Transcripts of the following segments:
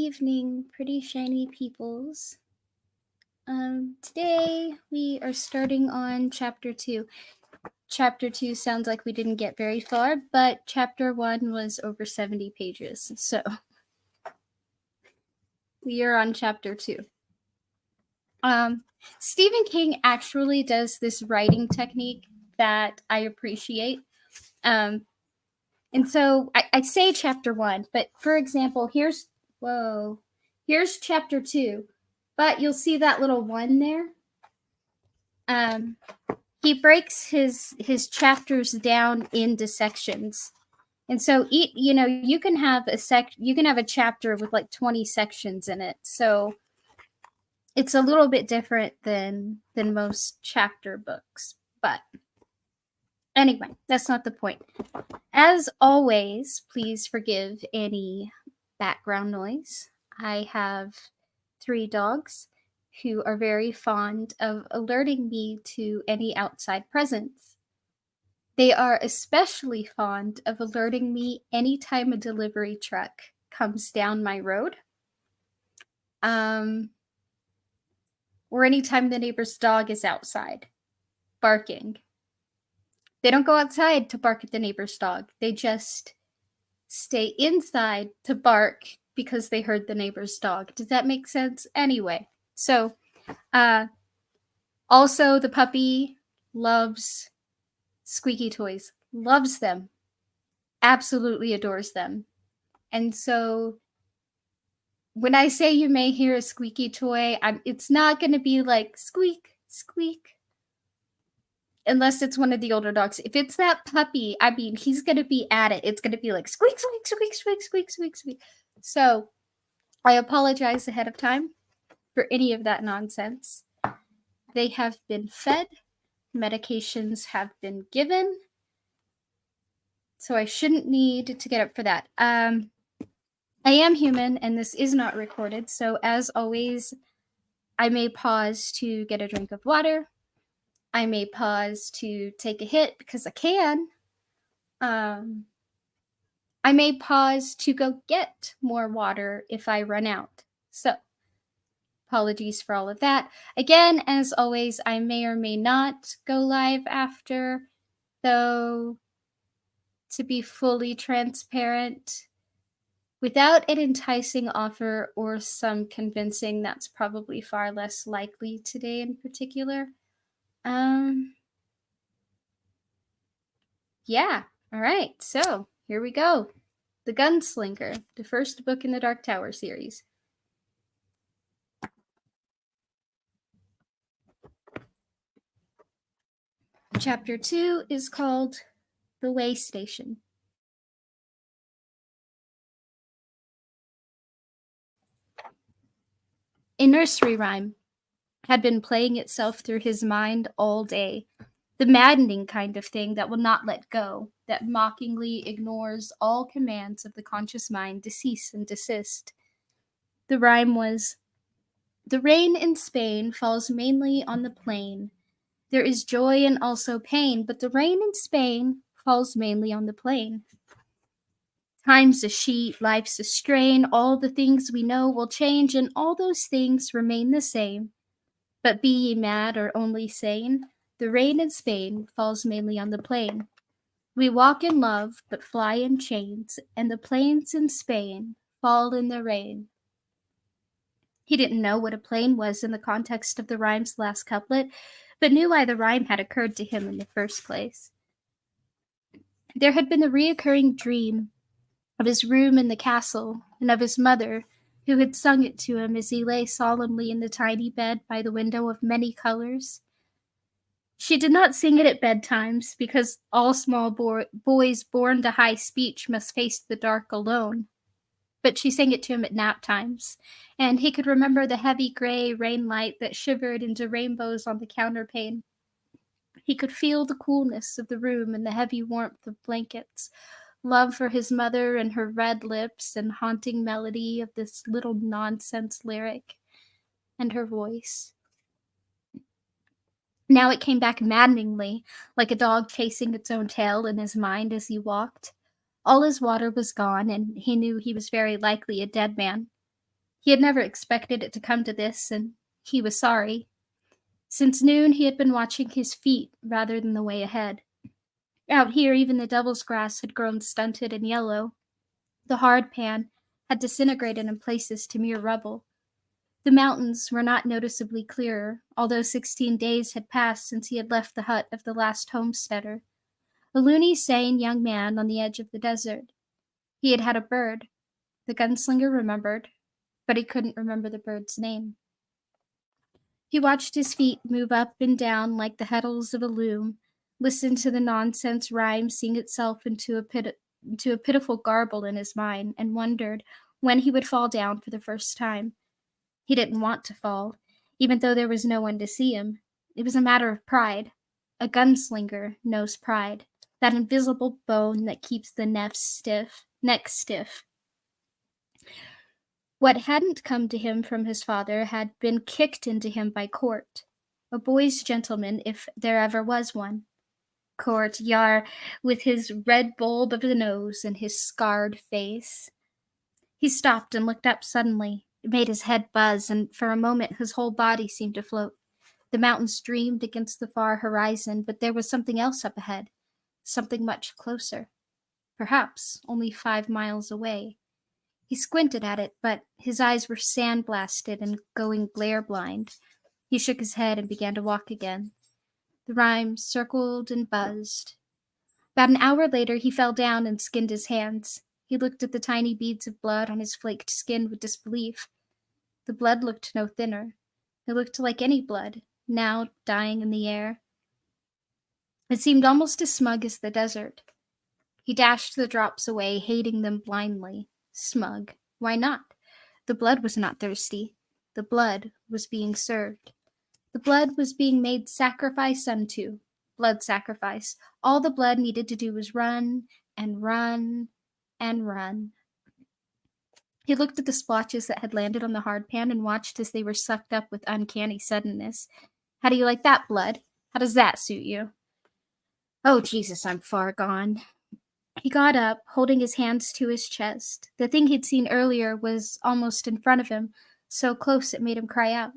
evening, pretty shiny peoples. Today we are starting on chapter 2. Chapter 2 sounds like we didn't get very far, but chapter 1 was over 70 pages, so we are on chapter 2. Stephen King actually does this writing technique that I appreciate. And so I say chapter 1, but for example, here's chapter 2, but you'll see that little 1 there. He breaks his chapters down into sections, and so you can have a chapter with like 20 sections in it. So it's a little bit different than most chapter books, but anyway, that's not the point. As always, please forgive any background noise. I have 3 dogs who are very fond of alerting me to any outside presence. They are especially fond of alerting me anytime a delivery truck comes down my road. Or anytime the neighbor's dog is outside barking. They don't go outside to bark at the neighbor's dog. They just stay inside to bark because they heard the neighbor's dog. Does that make sense? Anyway, so also the puppy loves squeaky toys. Loves them. Absolutely adores them. And so when I say you may hear a squeaky toy, it's not going to be like squeak, squeak. Unless it's one of the older dogs. If it's that puppy, he's going to be at it. It's going to be like squeak, squeak, squeak, squeak, squeak, squeak, squeak. So I apologize ahead of time for any of that nonsense. They have been fed. Medications have been given. So I shouldn't need to get up for that. I am human, and this is not recorded. So as always, I may pause to get a drink of water. I may pause to take a hit because I can. I may pause to go get more water if I run out. So, apologies for all of that. Again, as always, I may or may not go live after, though, to be fully transparent, without an enticing offer or some convincing, that's probably far less likely today in particular. Yeah, all right, so here we go. The Gunslinger, the first book in the Dark Tower series. Chapter 2 is called The Way Station. A nursery rhyme had been playing itself through his mind all day. The maddening kind of thing that will not let go, that mockingly ignores all commands of the conscious mind to cease and desist. The rhyme was, "The rain in Spain falls mainly on the plain. There is joy and also pain, but the rain in Spain falls mainly on the plain. Time's a sheet, life's a strain, all the things we know will change, and all those things remain the same. But be ye mad or only sane, the rain in Spain falls mainly on the plain. We walk in love, but fly in chains, and the plains in Spain fall in the rain." He didn't know what a plane was in the context of the rhyme's last couplet, but knew why the rhyme had occurred to him in the first place. There had been the reoccurring dream of his room in the castle, and of his mother, who had sung it to him as he lay solemnly in the tiny bed by the window of many colors. She did not sing it at bedtimes, because all small boys born to high speech must face the dark alone. But she sang it to him at nap times, and he could remember the heavy gray rain light that shivered into rainbows on the counterpane. He could feel the coolness of the room and the heavy warmth of blankets, love for his mother and her red lips and haunting melody of this little nonsense lyric, and her voice. Now it came back maddeningly, like a dog chasing its own tail in his mind as he walked. All his water was gone, and he knew he was very likely a dead man. He had never expected it to come to this, and he was sorry. Since noon, he had been watching his feet rather than the way ahead. Out here, even the devil's grass had grown stunted and yellow. The hard pan had disintegrated in places to mere rubble. The mountains were not noticeably clearer, although 16 days had passed since he had left the hut of the last homesteader, a loony, sane young man on the edge of the desert. He had had a bird. The gunslinger remembered, but he couldn't remember the bird's name. He watched his feet move up and down like the heddles of a loom, listened to the nonsense rhyme sing itself into a pitiful garble in his mind, and wondered when he would fall down for the first time. He didn't want to fall, even though there was no one to see him. It was a matter of pride. A gunslinger knows pride, that invisible bone that keeps the neck stiff. What hadn't come to him from his father had been kicked into him by Court, a boy's gentleman if there ever was one. Court, yar, with his red bulb of the nose and his scarred face. He stopped and looked up suddenly. It made his head buzz, and for a moment his whole body seemed to float. The mountains streamed against the far horizon, but there was something else up ahead, something much closer, perhaps only 5 miles away. He squinted at it, but his eyes were sandblasted and going glare-blind. He shook his head and began to walk again. The rhyme circled and buzzed. About an hour later, he fell down and skinned his hands. He looked at the tiny beads of blood on his flaked skin with disbelief. The blood looked no thinner. It looked like any blood, now dying in the air. It seemed almost as smug as the desert. He dashed the drops away, hating them blindly. Smug. Why not? The blood was not thirsty. The blood was being served. The blood was being made sacrifice unto. Blood sacrifice. All the blood needed to do was run and run and run. He looked at the splotches that had landed on the hardpan and watched as they were sucked up with uncanny suddenness. How do you like that, blood? How does that suit you? Oh, Jesus, I'm far gone. He got up, holding his hands to his chest. The thing he'd seen earlier was almost in front of him, so close it made him cry out.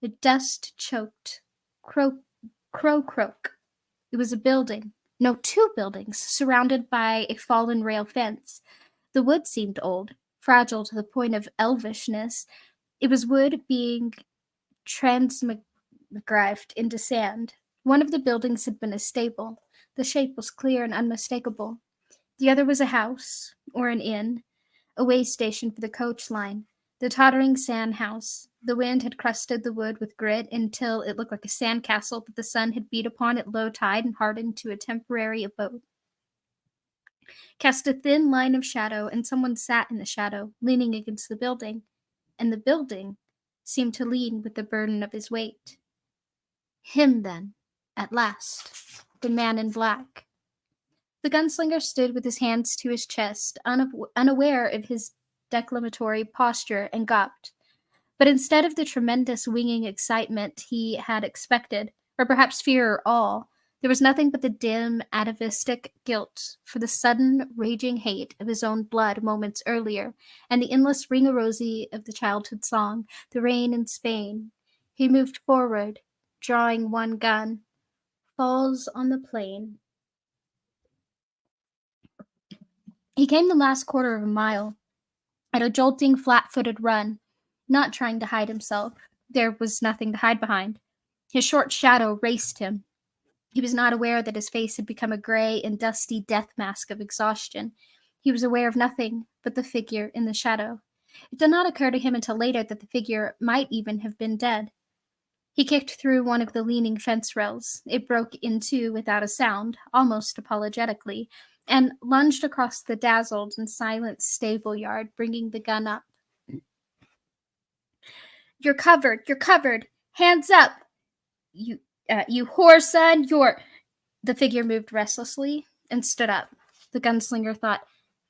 The dust choked. Croak, croak. It was a building. No, 2 buildings, surrounded by a fallen rail fence. The wood seemed old, fragile to the point of elvishness. It was wood being transmogrified into sand. One of the buildings had been a stable. The shape was clear and unmistakable. The other was a house, or an inn, a way station for the coach line. The tottering sand house. The wind had crusted the wood with grit until it looked like a sandcastle that the sun had beat upon at low tide and hardened to a temporary abode. Cast a thin line of shadow, and someone sat in the shadow, leaning against the building, and the building seemed to lean with the burden of his weight. Him, then, at last, the man in black. The gunslinger stood with his hands to his chest, unaware of his declamatory posture, and gawped. But instead of the tremendous winging excitement he had expected, or perhaps fear or awe, there was nothing but the dim, atavistic guilt for the sudden, raging hate of his own blood moments earlier, and the endless ring-a-rosy of the childhood song, The Rain in Spain. He moved forward, drawing one gun. Falls on the plain. He came the last quarter of a mile, at a jolting, flat-footed run, not trying to hide himself. There was nothing to hide behind. His short shadow raced him. He was not aware that his face had become a gray and dusty death mask of exhaustion. He was aware of nothing but the figure in the shadow. It did not occur to him until later that the figure might even have been dead. He kicked through one of the leaning fence rails. It broke in two without a sound, almost apologetically, and lunged across the dazzled and silent stable yard, bringing the gun up. You're covered! You're covered! Hands up! You whore, son! The figure moved restlessly and stood up. The gunslinger thought,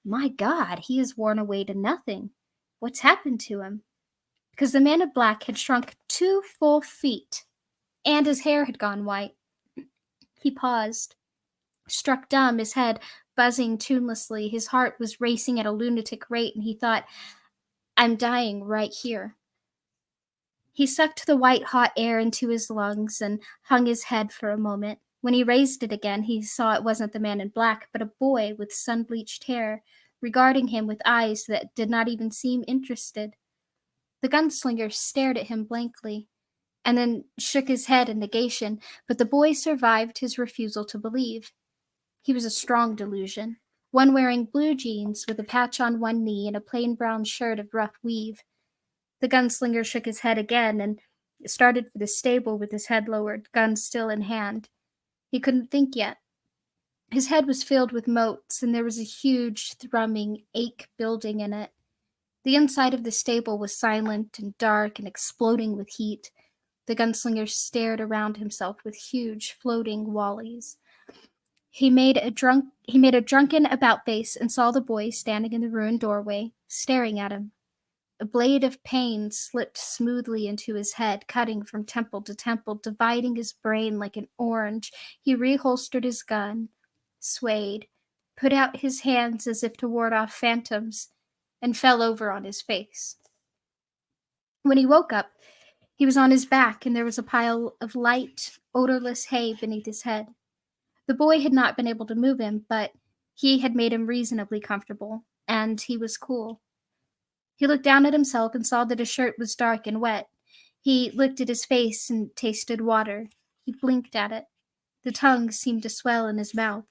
my God, he has worn away to nothing. What's happened to him? Because the man in black had shrunk 2 full feet, and his hair had gone white. He paused, struck dumb, his head buzzing tunelessly. His heart was racing at a lunatic rate, and he thought, I'm dying right here." He sucked the white hot air into his lungs and hung his head for a moment. When he raised it again, he saw it wasn't the man in black, but a boy with sun-bleached hair, regarding him with eyes that did not even seem interested. The gunslinger stared at him blankly, and then shook his head in negation, but the boy survived his refusal to believe. He was a strong delusion, one wearing blue jeans with a patch on one knee and a plain brown shirt of rough weave. The gunslinger shook his head again and started for the stable with his head lowered, gun still in hand. He couldn't think yet. His head was filled with motes, and there was a huge, thrumming ache building in it. The inside of the stable was silent and dark and exploding with heat. The gunslinger stared around himself with huge, floating wallies. He made a drunken about face and saw the boy standing in the ruined doorway, staring at him. A blade of pain slipped smoothly into his head, cutting from temple to temple, dividing his brain like an orange. He reholstered his gun, swayed, put out his hands as if to ward off phantoms, and fell over on his face. When he woke up, he was on his back, and there was a pile of light, odorless hay beneath his head. The boy had not been able to move him, but he had made him reasonably comfortable, and he was cool. He looked down at himself and saw that his shirt was dark and wet. He licked at his face and tasted water. He blinked at it. The tongue seemed to swell in his mouth.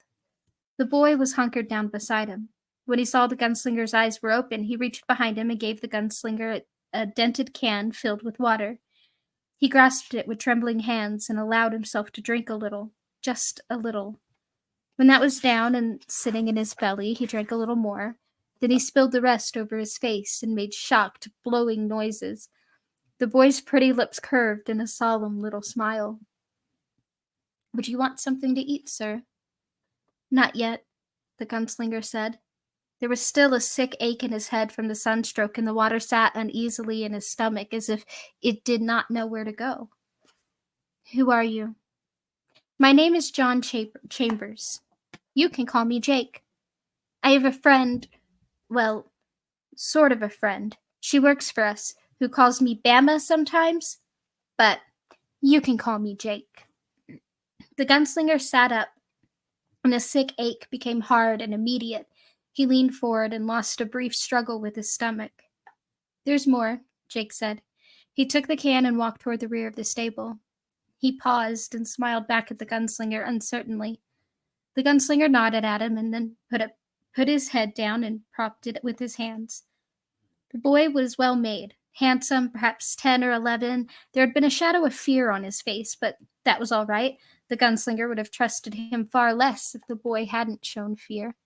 The boy was hunkered down beside him. When he saw the gunslinger's eyes were open, he reached behind him and gave the gunslinger a dented can filled with water. He grasped it with trembling hands and allowed himself to drink a little, just a little. When that was down and sitting in his belly, he drank a little more. Then he spilled the rest over his face and made shocked, blowing noises. The boy's pretty lips curved in a solemn little smile. "Would you want something to eat, sir?" "Not yet," the gunslinger said. There was still a sick ache in his head from the sunstroke, and the water sat uneasily in his stomach as if it did not know where to go. "Who are you?" "My name is John Chambers. You can call me Jake. I have a friend, well, sort of a friend. She works for us, who calls me Bama sometimes, but you can call me Jake." The gunslinger sat up, and a sick ache became hard and immediate. He leaned forward and lost a brief struggle with his stomach. "There's more," Jake said. He took the can and walked toward the rear of the stable. He paused and smiled back at the gunslinger uncertainly. The gunslinger nodded at him and then put his head down and propped it with his hands. The boy was well made, handsome, perhaps 10 or 11. There had been a shadow of fear on his face, but that was all right. The gunslinger would have trusted him far less if the boy hadn't shown fear.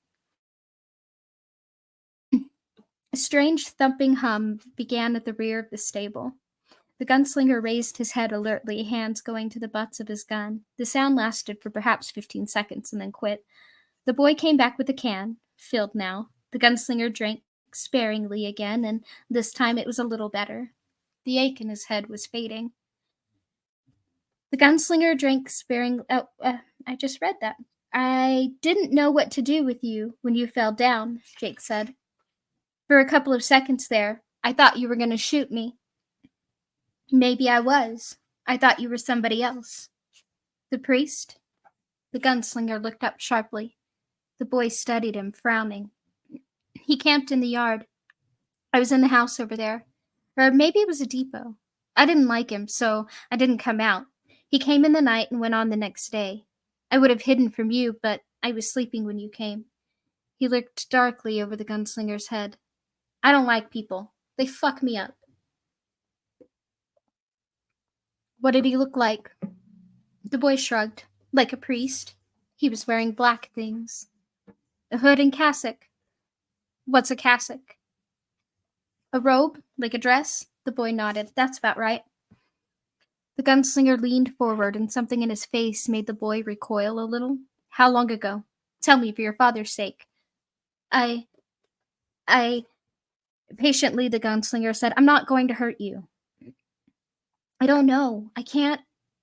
A strange thumping hum began at the rear of the stable. The gunslinger raised his head alertly, hands going to the butts of his gun. The sound lasted for perhaps 15 seconds and then quit. The boy came back with a can, filled now. The gunslinger drank sparingly again, and this time it was a little better. The ache in his head was fading. The gunslinger drank sparingly. I just read that. "I didn't know what to do with you when you fell down," Jake said. "For a couple of seconds there, I thought you were going to shoot me." "Maybe I was. I thought you were somebody else." "The priest?" The gunslinger looked up sharply. The boy studied him, frowning. "He camped in the yard. I was in the house over there. Or maybe it was a depot. I didn't like him, so I didn't come out. He came in the night and went on the next day. I would have hidden from you, but I was sleeping when you came." He looked darkly over the gunslinger's head. "I don't like people. They fuck me up." "What did he look like?" The boy shrugged. "Like a priest. He was wearing black things. A hood and cassock." "What's a cassock?" "A robe, like a dress?" The boy nodded. "That's about right." The gunslinger leaned forward, and something in his face made the boy recoil a little. "How long ago? Tell me for your father's sake." I, I, patiently the gunslinger said, "I'm not going to hurt you." "I don't know. I can't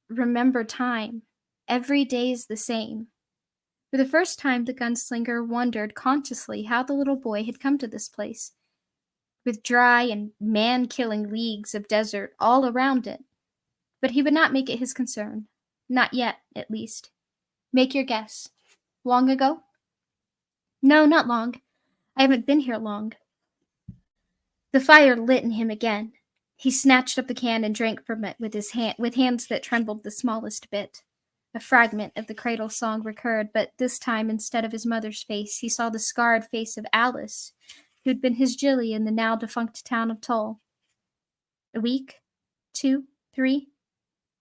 remember time. Every day's the same." For the first time, the gunslinger wondered consciously how the little boy had come to this place. with dry and man-killing leagues of desert all around it. But he would not make it his concern. Not yet, at least. Make your guess. Long ago? No, not long. I haven't been here long. The fire lit in him again. He snatched up the can and drank from it with hands that trembled the smallest bit. A fragment of the cradle song recurred, but this time, instead of his mother's face, he saw the scarred face of Alice, who'd been his Jilly in the now defunct town of Tull. A week? 2? 3?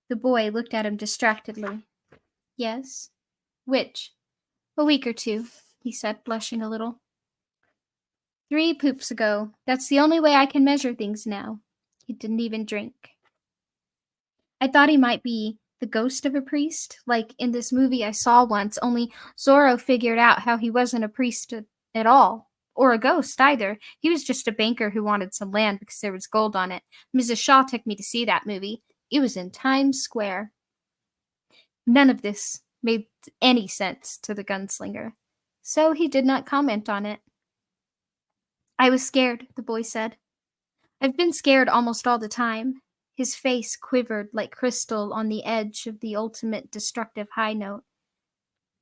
The boy looked at him distractedly. Yes? Which? A week or 2, he said, blushing a little. 3 poops ago. That's the only way I can measure things now. He didn't even drink. I thought he might be the ghost of a priest, like in this movie I saw once, only Zorro figured out how he wasn't a priest at all, or a ghost either. He was just a banker who wanted some land because there was gold on it. Mrs. Shaw took me to see that movie. It was in Times Square. None of this made any sense to the gunslinger, so he did not comment on it. I was scared, the boy said. I've been scared almost all the time. His face quivered like crystal on the edge of the ultimate destructive high note.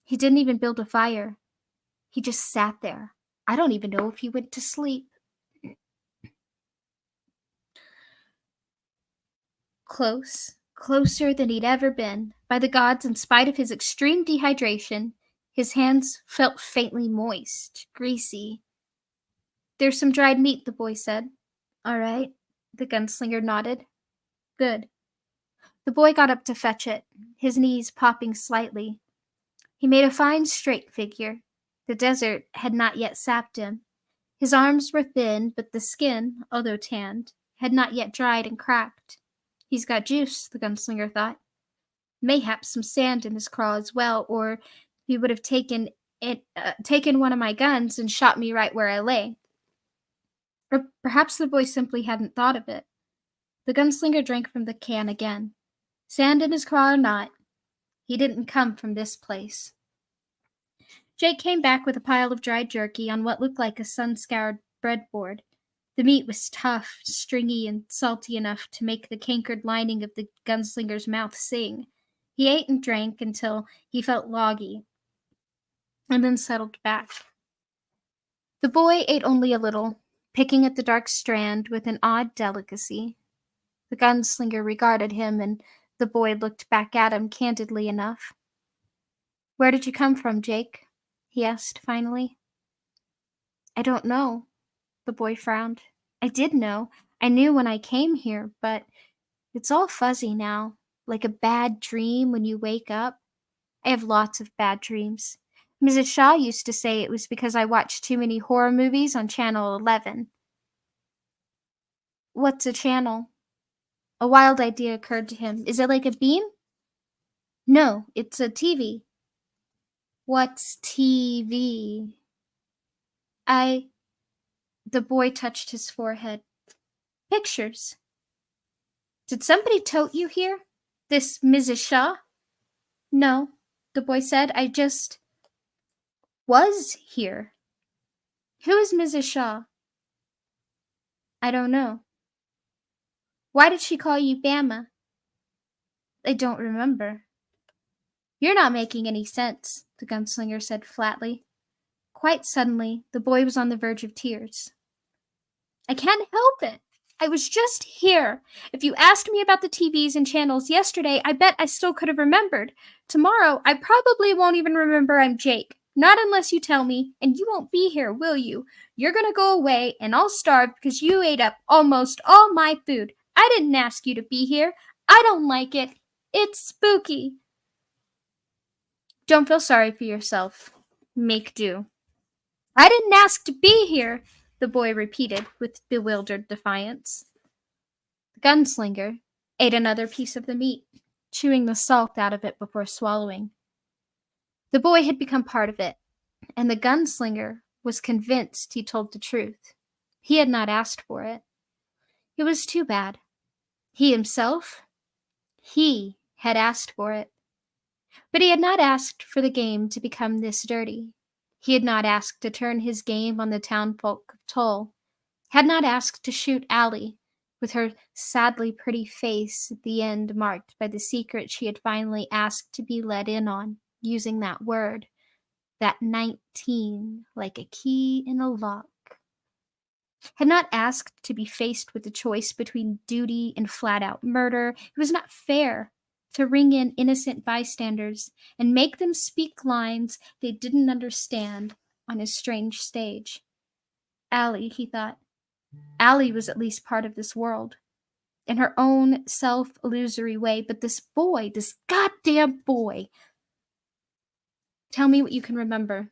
He didn't even build a fire. He just sat there. I don't even know if he went to sleep. Close, closer than he'd ever been. By the gods, in spite of his extreme dehydration, his hands felt faintly moist, greasy. There's some dried meat, the boy said. All right, the gunslinger nodded. Good. The boy got up to fetch it, his knees popping slightly. He made a fine, straight figure. The desert had not yet sapped him. His arms were thin, but the skin, although tanned, had not yet dried and cracked. He's got juice, the gunslinger thought. Mayhap some sand in his craw as well, or he would have taken one of my guns and shot me right where I lay. Or perhaps the boy simply hadn't thought of it. The gunslinger drank from the can again. Sand in his craw or not, he didn't come from this place. Jake came back with a pile of dried jerky on what looked like a sun-scoured breadboard. The meat was tough, stringy, and salty enough to make the cankered lining of the gunslinger's mouth sing. He ate and drank until he felt loggy, and then settled back. The boy ate only a little, picking at the dark strand with an odd delicacy. The gunslinger regarded him, and the boy looked back at him candidly enough. Where did you come from, Jake? He asked finally. I don't know. The boy frowned. I did know. I knew when I came here, but it's all fuzzy now, like a bad dream when you wake up. I have lots of bad dreams. Mrs. Shaw used to say it was because I watched too many horror movies on Channel 11. What's a channel? A wild idea occurred to him. Is it like a beam? No, it's a TV. What's TV? The boy touched his forehead. Pictures. Did somebody tote you here? This Mrs. Shaw? No, the boy said. I just was here. Who is Mrs. Shaw? I don't know. Why did she call you Bama? I don't remember. You're not making any sense, the gunslinger said flatly. Quite suddenly, the boy was on the verge of tears. I can't help it. I was just here. If you asked me about the TVs and channels yesterday, I bet I still could have remembered. Tomorrow, I probably won't even remember I'm Jake. Not unless you tell me, and you won't be here, will you? You're gonna go away, and I'll starve because you ate up almost all my food. I didn't ask you to be here. I don't like it. It's spooky. Don't feel sorry for yourself. Make do. I didn't ask to be here, the boy repeated with bewildered defiance. The gunslinger ate another piece of the meat, chewing the salt out of it before swallowing. The boy had become part of it, and the gunslinger was convinced he told the truth. He had not asked for it. It was too bad. He himself, he had asked for it. But he had not asked for the game to become this dirty. He had not asked to turn his game on the townfolk of Tull. had not asked to shoot Allie, with her sadly pretty face at the end marked by the secret she had finally asked to be let in on, using that word, that 19, like a key in a lock. Had not asked to be faced with the choice between duty and flat out murder. It was not fair to ring in innocent bystanders and make them speak lines they didn't understand on his strange stage. Allie, he thought. Allie was at least part of this world, in her own self-illusory way, but this boy, this goddamn boy. Tell me what you can remember,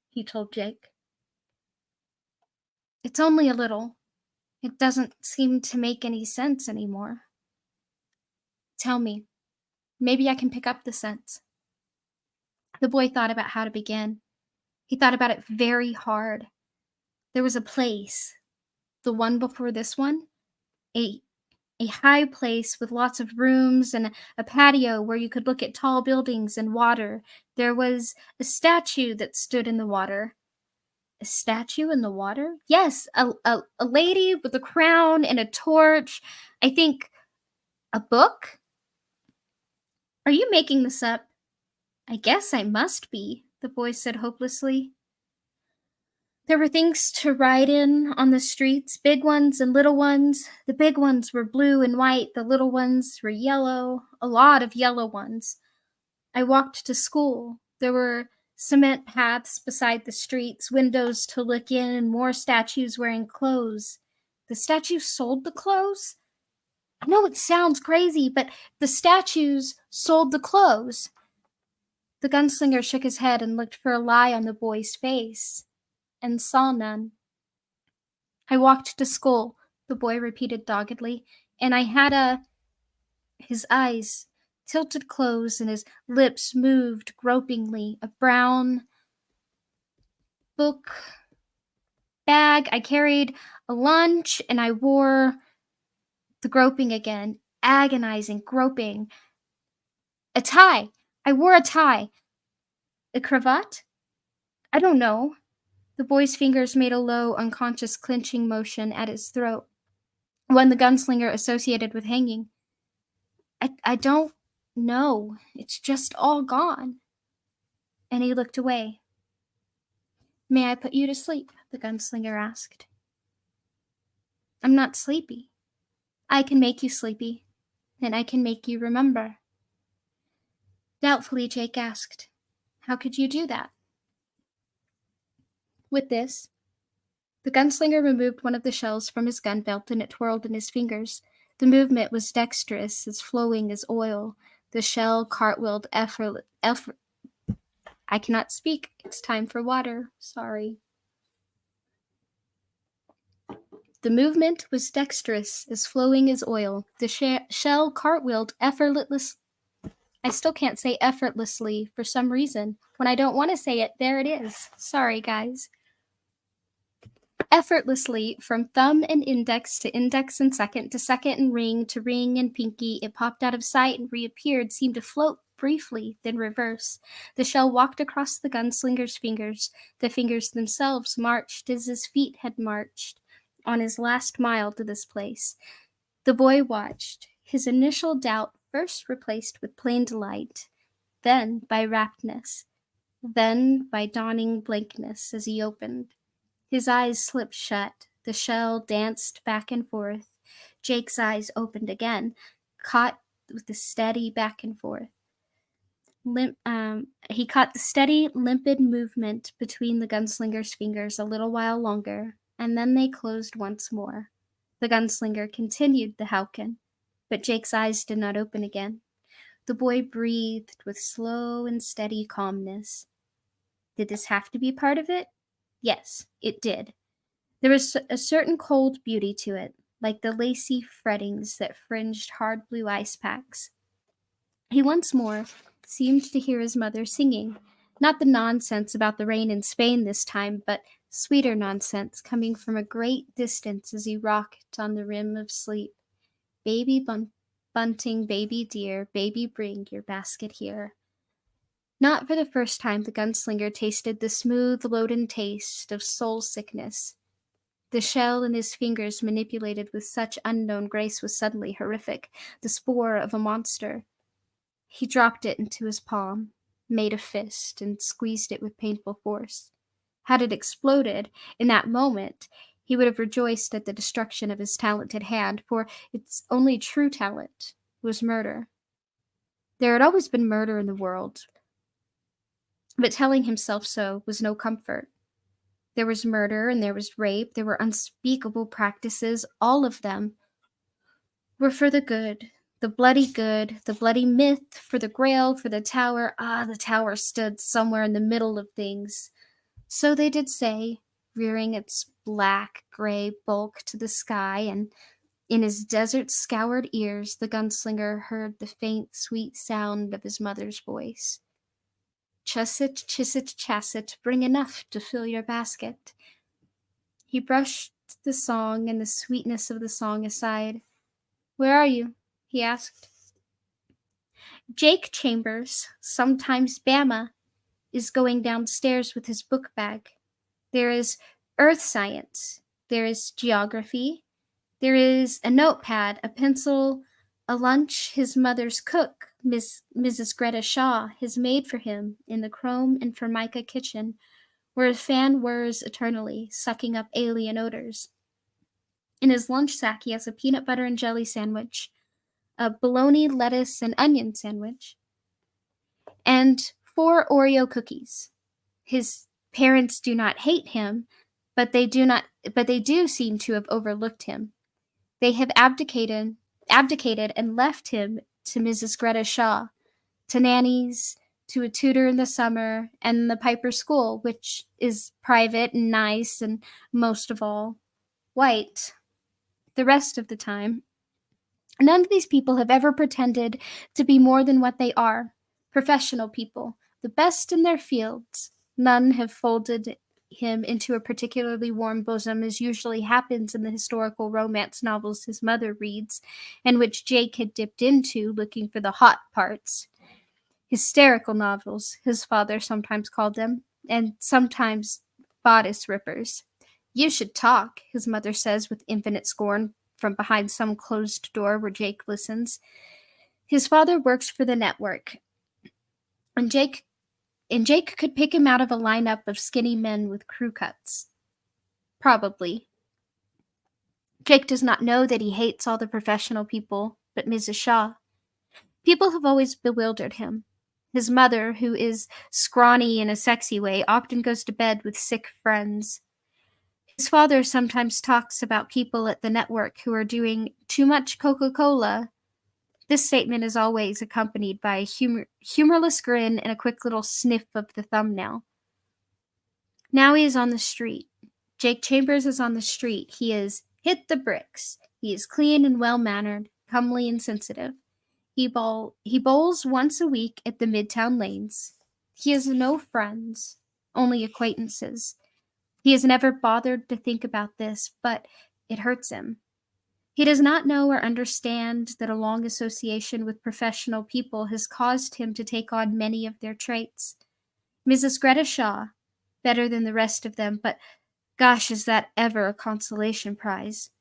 he told Jake. It's only a little. It doesn't seem to make any sense anymore. Tell me. Maybe I can pick up the sense. The boy thought about how to begin. He thought about it very hard. There was a place, the one before this one, a high place with lots of rooms and a patio where you could look at tall buildings and water. There was a statue that stood in the water. A statue in the water? Yes, a lady with a crown and a torch. I think a book? Are you making this up? I guess I must be, the boy said hopelessly. There were things to ride in on the streets, big ones and little ones. The big ones were blue and white, the little ones were yellow, a lot of yellow ones. I walked to school. There were cement paths beside the streets, windows to look in, and more statues wearing clothes. The statues sold the clothes? I know it sounds crazy, but the statues sold the clothes. The gunslinger shook his head and looked for a lie on the boy's face, and saw none. I walked to school, the boy repeated doggedly, and I had his eyes tilted close and his lips moved gropingly, a brown book bag. I carried a lunch and I wore the groping again, agonizing groping. A tie. I wore a tie. A cravat? I don't know. The boy's fingers made a low, unconscious clenching motion at his throat, one the gunslinger associated with hanging. I don't know. It's just all gone. And he looked away. May I put you to sleep? The gunslinger asked. I'm not sleepy. I can make you sleepy, and I can make you remember. Doubtfully, Jake asked, how could you do that? With this, the gunslinger removed one of the shells from his gun belt and it twirled in his fingers. The movement was dexterous, as flowing as oil. The shell cartwheeled I cannot speak. It's time for water. Sorry. The movement was dexterous, as flowing as oil. The shell cartwheeled effortlessly. I still can't say effortlessly for some reason. When I don't want to say it, there it is. Sorry, guys. Effortlessly, from thumb and index and second to second and ring to ring and pinky, it popped out of sight and reappeared, seemed to float briefly, then reverse. The shell walked across the gunslinger's fingers. The fingers themselves marched as his feet had marched on his last mile to this place. The boy watched, his initial doubt first replaced with plain delight, then by raptness, then by dawning blankness as he opened. His eyes slipped shut. The shell danced back and forth. Jake's eyes opened again, caught with the steady back and forth. He caught the steady, limpid movement between the gunslinger's fingers a little while longer, and then they closed once more. The gunslinger continued the howkin, but Jake's eyes did not open again. The boy breathed with slow and steady calmness. Did this have to be part of it? Yes, it did. There was a certain cold beauty to it, like the lacy frettings that fringed hard blue ice packs. He once more seemed to hear his mother singing, not the nonsense about the rain in Spain this time, but sweeter nonsense coming from a great distance as he rocked on the rim of sleep. Baby bunting, baby dear, baby bring your basket here. Not for the first time the gunslinger tasted the smooth, loaded taste of soul sickness. The shell in his fingers, manipulated with such unknown grace, was suddenly horrific, the spore of a monster. He dropped it into his palm, made a fist, and squeezed it with painful force. Had it exploded in that moment, he would have rejoiced at the destruction of his talented hand, for its only true talent was murder. There had always been murder in the world, but telling himself so was no comfort. There was murder and there was rape, there were unspeakable practices, all of them were for the bloody myth, for the grail, for the tower. Ah, the tower stood somewhere in the middle of things. So they did say, rearing its black gray bulk to the sky, and in his desert-scoured ears the gunslinger heard the faint, sweet sound of his mother's voice. Chusset, chisset, chasset, bring enough to fill your basket. He brushed the song and the sweetness of the song aside. Where are you? He asked. Jake Chambers, sometimes Bama, is going downstairs with his book bag. There is earth science. There is geography. There is a notepad, a pencil, a lunch his mother's cook, Mrs. Greta Shaw, has made for him in the chrome and formica kitchen, where a fan whirs eternally, sucking up alien odors. In his lunch sack, he has a peanut butter and jelly sandwich, a bologna, lettuce, and onion sandwich, and 4 Oreo cookies. His parents do not hate him, but they do seem to have overlooked him. They have abdicated and left him to Mrs. Greta Shaw, to nannies, to a tutor in the summer, and the Piper School, which is private and nice and, most of all, white. The rest of the time, none of these people have ever pretended to be more than what they are, professional people, the best in their fields. None have folded him into a particularly warm bosom, as usually happens in the historical romance novels his mother reads, and which Jake had dipped into looking for the hot parts. Hysterical novels, his father sometimes called them, and sometimes bodice rippers. You should talk, his mother says with infinite scorn from behind some closed door where Jake listens. His father works for the network, and Jake could pick him out of a lineup of skinny men with crew cuts. Probably. Jake does not know that he hates all the professional people, but Mrs. Shaw. People have always bewildered him. His mother, who is scrawny in a sexy way, often goes to bed with sick friends. His father sometimes talks about people at the network who are doing too much Coca-Cola. This statement is always accompanied by a humorless grin and a quick little sniff of the thumbnail. Now he is on the street. Jake Chambers is on the street. He is hit the bricks. He is clean and well-mannered, comely and sensitive. He bowls once a week at the Midtown Lanes. He has no friends, only acquaintances. He has never bothered to think about this, but it hurts him. He does not know or understand that a long association with professional people has caused him to take on many of their traits. Mrs. Greta Shaw, better than the rest of them, but gosh, is that ever a consolation prize,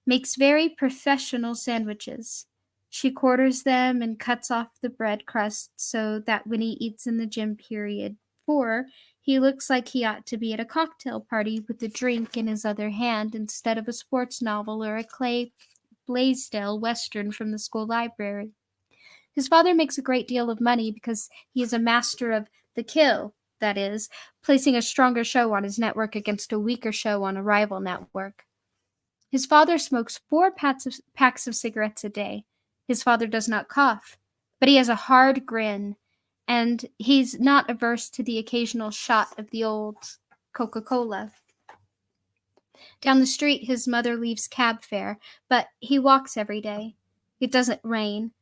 makes very professional sandwiches. She quarters them and cuts off the bread crust so that when he eats in the gym period 4, he looks like he ought to be at a cocktail party with a drink in his other hand instead of a sports novel or a Clay Blaisdell Western from the school library. His father makes a great deal of money because he is a master of the kill, that is, placing a stronger show on his network against a weaker show on a rival network. His father smokes 4 packs of cigarettes a day. His father does not cough, but he has a hard grin, and he's not averse to the occasional shot of the old Coca-Cola. Down the street, his mother leaves cab fare, but he walks every day. It doesn't rain.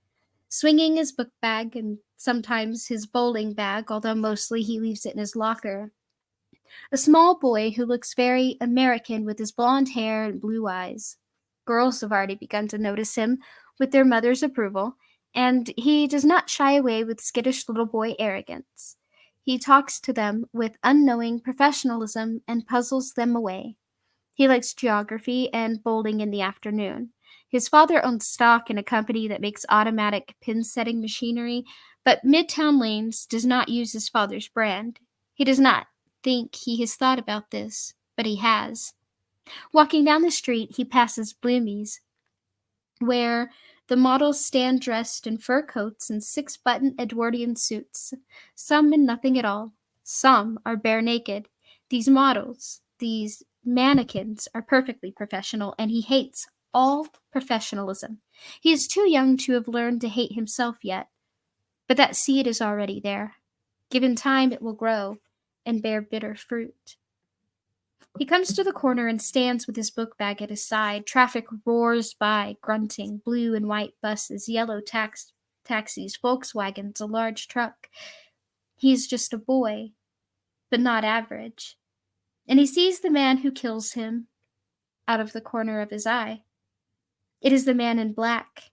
Swinging his book bag and sometimes his bowling bag, although mostly he leaves it in his locker. A small boy who looks very American with his blonde hair and blue eyes. Girls have already begun to notice him with their mother's approval, and he does not shy away with skittish little boy arrogance. He talks to them with unknowing professionalism and puzzles them away. He likes geography and bowling in the afternoon. His father owns stock in a company that makes automatic pin setting machinery, but Midtown Lanes does not use his father's brand. He does not think he has thought about this, but he has. Walking down the street, he passes Bloomie's, where the models stand dressed in fur coats and six-button Edwardian suits, some in nothing at all. Some are bare naked. These models, these mannequins, are perfectly professional, and he hates all professionalism. He is too young to have learned to hate himself yet, but that seed is already there. Given time, it will grow and bear bitter fruit. He comes to the corner and stands with his book bag at his side. Traffic roars by, grunting, blue and white buses, yellow taxis, Volkswagens, a large truck. He is just a boy, but not average. And he sees the man who kills him out of the corner of his eye. It is the man in black.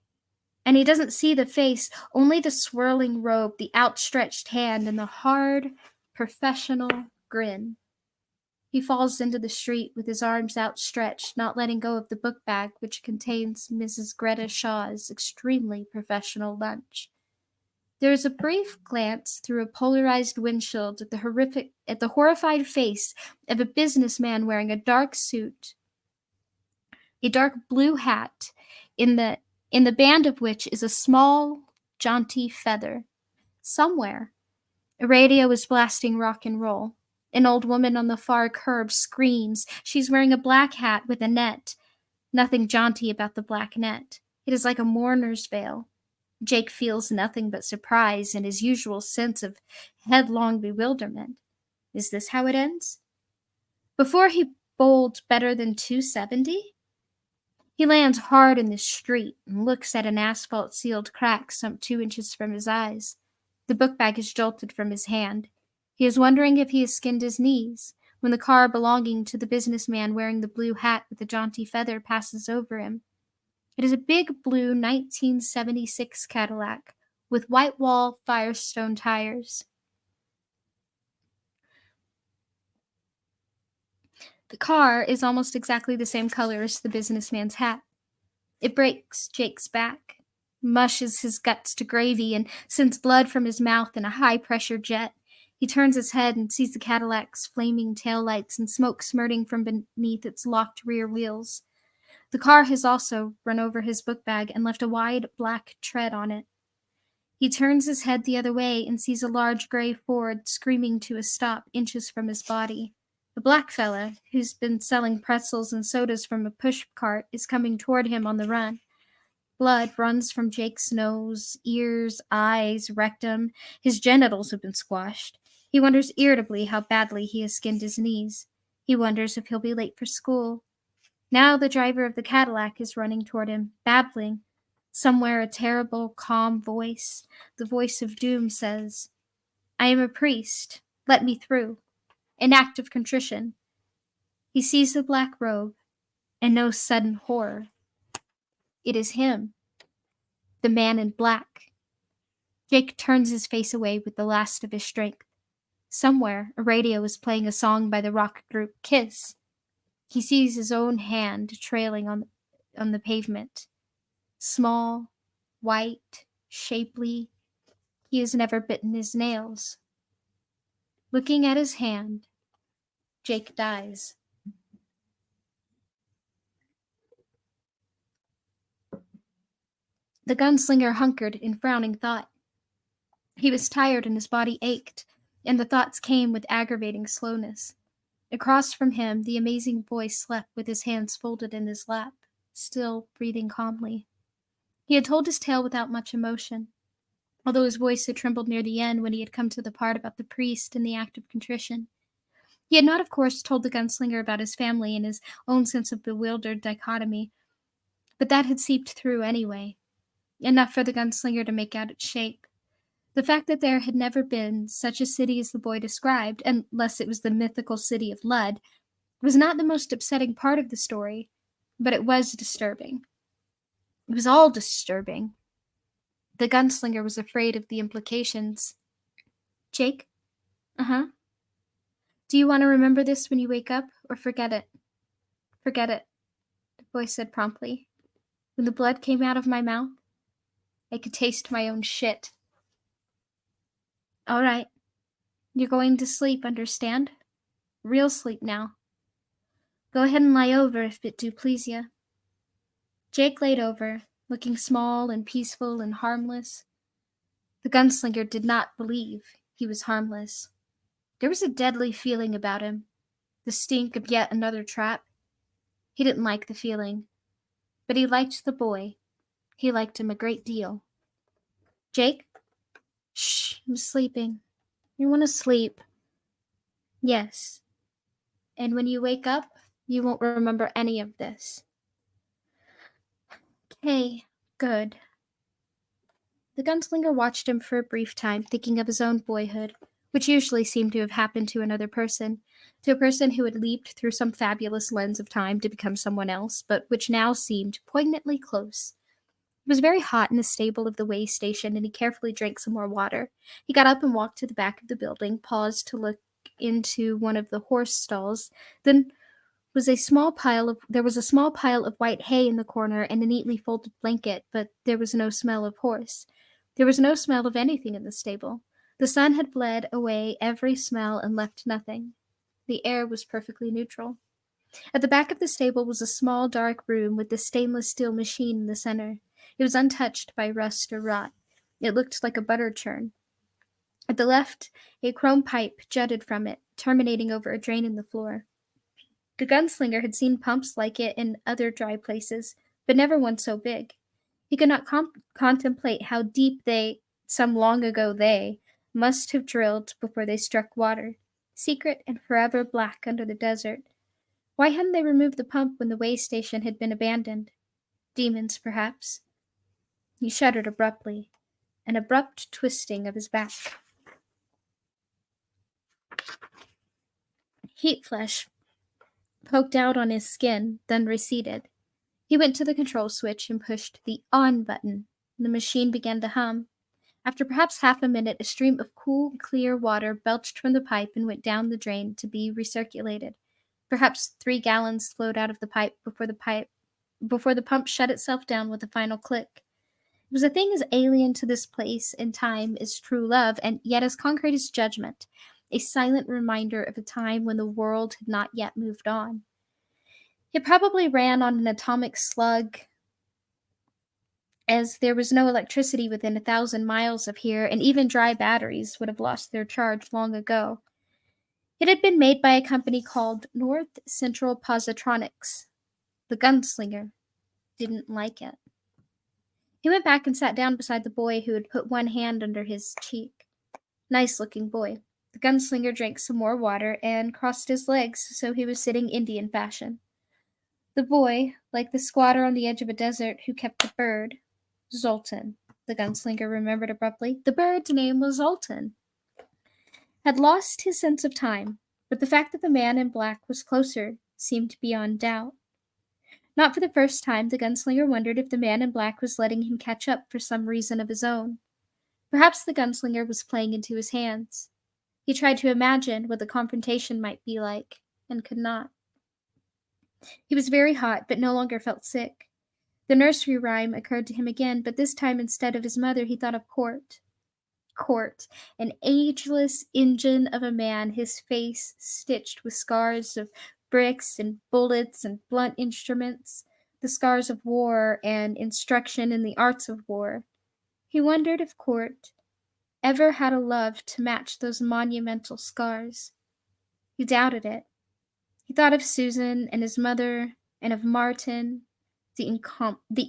And he doesn't see the face, only the swirling robe, the outstretched hand, and the hard, professional grin. He falls into the street with his arms outstretched, not letting go of the book bag which contains Mrs. Greta Shaw's extremely professional lunch. There is a brief glance through a polarized windshield at the horrified face of a businessman wearing a dark suit, a dark blue hat, in the band of which is a small, jaunty feather. Somewhere, a radio is blasting rock and roll. An old woman on the far curb screams. She's wearing a black hat with a net. Nothing jaunty about the black net. It is like a mourner's veil. Jake feels nothing but surprise and his usual sense of headlong bewilderment. Is this how it ends? Before he bowled better than 270? He lands hard in the street and looks at an asphalt-sealed crack some 2 inches from his eyes. The book bag is jolted from his hand. He is wondering if he has skinned his knees when the car belonging to the businessman wearing the blue hat with the jaunty feather passes over him. It is a big blue 1976 Cadillac with white wall Firestone tires. The car is almost exactly the same color as the businessman's hat. It breaks Jake's back, mushes his guts to gravy, and sends blood from his mouth in a high-pressure jet. He turns his head and sees the Cadillac's flaming taillights and smoke smirting from beneath its locked rear wheels. The car has also run over his book bag and left a wide black tread on it. He turns his head the other way and sees a large gray Ford screaming to a stop inches from his body. The black fella, who's been selling pretzels and sodas from a push cart, is coming toward him on the run. Blood runs from Jake's nose, ears, eyes, rectum. His genitals have been squashed. He wonders irritably how badly he has skinned his knees. He wonders if he'll be late for school. Now the driver of the Cadillac is running toward him, babbling. Somewhere a terrible, calm voice, the voice of doom, says, "I am a priest. Let me through." An act of contrition. He sees the black robe and knows sudden horror. It is him, the man in black. Jake turns his face away with the last of his strength. Somewhere, a radio is playing a song by the rock group Kiss. He sees his own hand trailing on the pavement. Small, white, shapely. He has never bitten his nails. Looking at his hand, Jake dies. The gunslinger hunkered in frowning thought. He was tired and his body ached, and the thoughts came with aggravating slowness. Across from him, the amazing boy slept with his hands folded in his lap, still breathing calmly. He had told his tale without much emotion, although his voice had trembled near the end when he had come to the part about the priest and the act of contrition. He had not, of course, told the gunslinger about his family and his own sense of bewildered dichotomy, but that had seeped through anyway, enough for the gunslinger to make out its shape. The fact that there had never been such a city as the boy described, unless it was the mythical city of Lud, was not the most upsetting part of the story, but it was disturbing. It was all disturbing. The gunslinger was afraid of the implications. Jake? Uh-huh. Do you want to remember this when you wake up, or forget it? Forget it, the boy said promptly. When the blood came out of my mouth, I could taste my own shit. All right, you're going to sleep, understand? Real sleep now. Go ahead and lie over if it do please you. Jake laid over, looking small and peaceful and harmless. The gunslinger did not believe he was harmless. There was a deadly feeling about him, the stink of yet another trap. He didn't like the feeling, but he liked the boy. He liked him a great deal. Jake? Shh, I'm sleeping. You want to sleep? Yes. And when you wake up, you won't remember any of this. Okay, good. The gunslinger watched him for a brief time, thinking of his own boyhood, which usually seemed to have happened to another person, to a person who had leaped through some fabulous lens of time to become someone else, but which now seemed poignantly close. It was very hot in the stable of the way station, and he carefully drank some more water. He got up and walked to the back of the building, paused to look into one of the horse stalls, then there was a small pile of white hay in the corner and a neatly folded blanket, but there was no smell of horse. There was no smell of anything in the stable. The sun had bled away every smell and left nothing. The air was perfectly neutral. At the back of the stable was a small dark room with the stainless steel machine in the center. It was untouched by rust or rot. It looked like a butter churn. At the left, a chrome pipe jutted from it, terminating over a drain in the floor. The gunslinger had seen pumps like it in other dry places, but never one so big. He could not contemplate how deep some long ago must have drilled before they struck water, secret and forever black under the desert. Why hadn't they removed the pump when the way station had been abandoned? Demons, perhaps. He shuddered abruptly, an abrupt twisting of his back. Heat flash poked out on his skin, then receded. He went to the control switch and pushed the on button. The machine began to hum. After perhaps half a minute, a stream of cool, clear water belched from the pipe and went down the drain to be recirculated. Perhaps 3 gallons flowed out of the pipe before the pump shut itself down with a final click. It was a thing as alien to this place and time as true love, and yet as concrete as judgment, a silent reminder of a time when the world had not yet moved on. It probably ran on an atomic slug, as there was no electricity within 1,000 miles of here, and even dry batteries would have lost their charge long ago. It had been made by a company called North Central Positronics. The gunslinger didn't like it. He went back and sat down beside the boy who had put one hand under his cheek. Nice-looking boy. The gunslinger drank some more water and crossed his legs so he was sitting Indian fashion. The boy, like the squatter on the edge of a desert who kept the bird, Zoltan, the gunslinger remembered abruptly. The bird's name was Zoltan. Had lost his sense of time, but the fact that the man in black was closer seemed beyond doubt. Not for the first time, the gunslinger wondered if the man in black was letting him catch up for some reason of his own. Perhaps the gunslinger was playing into his hands. He tried to imagine what the confrontation might be like, and could not. He was very hot, but no longer felt sick. The nursery rhyme occurred to him again, but this time instead of his mother, he thought of Court. Court, an ageless engine of a man, his face stitched with scars of bricks and bullets and blunt instruments, the scars of war and instruction in the arts of war. He wondered if Court ever had a love to match those monumental scars. He doubted it. He thought of Susan and his mother, and of Martin, the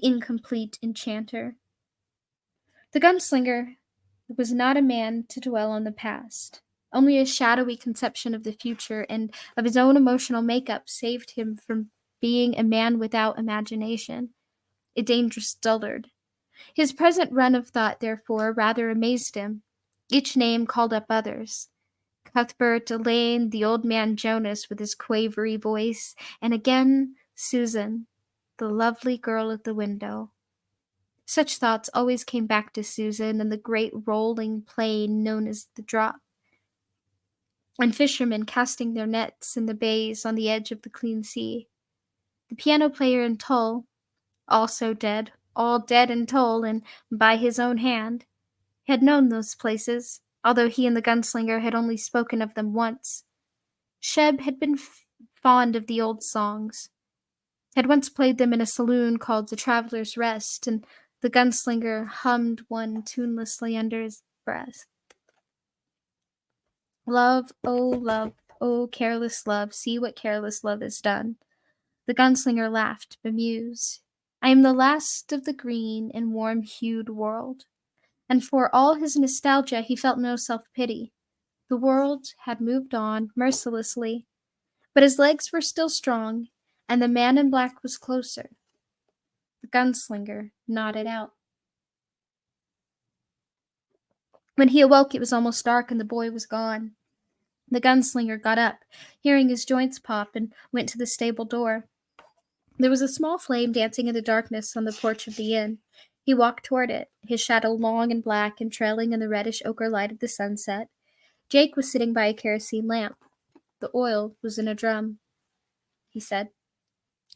incomplete enchanter. The gunslinger was not a man to dwell on the past. Only a shadowy conception of the future and of his own emotional makeup saved him from being a man without imagination, a dangerous dullard. His present run of thought, therefore, rather amazed him. Each name called up others. Cuthbert, Elaine, the old man Jonas with his quavery voice, and again Susan, the lovely girl at the window. Such thoughts always came back to Susan and the great rolling plain known as the drop, and fishermen casting their nets in the bays on the edge of the clean sea. The piano player in Tull, also dead, all dead in Tull and by his own hand, had known those places, although he and the gunslinger had only spoken of them once. Sheb had been fond of the old songs, had once played them in a saloon called the Traveller's Rest, and the gunslinger hummed one tunelessly under his breath. Love, oh careless love, see what careless love has done. The gunslinger laughed, bemused. I am the last of the green and warm-hued world. And for all his nostalgia, he felt no self-pity. The world had moved on mercilessly, but his legs were still strong, and the man in black was closer. The gunslinger nodded out. When he awoke, it was almost dark and the boy was gone. The gunslinger got up, hearing his joints pop, and went to the stable door. There was a small flame dancing in the darkness on the porch of the inn. He walked toward it, his shadow long and black and trailing in the reddish ochre light of the sunset. Jake was sitting by a kerosene lamp. The oil was in a drum, he said.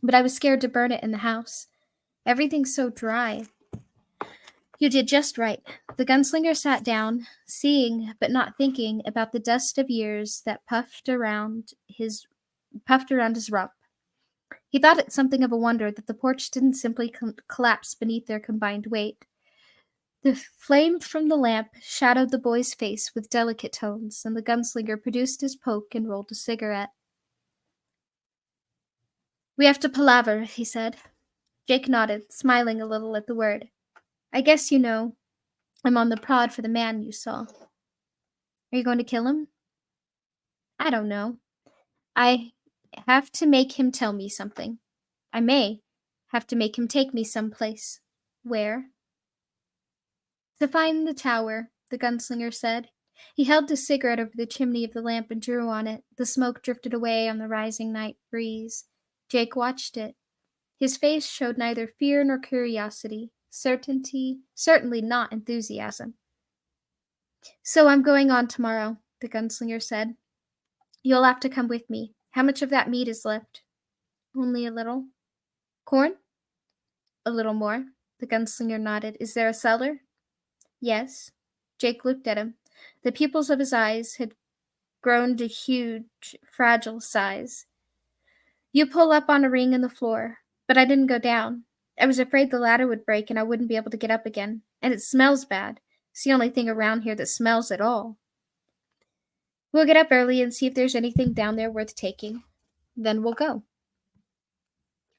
But I was scared to burn it in the house. Everything's so dry. You did just right. The gunslinger sat down, seeing but not thinking about the dust of years that puffed around his rump. He thought it something of a wonder that the porch didn't simply collapse beneath their combined weight. The flame from the lamp shadowed the boy's face with delicate tones, and the gunslinger produced his poke and rolled a cigarette. We have to palaver, he said. Jake nodded, smiling a little at the word. I guess you know I'm on the prod for the man you saw. Are you going to kill him? I don't know. I have to make him tell me something. I may have to make him take me someplace. Where? To find the tower, the gunslinger said. He held his cigarette over the chimney of the lamp and drew on it. The smoke drifted away on the rising night breeze. Jake watched it. His face showed neither fear nor curiosity, certainly not enthusiasm. So I'm going on tomorrow, the gunslinger said. You'll have to come with me. How much of that meat is left? Only a little. Corn? A little more. The gunslinger nodded. Is there a cellar? Yes. Jake looked at him. The pupils of his eyes had grown to huge, fragile size. You pull up on a ring in the floor, but I didn't go down. I was afraid the ladder would break and I wouldn't be able to get up again. And it smells bad. It's the only thing around here that smells at all. We'll get up early and see if there's anything down there worth taking. Then we'll go.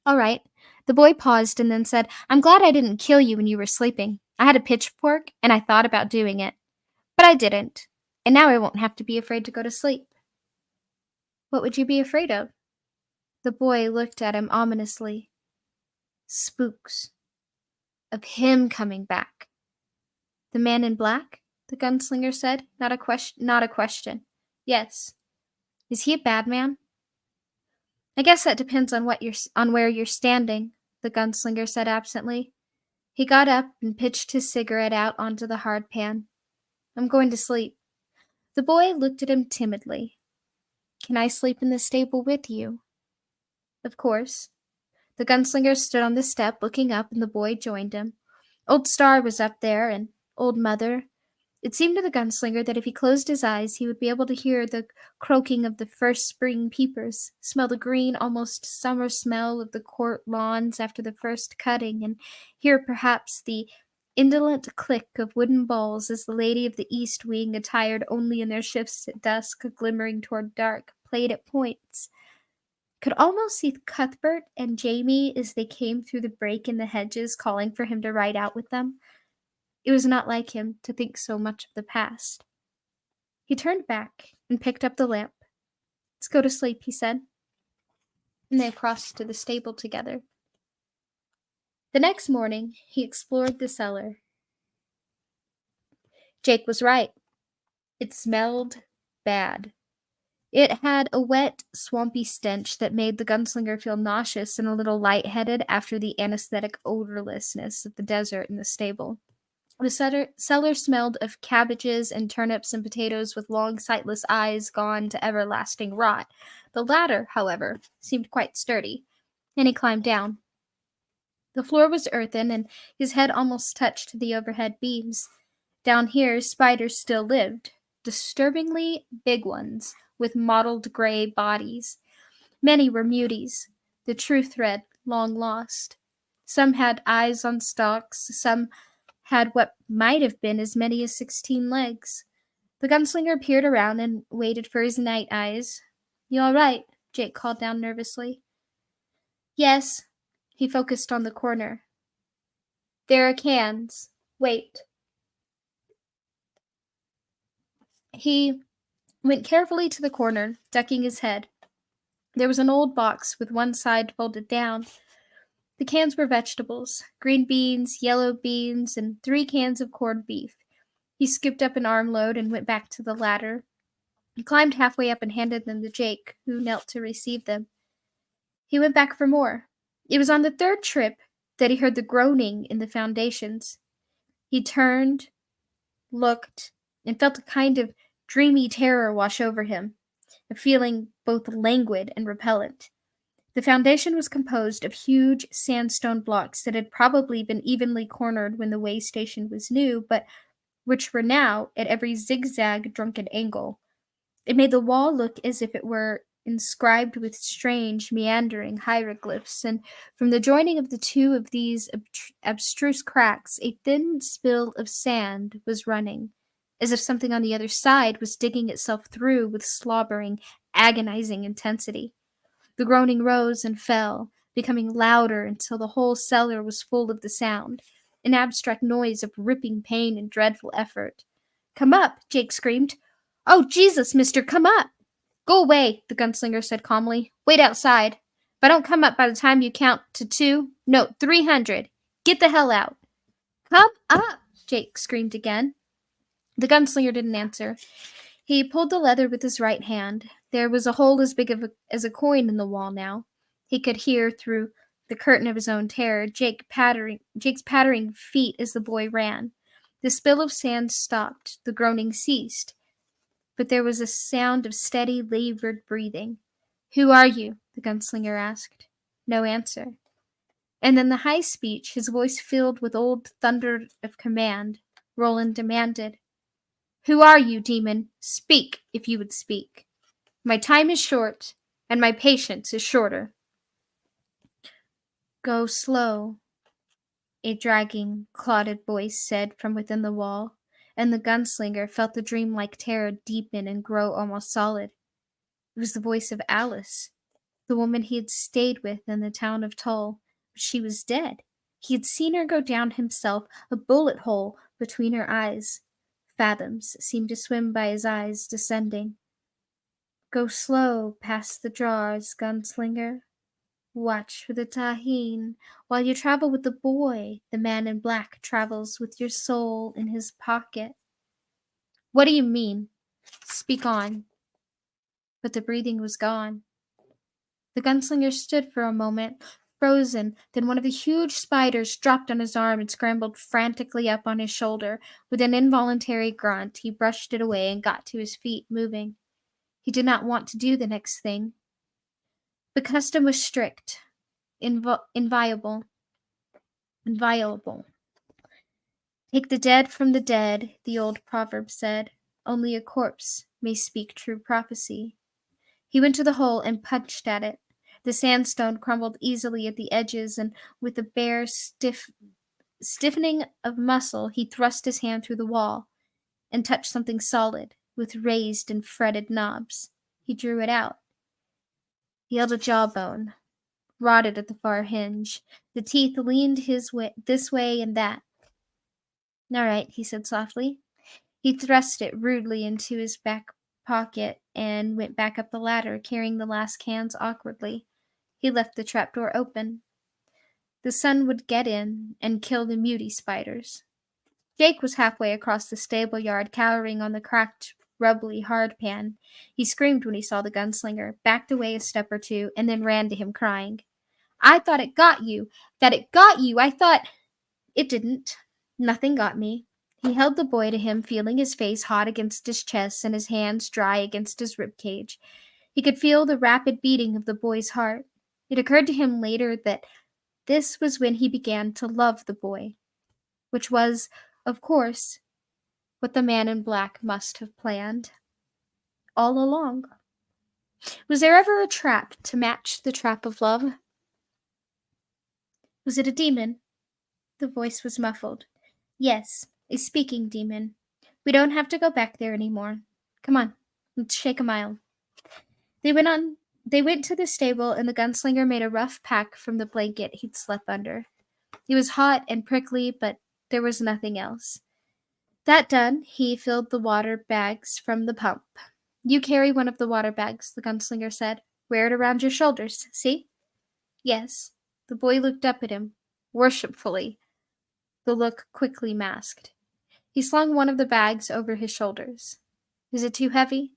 All right. The boy paused and then said, I'm glad I didn't kill you when you were sleeping. I had a pitchfork and I thought about doing it. But I didn't. And now I won't have to be afraid to go to sleep. What would you be afraid of? The boy looked at him ominously. Spooks. Of him coming back. The man in black? The gunslinger said. Not a question. Yes. Is he a bad man? I guess that depends on where you're standing, the gunslinger said absently. He got up and pitched his cigarette out onto the hard pan. I'm going to sleep. The boy looked at him timidly. Can I sleep in the stable with you? Of course. The gunslinger stood on the step looking up and the boy joined him. Old Star was up there and Old Mother. It seemed to the gunslinger that if he closed his eyes, he would be able to hear the croaking of the first spring peepers, smell the green, almost summer smell of the court lawns after the first cutting, and hear perhaps the indolent click of wooden balls as the Lady of the East Wing, attired only in their shifts at dusk, glimmering toward dark, played at points. Could almost see Cuthbert and Jamie as they came through the break in the hedges, calling for him to ride out with them. It was not like him to think so much of the past. He turned back and picked up the lamp. Let's go to sleep, he said. And they crossed to the stable together. The next morning, he explored the cellar. Jake was right. It smelled bad. It had a wet, swampy stench that made the gunslinger feel nauseous and a little lightheaded after the anesthetic odorlessness of the desert in the stable. The cellar smelled of cabbages and turnips and potatoes with long, sightless eyes gone to everlasting rot. The latter, however, seemed quite sturdy. and he climbed down. The floor was earthen, and his head almost touched the overhead beams. Down here, spiders still lived, disturbingly big ones, with mottled gray bodies. Many were muties, the true thread long lost. Some had eyes on stalks, some had what might have been as many as 16 legs. The gunslinger peered around and waited for his night eyes. "You all right?" Jake called down nervously. "Yes." He focused on the corner. "There are cans. Wait." He went carefully to the corner, ducking his head. There was an old box with one side folded down. The cans were vegetables: green beans, yellow beans, and 3 cans of corned beef. He scooped up an armload and went back to the ladder. He climbed halfway up and handed them to Jake, who knelt to receive them. He went back for more. It was on the 3rd trip that he heard the groaning in the foundations. He turned, looked, and felt a kind of dreamy terror wash over him, a feeling both languid and repellent. The foundation was composed of huge sandstone blocks that had probably been evenly cornered when the way station was new, but which were now at every zigzag drunken angle. It made the wall look as if it were inscribed with strange, meandering hieroglyphs, and from the joining of the two of these abstruse cracks, a thin spill of sand was running, as if something on the other side was digging itself through with slobbering, agonizing intensity. The groaning rose and fell, becoming louder until the whole cellar was full of the sound, an abstract noise of ripping pain and dreadful effort. "Come up!" Jake screamed. "Oh, Jesus, mister, come up!" "Go away," the gunslinger said calmly. "Wait outside. If I don't come up by the time you count to 2, no, 300, get the hell out." "Come up!" Jake screamed again. The gunslinger didn't answer. He pulled the leather with his right hand. There was a hole as big as a coin in the wall now. He could hear through the curtain of his own terror Jake's pattering feet as the boy ran. The spill of sand stopped. The groaning ceased. But there was a sound of steady, labored breathing. "Who are you?" the gunslinger asked. No answer. And then the high speech, his voice filled with old thunder of command, Roland demanded. "Who are you, demon? Speak, if you would speak. My time is short, and my patience is shorter." "Go slow," a dragging, clotted voice said from within the wall, and the gunslinger felt the dreamlike terror deepen and grow almost solid. It was the voice of Alice, the woman he had stayed with in the town of Tull, but she was dead. He had seen her go down himself, a bullet hole between her eyes. Fathoms seemed to swim by his eyes, descending. "Go slow past the jars, gunslinger. Watch for the Taheen. While you travel with the boy, the man in black travels with your soul in his pocket." "What do you mean?" "Speak on." But the breathing was gone. The gunslinger stood for a moment, frozen. Then one of the huge spiders dropped on his arm and scrambled frantically up on his shoulder. With an involuntary grunt, he brushed it away and got to his feet, moving. He did not want to do the next thing. The custom was strict, inviolable. "Take the dead from the dead," the old proverb said. "Only a corpse may speak true prophecy." He went to the hole and punched at it. The sandstone crumbled easily at the edges, and with a bare stiffening of muscle, he thrust his hand through the wall and touched something solid, with raised and fretted knobs. He drew it out. He held a jawbone, rotted at the far hinge. The teeth leaned this way and that. "All right," he said softly. He thrust it rudely into his back pocket and went back up the ladder, carrying the last cans awkwardly. He left the trapdoor open. The sun would get in and kill the muty spiders. Jake was halfway across the stable yard, cowering on the cracked, rubbly hardpan. He screamed when he saw the gunslinger, backed away a step or two, and then ran to him, crying, "I thought it got you! That it got you! I thought—" "It didn't. Nothing got me." He held the boy to him, feeling his face hot against his chest and his hands dry against his rib cage. He could feel the rapid beating of the boy's heart. It occurred to him later that this was when he began to love the boy, which was, of course, what the man in black must have planned all along. Was there ever a trap to match the trap of love? Was it a demon? The voice was muffled. Yes, a speaking demon. We don't have to go back there anymore. Come on, let's shake a mile. They went on. They went to the stable, and the gunslinger made a rough pack from the blanket he'd slept under. It was hot and prickly, but there was nothing else. That done, he filled the water bags from the pump. You carry one of the water bags, the gunslinger said. Wear it around your shoulders, see? Yes. The boy looked up at him, worshipfully, the look quickly masked. He slung one of the bags over his shoulders. Is it too heavy?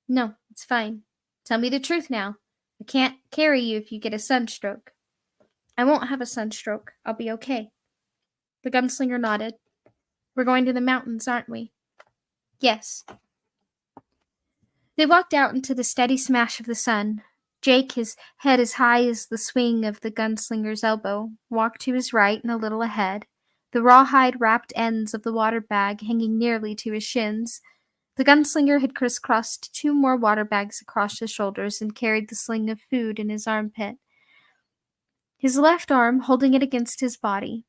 No, it's fine. Tell me the truth now. I can't carry you if you get a sunstroke. I won't have a sunstroke. I'll be okay. The gunslinger nodded. We're going to the mountains, aren't we? Yes. They walked out into the steady smash of the sun. Jake, his head as high as the swing of the gunslinger's elbow, walked to his right and a little ahead, the rawhide wrapped ends of the water bag hanging nearly to his shins. The gunslinger had crisscrossed 2 more water bags across his shoulders and carried the sling of food in his armpit, his left arm holding it against his body.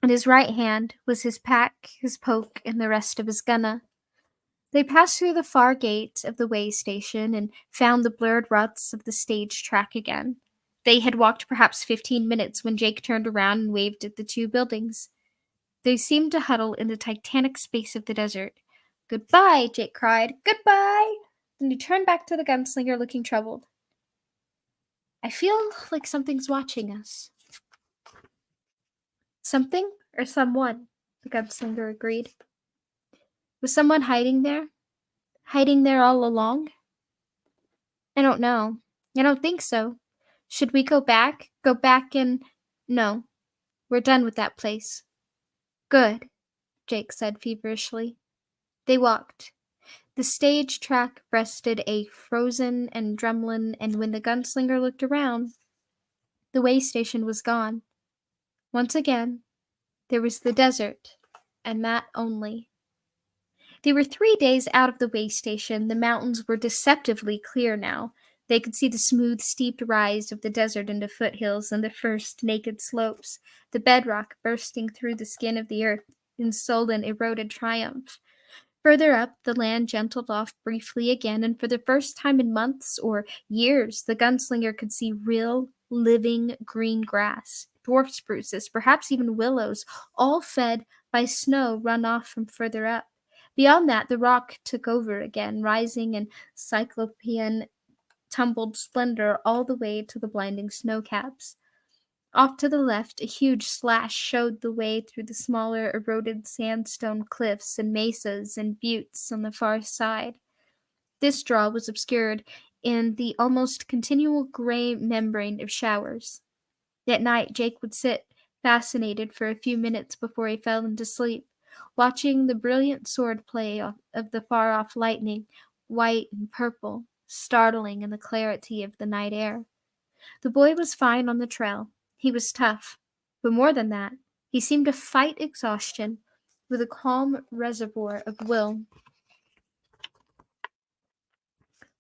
In his right hand was his pack, his poke, and the rest of his gunna. They passed through the far gate of the way station and found the blurred ruts of the stage track again. They had walked perhaps 15 minutes when Jake turned around and waved at the 2 buildings. They seemed to huddle in the titanic space of the desert. Goodbye, Jake cried. Goodbye! Then he turned back to the gunslinger, looking troubled. I feel like something's watching us. Something or someone, the gunslinger agreed. Was someone hiding there? Hiding there all along? I don't know. I don't think so. Should we go back? Go back and... No. We're done with that place. Good, Jake said feverishly. They walked. The stage track breasted a frozen and drumlin, and when the gunslinger looked around, the way station was gone. Once again, there was the desert, and that only. They were 3 days out of the way station. The mountains were deceptively clear now. They could see the smooth, steep rise of the desert into foothills and the first naked slopes, the bedrock bursting through the skin of the earth in sullen, eroded triumph. Further up, the land gentled off briefly again, and for the first time in months or years, the gunslinger could see real, living green grass, dwarf spruces, perhaps even willows, all fed by snow run off from further up. Beyond that, the rock took over again, rising in cyclopean tumbled splendor all the way to the blinding snow-caps. Off to the left, a huge slash showed the way through the smaller, eroded sandstone cliffs and mesas and buttes on the far side. This draw was obscured in the almost continual gray membrane of showers. At night, Jake would sit, fascinated, for a few minutes before he fell into sleep, watching the brilliant sword play of the far-off lightning, white and purple, startling in the clarity of the night air. The boy was fine on the trail. He was tough, but more than that, he seemed to fight exhaustion with a calm reservoir of will,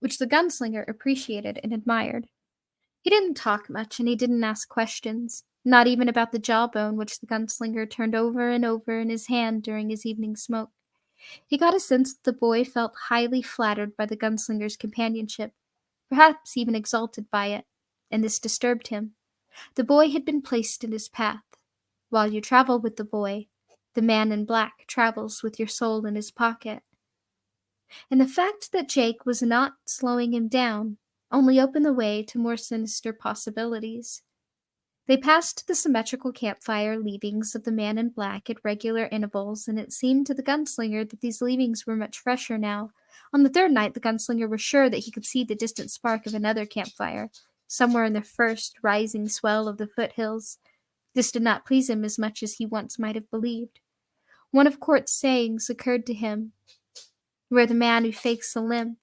which the gunslinger appreciated and admired. He didn't talk much, and he didn't ask questions, not even about the jawbone which the gunslinger turned over and over in his hand during his evening smoke. He got a sense that the boy felt highly flattered by the gunslinger's companionship, perhaps even exalted by it, and this disturbed him. The boy had been placed in his path. While you travel with the boy, the man in black travels with your soul in his pocket. And the fact that Jake was not slowing him down only opened the way to more sinister possibilities. They passed the symmetrical campfire leavings of the man in black at regular intervals, and it seemed to the gunslinger that these leavings were much fresher now. On the 3rd night, the gunslinger was sure that he could see the distant spark of another campfire, somewhere in the first rising swell of the foothills. This did not please him as much as he once might have believed. One of Court's sayings occurred to him, where the man who fakes a limp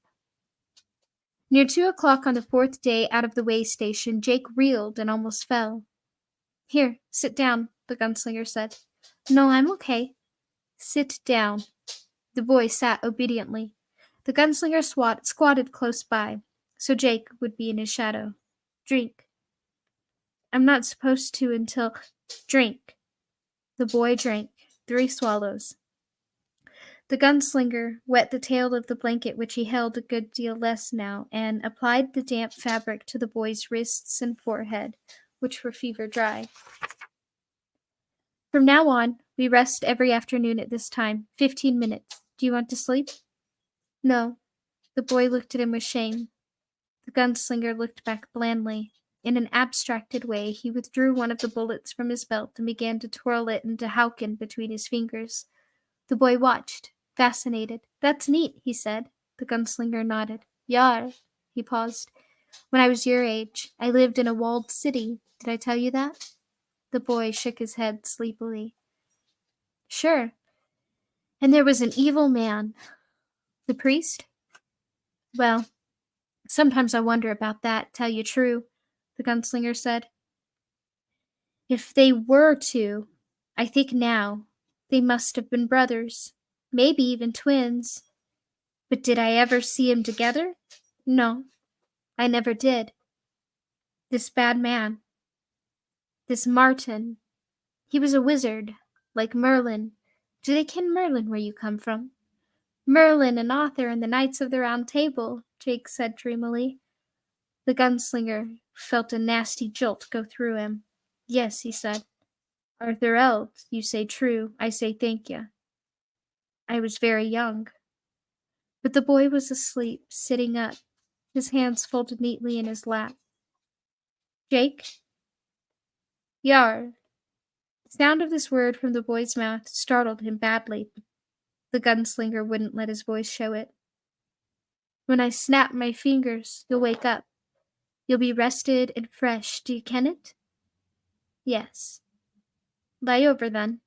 Near 2 o'clock on the fourth day out of the way station, Jake reeled and almost fell. Here, sit down, the gunslinger said. No, I'm okay. Sit down. The boy sat obediently. The gunslinger squatted close by, so Jake would be in his shadow. Drink. I'm not supposed to until... Drink. The boy drank 3 swallows. The gunslinger wet the tail of the blanket, which he held a good deal less now, and applied the damp fabric to the boy's wrists and forehead, which were fever dry. From now on, we rest every afternoon at this time, 15 minutes. Do you want to sleep? No. The boy looked at him with shame. The gunslinger looked back blandly. In an abstracted way, he withdrew one of the bullets from his belt and began to twirl it into houken between his fingers. The boy watched, fascinated. That's neat, he said. The gunslinger nodded. Yar. He paused. When I was your age, I lived in a walled city. Did I tell you that? The boy shook his head sleepily. Sure. And there was an evil man. The priest? Well, sometimes I wonder about that, tell you true, the gunslinger said. If they were to, I think now, they must have been brothers, maybe even twins. But did I ever see 'em together? No, I never did. This bad man, this Martin, he was a wizard, like Merlin. Do they ken Merlin where you come from? Merlin, an author in the Knights of the Round Table, Jake said dreamily. The gunslinger felt a nasty jolt go through him. Yes, he said. Arthur Eld, you say true. I say thank you. I was very young. But the boy was asleep, sitting up, his hands folded neatly in his lap. Jake? Yar. The sound of this word from the boy's mouth startled him badly. The gunslinger wouldn't let his voice show it. When I snap my fingers, you'll wake up. You'll be rested and fresh. Do you ken it? Yes. Lie over, then.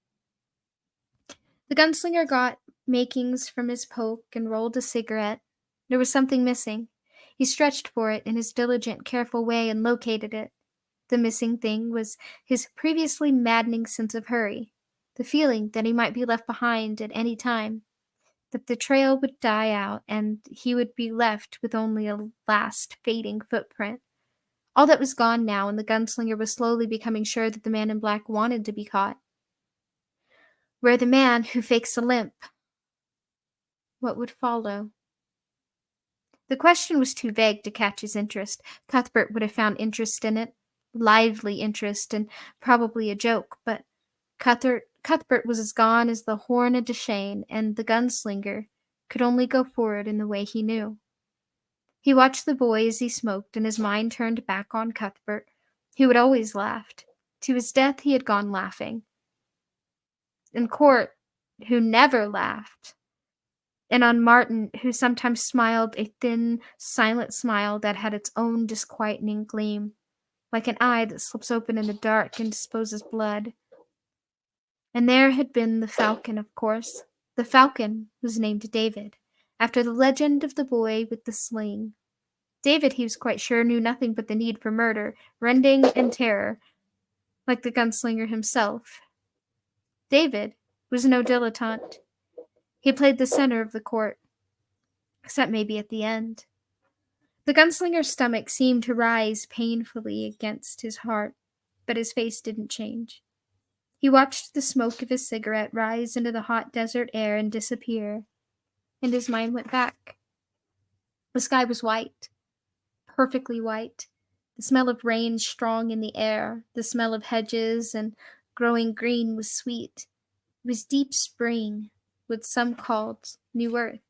The gunslinger got makings from his poke and rolled a cigarette. There was something missing. He stretched for it in his diligent, careful way and located it. The missing thing was his previously maddening sense of hurry, the feeling that he might be left behind at any time, that the trail would die out and he would be left with only a last fading footprint. All that was gone now, and the gunslinger was slowly becoming sure that the man in black wanted to be caught. Where the man who fakes a limp? What would follow? The question was too vague to catch his interest. Cuthbert would have found interest in it, lively interest, and probably a joke, but Cuthbert was as gone as the horn of Deshane, and the gunslinger could only go forward in the way he knew. He watched the boy as he smoked, and his mind turned back on Cuthbert, who had always laughed. To his death he had gone laughing. And Court, who never laughed. And on Martin, who sometimes smiled a thin, silent smile that had its own disquieting gleam, like an eye that slips open in the dark and disposes blood. And there had been the falcon, of course. The falcon was named David, after the legend of the boy with the sling. David, he was quite sure, knew nothing but the need for murder, rending, and terror, like the gunslinger himself. David was no dilettante. He played the center of the court, except maybe at the end. The gunslinger's stomach seemed to rise painfully against his heart, but his face didn't change. He watched the smoke of his cigarette rise into the hot desert air and disappear, and his mind went back. The sky was white, perfectly white, the smell of rain strong in the air, the smell of hedges and growing green was sweet. It was deep spring, what some called New Earth.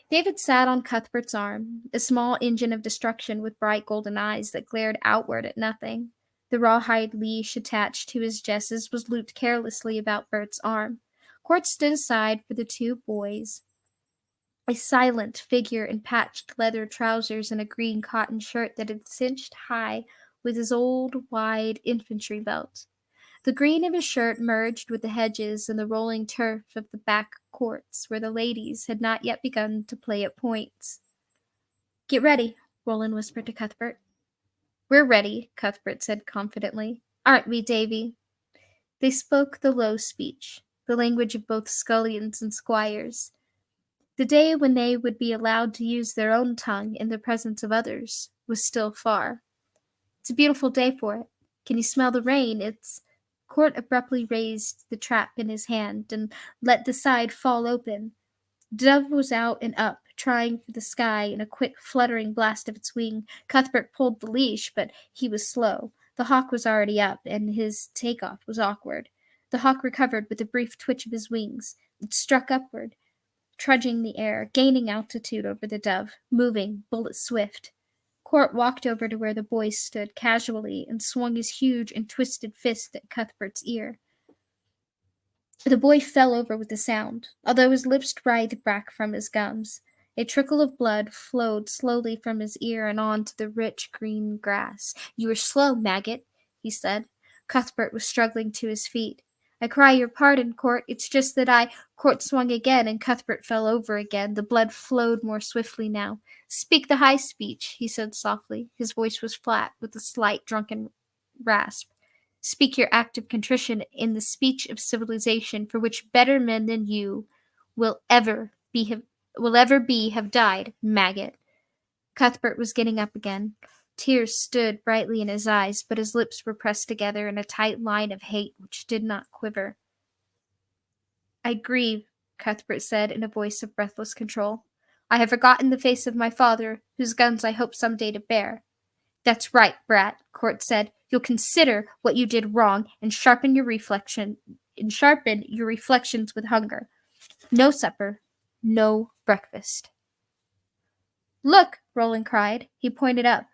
David sat on Cuthbert's arm, a small engine of destruction with bright golden eyes that glared outward at nothing. The rawhide leash attached to his jesses was looped carelessly about Bert's arm. Court stood aside for the two boys, a silent figure in patched leather trousers and a green cotton shirt that had cinched high with his old, wide infantry belt. The green of his shirt merged with the hedges and the rolling turf of the back courts where the ladies had not yet begun to play at points. Get ready, Roland whispered to Cuthbert. We're ready, Cuthbert said confidently. Aren't we, Davy? They spoke the low speech, the language of both scullions and squires. The day when they would be allowed to use their own tongue in the presence of others was still far. It's a beautiful day for it. Can you smell the rain? It's. Court abruptly raised the trap in his hand and let the side fall open. The dove was out and up, trying for the sky in a quick, fluttering blast of its wing. Cuthbert pulled the leash, but he was slow. The hawk was already up, and his takeoff was awkward. The hawk recovered with a brief twitch of his wings. It struck upward, trudging the air, gaining altitude over the dove, moving, bullet swift. Court walked over to where the boy stood casually and swung his huge and twisted fist at Cuthbert's ear. The boy fell over with a sound, although his lips writhed back from his gums. A trickle of blood flowed slowly from his ear and on to the rich green grass. You were slow, maggot, he said. Cuthbert was struggling to his feet. I cry your pardon, Court. It's just that I. Court swung again, and Cuthbert fell over again. The blood flowed more swiftly now. Speak the high speech, he said softly. His voice was flat, with a slight drunken rasp. Speak your act of contrition in the speech of civilization for which better men than you will ever be have died, maggot. Cuthbert was getting up again. Tears stood brightly in his eyes, but his lips were pressed together in a tight line of hate which did not quiver. I grieve, Cuthbert said in a voice of breathless control. I have forgotten the face of my father, whose guns I hope some day to bear. That's right, brat, Court said. You'll consider what you did wrong and sharpen your reflections with hunger. No supper, no breakfast. Look, Roland cried. He pointed up.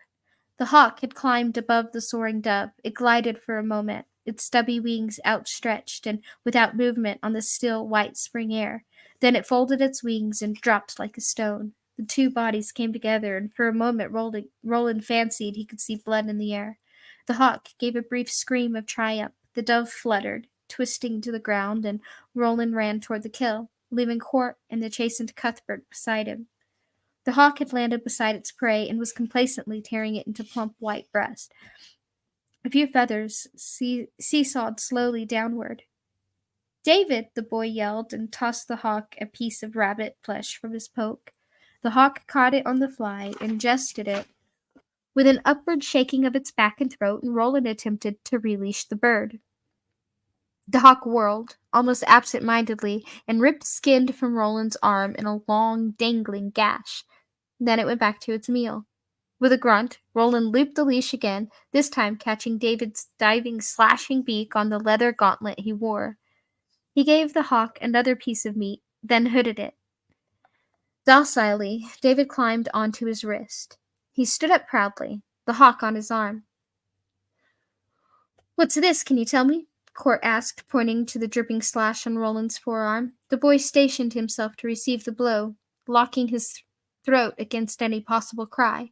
The hawk had climbed above the soaring dove. It glided for a moment, its stubby wings outstretched and without movement on the still white spring air. Then it folded its wings and dropped like a stone. The two bodies came together, and for a moment Roland fancied he could see blood in the air. The hawk gave a brief scream of triumph. The dove fluttered, twisting to the ground, and Roland ran toward the kill, leaving Court and the chastened Cuthbert beside him. The hawk had landed beside its prey and was complacently tearing it into plump white breast. A few feathers seesawed slowly downward. David, the boy yelled, and tossed the hawk a piece of rabbit flesh from his poke. The hawk caught it on the fly, ingested it with an upward shaking of its back and throat, and Roland attempted to releash the bird. The hawk whirled, almost absent-mindedly, and ripped skin from Roland's arm in a long, dangling gash. Then it went back to its meal. With a grunt, Roland looped the leash again, this time catching David's diving, slashing beak on the leather gauntlet he wore. He gave the hawk another piece of meat, then hooded it. Docilely, David climbed onto his wrist. He stood up proudly, the hawk on his arm. What's this, can you tell me? Court asked, pointing to the dripping slash on Roland's forearm. The boy stationed himself to receive the blow, locking his throat against any possible cry.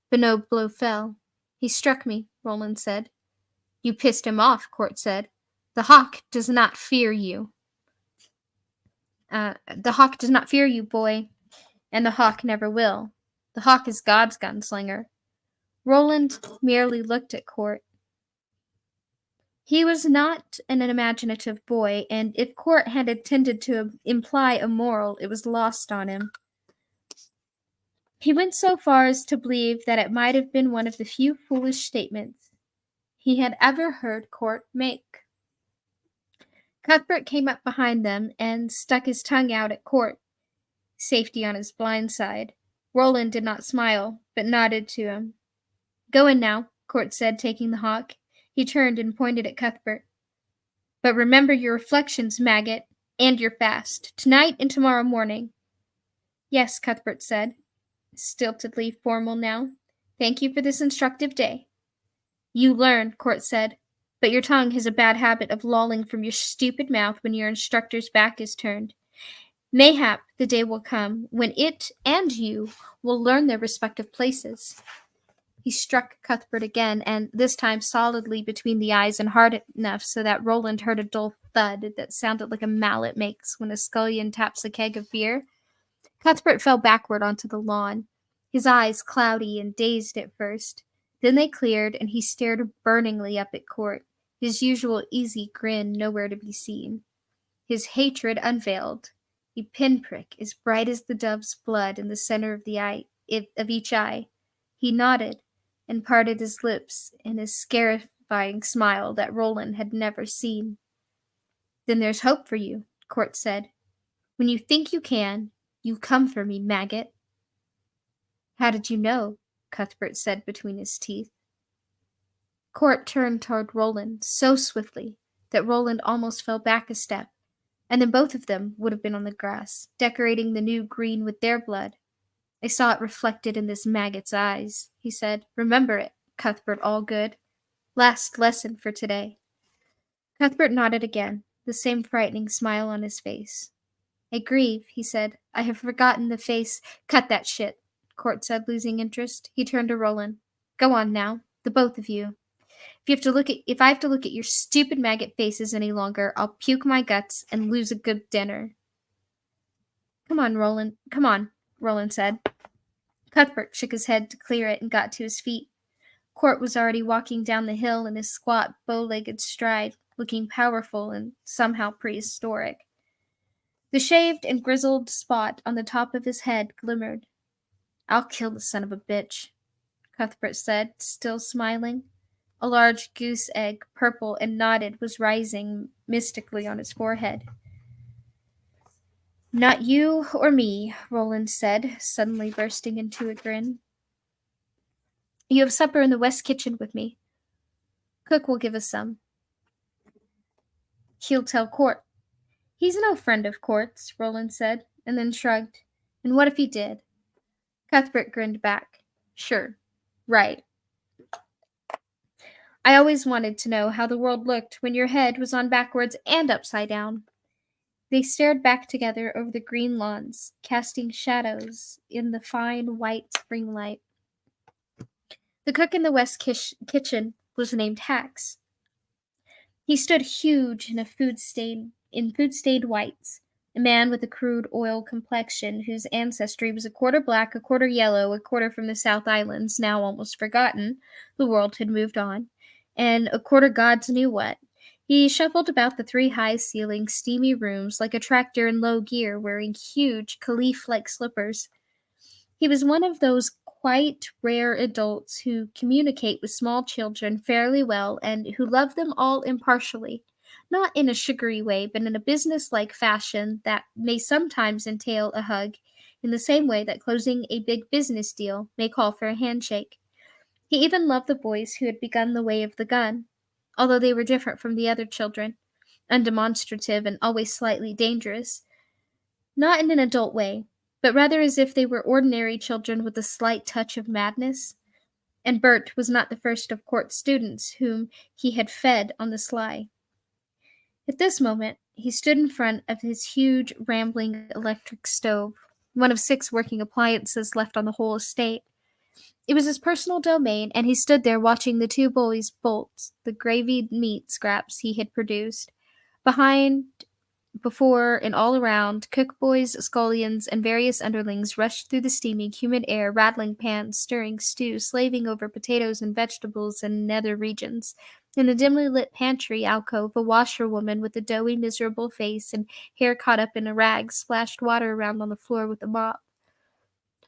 But no blow fell. He struck me, Roland said. You pissed him off, Court said. The hawk does not fear you. The hawk does not fear you, boy, and the hawk never will. The hawk is God's gunslinger. Roland merely looked at Court. He was not an imaginative boy, and if Court had intended to imply a moral, it was lost on him. He went so far as to believe that it might have been one of the few foolish statements he had ever heard Court make. Cuthbert came up behind them and stuck his tongue out at Court, safety on his blind side. Roland did not smile, but nodded to him. Go in now, Court said, taking the hawk. He turned and pointed at Cuthbert. But remember your reflections, maggot, and your fast, tonight and tomorrow morning. Yes, Cuthbert said, stiltedly formal now. Thank you for this instructive day. You learn, Court said, but your tongue has a bad habit of lolling from your stupid mouth when your instructor's back is turned. Mayhap the day will come when it and you will learn their respective places. He struck Cuthbert again, and this time solidly between the eyes and hard enough so that Roland heard a dull thud that sounded like a mallet makes when a scullion taps a keg of beer. Cuthbert fell backward onto the lawn. his eyes cloudy and dazed at first. Then they cleared, and he stared burningly up at Court, his usual easy grin nowhere to be seen. His hatred unveiled, a pinprick as bright as the dove's blood in the center of of each eye. He nodded and parted his lips in a scarifying smile that Roland had never seen. Then there's hope for you, Court said. When you think you can, you come for me, maggot. How did you know? Cuthbert said between his teeth. Court turned toward Roland so swiftly that Roland almost fell back a step, and then both of them would have been on the grass, decorating the new green with their blood. I saw it reflected in this maggot's eyes, he said. Remember it, Cuthbert Allgood. Last lesson for today. Cuthbert nodded again, the same frightening smile on his face. I grieve, he said. I have forgotten the face. Cut that shit, Court said, losing interest. He turned to Roland. Go on now, the both of you. If I have to look at your stupid maggot faces any longer, I'll puke my guts and lose a good dinner. Come on, Roland said. Cuthbert shook his head to clear it and got to his feet. Court was already walking down the hill in his squat, bow-legged stride, looking powerful and somehow prehistoric. The shaved and grizzled spot on the top of his head glimmered. I'll kill the son of a bitch, Cuthbert said, still smiling. A large goose egg, purple and knotted, was rising mystically on his forehead. Not you or me, Roland said, suddenly bursting into a grin. You have supper in the west kitchen with me. Cook will give us some. He'll tell Court. He's no friend of Court's, Roland said, and then shrugged. And what if he did? Cuthbert grinned back. Sure. Right. I always wanted to know how the world looked when your head was on backwards and upside down. They stared back together over the green lawns, casting shadows in the fine white spring light. The cook in the west kitchen was named Hax. He stood huge in food-stained whites, a man with a crude oil complexion whose ancestry was a quarter black, a quarter yellow, a quarter from the South Islands, now almost forgotten, the world had moved on, and a quarter gods knew what. He shuffled about the three high-ceilinged, steamy rooms like a tractor in low gear, wearing huge, caliph-like slippers. He was one of those quite rare adults who communicate with small children fairly well and who love them all impartially, not in a sugary way, but in a business-like fashion that may sometimes entail a hug, in the same way that closing a big business deal may call for a handshake. He even loved the boys who had begun the way of the gun, although they were different from the other children, undemonstrative and always slightly dangerous, not in an adult way, but rather as if they were ordinary children with a slight touch of madness. And Bert was not the first of Court's students whom he had fed on the sly. At this moment, he stood in front of his huge, rambling electric stove, one of 6 working appliances left on the whole estate. It was his personal domain, and he stood there watching the 2 boys bolt the gravied meat scraps he had produced. Behind, before, and all around, cook boys, scullions, and various underlings rushed through the steaming, humid air, rattling pans, stirring stew, slaving over potatoes and vegetables in nether regions. In the dimly lit pantry alcove, a washerwoman with a doughy, miserable face and hair caught up in a rag splashed water around on the floor with a mop.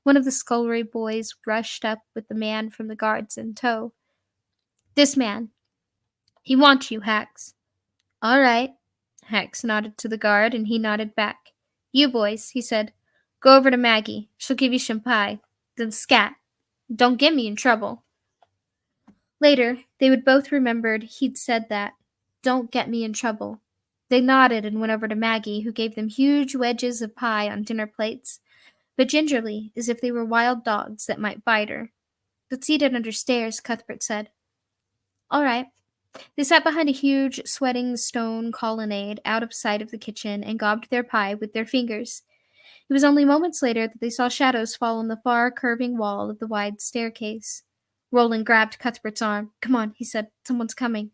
One of the scullery boys rushed up with the man from the guards in tow. This man. He wants you, Hax. All right. Hax nodded to the guard, and he nodded back. You boys, he said, go over to Maggie. She'll give you some pie. Then scat. Don't get me in trouble. Later, they would both remembered he'd said that. Don't get me in trouble. They nodded and went over to Maggie, who gave them huge wedges of pie on dinner plates, but gingerly, as if they were wild dogs that might bite her. Let's eat it under stairs, Cuthbert said. All right. They sat behind a huge, sweating stone colonnade out of sight of the kitchen and gobbed their pie with their fingers. It was only moments later that they saw shadows fall on the far, curving wall of the wide staircase. Roland grabbed Cuthbert's arm. Come on, he said. Someone's coming.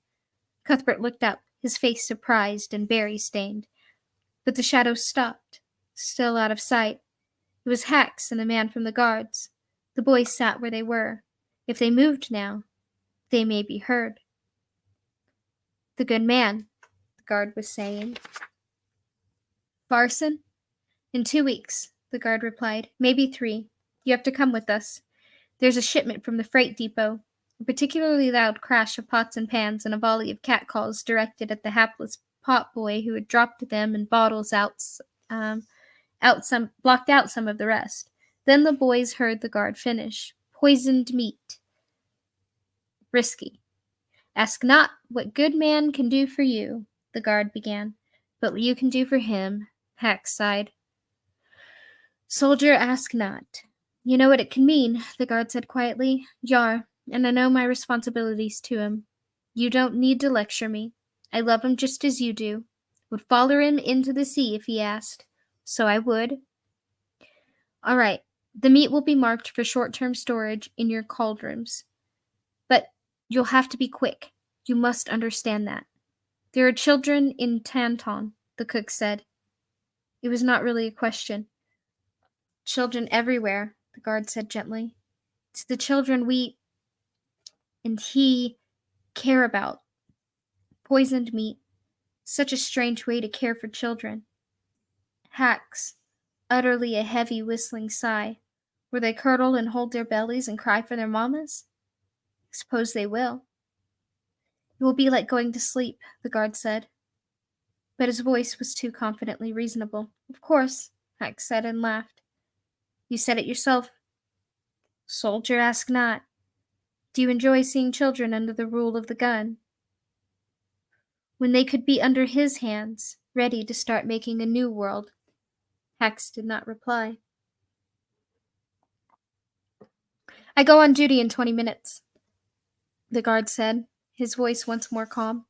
Cuthbert looked up, his face surprised and berry-stained. But the shadows stopped, still out of sight. It was Hax and the man from the guards. The boys sat where they were. If they moved now, they may be heard. The good man, the guard was saying. Parson? In 2 weeks, the guard replied. Maybe 3. You have to come with us. There's a shipment from the freight depot. A particularly loud crash of pots and pans and a volley of catcalls directed at the hapless pot boy who had dropped them and bottles blocked out some of the rest. Then the boys heard the guard finish. Poisoned meat. Risky. Ask not what good man can do for you, the guard began, but what you can do for him, Hax sighed. Soldier, ask not. You know what it can mean, the guard said quietly. Jar, and I know my responsibilities to him. You don't need to lecture me. I love him just as you do. Would follow him into the sea if he asked. So I would. All right, the meat will be marked for short-term storage in your cauldrons. But you'll have to be quick. You must understand that. There are children in Tanton, the cook said. It was not really a question. Children everywhere, the guard said gently. It's the children we and he care about. Poisoned meat. Such a strange way to care for children. Hacks. Utterly a heavy whistling sigh. Will they curdle and hold their bellies and cry for their mammas? I suppose they will. It will be like going to sleep, the guard said. But his voice was too confidently reasonable. Of course, Hacks said and laughed. You said it yourself. Soldier, ask not. Do you enjoy seeing children under the rule of the gun? When they could be under his hands, ready to start making a new world. Hacks did not reply. I go on duty in 20 minutes, the guard said, his voice once more calm.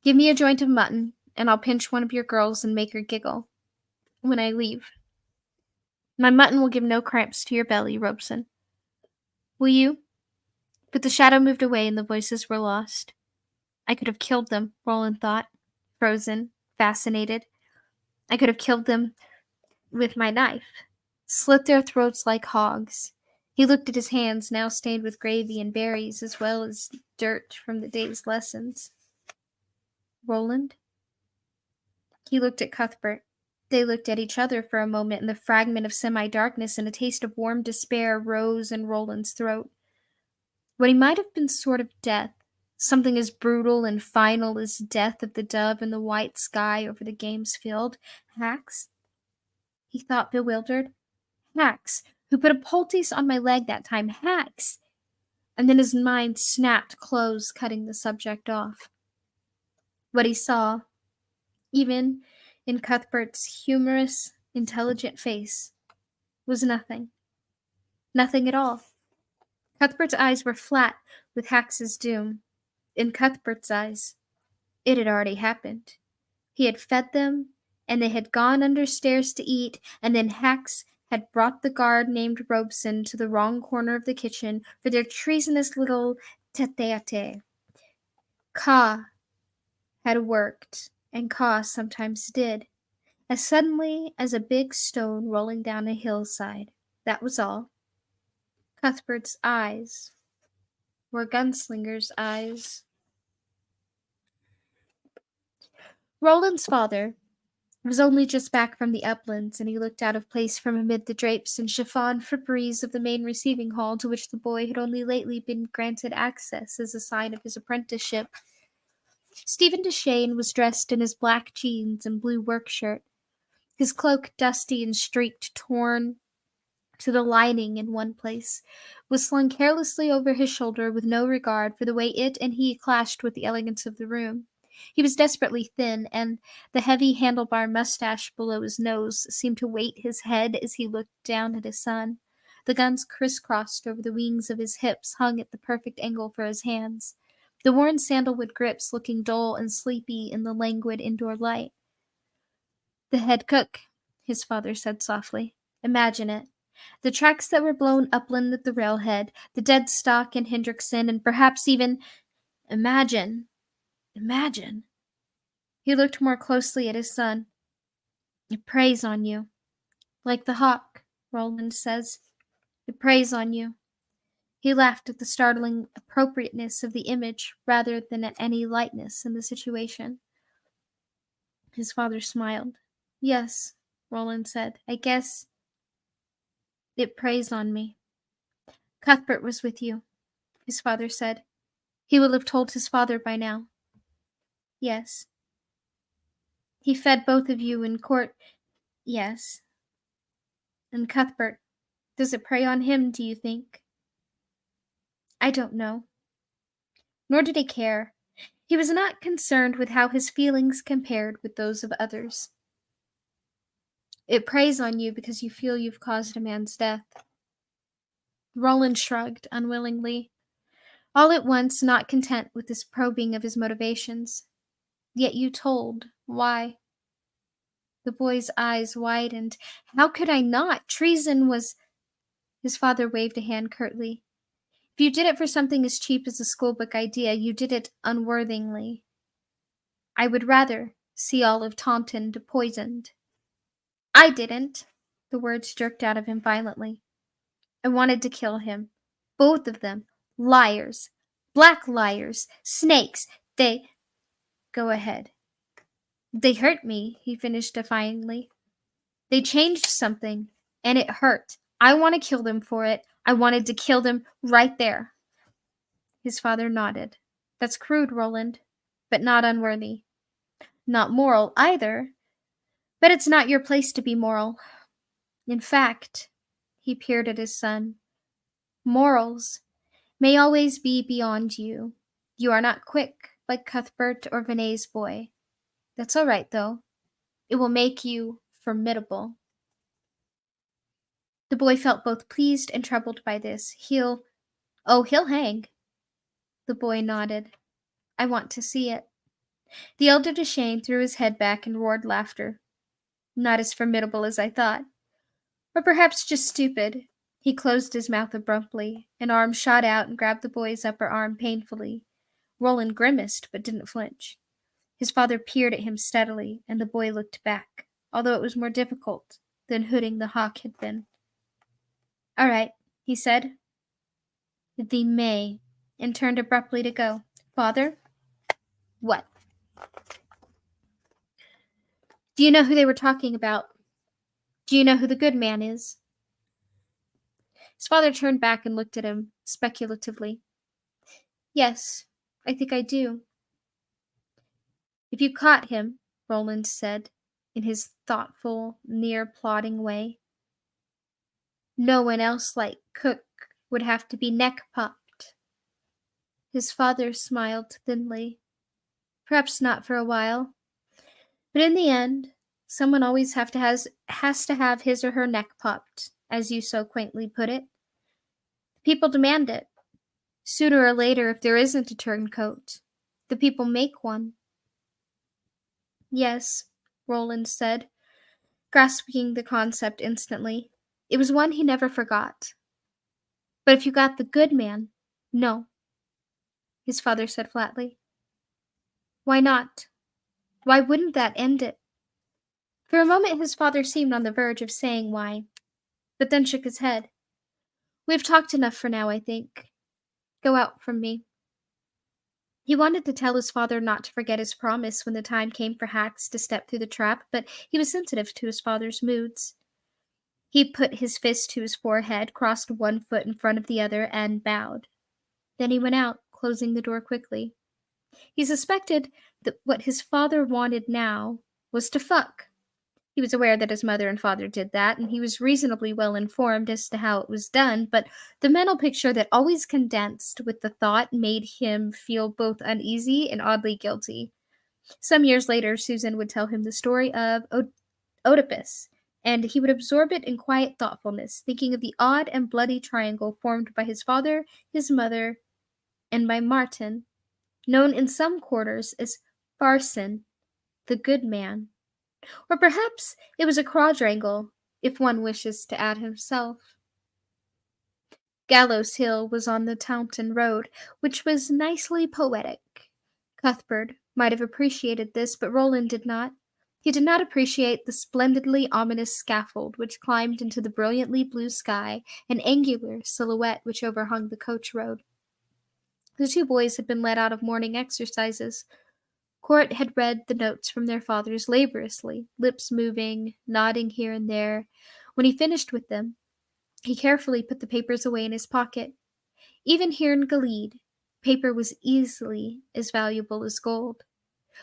Give me a joint of mutton, and I'll pinch one of your girls and make her giggle. When I leave. My mutton will give no cramps to your belly, Robeson. Will you? But the shadow moved away and the voices were lost. I could have killed them, Roland thought, frozen, fascinated. I could have killed them with my knife, slit their throats like hogs. He looked at his hands, now stained with gravy and berries, as well as dirt from the day's lessons. Roland? He looked at Cuthbert. They looked at each other for a moment in the fragment of semi-darkness, and a taste of warm despair rose in Roland's throat. What he might have been sort of death, something as brutal and final as death of the dove in the white sky over the games field. Hacks? He thought, bewildered. Hacks, who put a poultice on my leg that time. Hacks! And then his mind snapped close, cutting the subject off. What he saw, even in Cuthbert's humorous, intelligent face, was nothing. Nothing at all. Cuthbert's eyes were flat with Hax's doom. In Cuthbert's eyes, it had already happened. He had fed them, and they had gone under stairs to eat, and then Hax had brought the guard named Robeson to the wrong corner of the kitchen for their treasonous little tete-a-tete. Ka had worked, and Ka sometimes did, as suddenly as a big stone rolling down a hillside. That was all. Cuthbert's eyes were Gunslinger's eyes. Roland's father was only just back from the uplands, and he looked out of place from amid the drapes and chiffon fripperies of the main receiving hall, to which the boy had only lately been granted access as a sign of his apprenticeship. Stephen Deshane was dressed in his black jeans and blue work shirt, his cloak dusty and streaked, torn to the lining in one place, was slung carelessly over his shoulder with no regard for the way it and he clashed with the elegance of the room. He was desperately thin, and the heavy handlebar mustache below his nose seemed to weight his head as he looked down at his son. The guns crisscrossed over the wings of his hips hung at the perfect angle for his hands, the worn sandalwood grips looking dull and sleepy in the languid indoor light. The head cook, his father said softly. Imagine it. The tracks that were blown upland at the railhead, the dead stock in Hendrickson, and perhaps even Imagine. He looked more closely at his son. It preys on you. Like the hawk, Roland says. It preys on you. He laughed at the startling appropriateness of the image rather than at any lightness in the situation. His father smiled. Yes, Roland said. I guess it preys on me. Cuthbert was with you, his father said. He will have told his father by now. Yes. He fed both of you in court. Yes. And Cuthbert, does it prey on him, do you think? I don't know. Nor did he care. He was not concerned with how his feelings compared with those of others. It preys on you because you feel you've caused a man's death. Roland shrugged unwillingly, all at once not content with this probing of his motivations. Yet you told. Why? The boy's eyes widened. How could I not? Treason was... His father waved a hand curtly. If you did it for something as cheap as a schoolbook idea, you did it unworthingly. I would rather see all of Taunton poisoned. I didn't. The words jerked out of him violently. I wanted to kill him. Both of them. Liars. Black liars. Snakes. They... Go ahead. They hurt me, he finished defiantly. They changed something, and it hurt. I want to kill them for it. I wanted to kill them right there. His father nodded. That's crude, Roland, but not unworthy. Not moral either, but it's not your place to be moral. In fact, he peered at his son, morals may always be beyond you. You are not quick, like Cuthbert or Vinay's boy. That's all right, though. It will make you formidable. The boy felt both pleased and troubled by this. He'll hang. The boy nodded. I want to see it. The elder Deshane threw his head back and roared laughter. Not as formidable as I thought. Or perhaps just stupid. He closed his mouth abruptly. An arm shot out and grabbed the boy's upper arm painfully. Roland grimaced, but didn't flinch. His father peered at him steadily, and the boy looked back, although it was more difficult than hooting the hawk had been. All right, he said. The May, and turned abruptly to go. Father? What? Do you know who they were talking about? Do you know who the good man is? His father turned back and looked at him speculatively. Yes, I think I do. If you caught him, Roland said, in his thoughtful, near-plodding way, no one else like Cook would have to be neck-popped. His father smiled thinly. Perhaps not for a while. But in the end, someone always has to have his or her neck popped, as you so quaintly put it. People demand it. Sooner or later, if there isn't a turncoat, the people make one. Yes, Roland said, grasping the concept instantly. It was one he never forgot. But if you got the good man, no, his father said flatly. Why not? Why wouldn't that end it? For a moment his father seemed on the verge of saying why, but then shook his head. We've talked enough for now, I think. Go out from me. He wanted to tell his father not to forget his promise when the time came for Hax to step through the trap, but he was sensitive to his father's moods. He put his fist to his forehead, crossed one foot in front of the other, and bowed. Then he went out, closing the door quickly. He suspected that what his father wanted now was to fuck. He was aware that his mother and father did that, and he was reasonably well informed as to how it was done, but the mental picture that always condensed with the thought made him feel both uneasy and oddly guilty. Some years later, Susan would tell him the story of Oedipus, and he would absorb it in quiet thoughtfulness, thinking of the odd and bloody triangle formed by his father, his mother, and by Martin, known in some quarters as Farson, the good man. Or perhaps it was a quadrangle, if one wishes to add himself. Gallows Hill was on the Taunton Road, which was nicely poetic. Cuthbert might have appreciated this, but Roland did not. He did not appreciate the splendidly ominous scaffold which climbed into the brilliantly blue sky, an angular silhouette which overhung the coach road. The two boys had been let out of morning exercises. Court had read the notes from their fathers laboriously, lips moving, nodding here and there. When he finished with them, he carefully put the papers away in his pocket. Even here in Gilead, paper was easily as valuable as gold.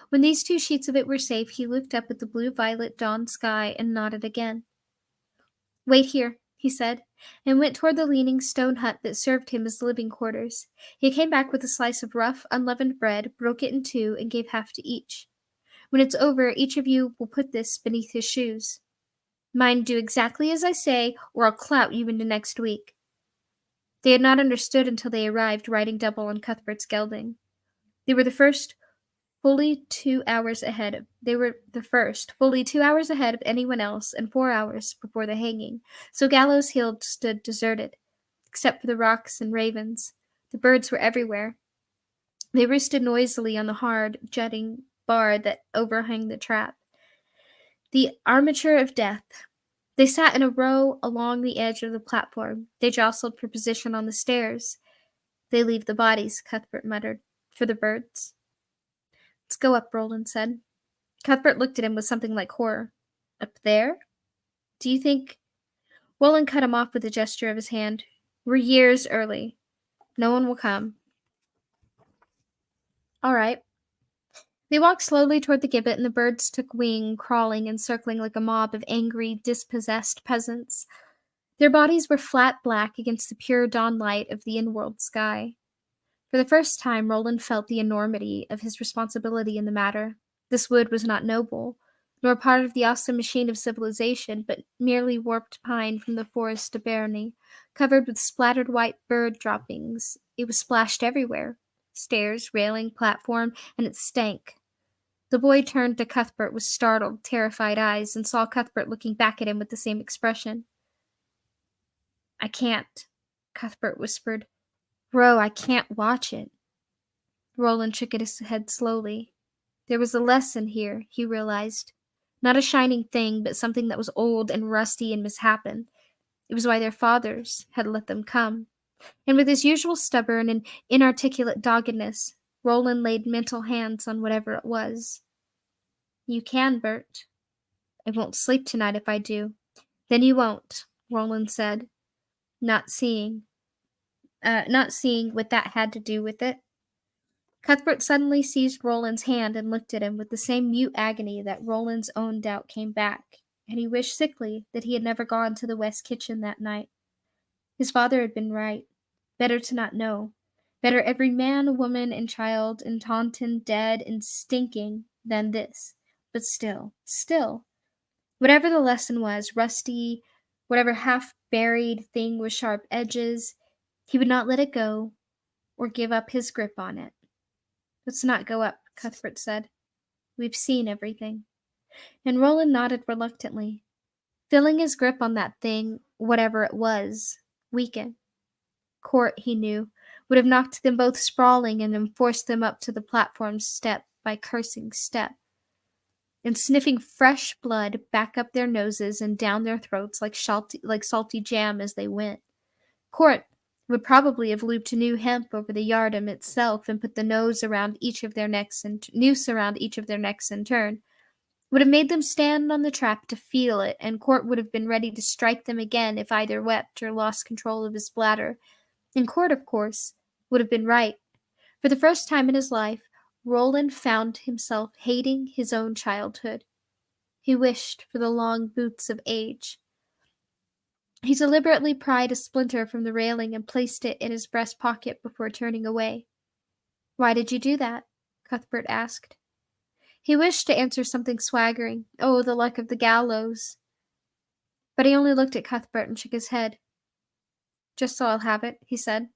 When these two sheets of it were safe, he looked up at the blue-violet dawn sky and nodded again. "Wait here," he said, and went toward the leaning stone hut that served him as living quarters. He came back with a slice of rough, unleavened bread, broke it in two, and gave half to each. "When it's over, each of you will put this beneath his shoes. Mind, do exactly as I say, or I'll clout you into next week." They had not understood until they arrived, riding double on Cuthbert's gelding. They were the first fully 2 hours ahead of anyone else, and 4 hours before the hanging, so Gallows Hill stood deserted, except for the rocks and ravens. The birds were everywhere. They roosted noisily on the hard, jutting bar that overhung the trap. The armature of death. They sat in a row along the edge of the platform. They jostled for position on the stairs. "They leave the bodies," Cuthbert muttered, "for the birds." "Let's go up," Roland said. Cuthbert looked at him with something like horror. "Up there? Do you think—" Roland cut him off with a gesture of his hand. "We're years early. No one will come." "All right." They walked slowly toward the gibbet, and the birds took wing, crawling and circling like a mob of angry, dispossessed peasants. Their bodies were flat black against the pure dawn light of the in-world sky. For the first time, Roland felt the enormity of his responsibility in the matter. This wood was not noble, nor part of the awesome machine of civilization, but merely warped pine from the forest of Berny, covered with splattered white bird droppings. It was splashed everywhere, stairs, railing, platform, and it stank. The boy turned to Cuthbert with startled, terrified eyes, and saw Cuthbert looking back at him with the same expression. "I can't," Cuthbert whispered. "Ro, I can't watch it." Roland shook his head slowly. There was a lesson here, he realized. Not a shining thing, but something that was old and rusty and mishappen. It was why their fathers had let them come. And with his usual stubborn and inarticulate doggedness, Roland laid mental hands on whatever it was. "You can, Bert." "I won't sleep tonight if I do." "Then you won't," Roland said, not seeing what that had to do with it. Cuthbert suddenly seized Roland's hand and looked at him with the same mute agony that Roland's own doubt came back, and he wished sickly that he had never gone to the West Kitchen that night. His father had been right. Better to not know. Better every man, woman, and child in Taunton dead and stinking than this. But still, whatever the lesson was, rusty, whatever half-buried thing with sharp edges, he would not let it go or give up his grip on it. "Let's not go up," Cuthbert said. "We've seen everything." And Roland nodded reluctantly. Feeling his grip on that thing, whatever it was, weaken. Court, he knew, would have knocked them both sprawling and then forced them up to the platform step by cursing step, and sniffing fresh blood back up their noses and down their throats like salty jam as they went. Court would probably have looped new hemp over the yardam itself and put the noose around each of their necks in turn. Would have made them stand on the trap to feel it, and Court would have been ready to strike them again if either wept or lost control of his bladder. And Court, of course, would have been right. For the first time in his life, Roland found himself hating his own childhood. He wished for the long boots of age. He deliberately pried a splinter from the railing and placed it in his breast pocket before turning away. "Why did you do that?" Cuthbert asked. He wished to answer something swaggering. Oh, the luck of the gallows. But he only looked at Cuthbert and shook his head. "Just so I'll have it," he said.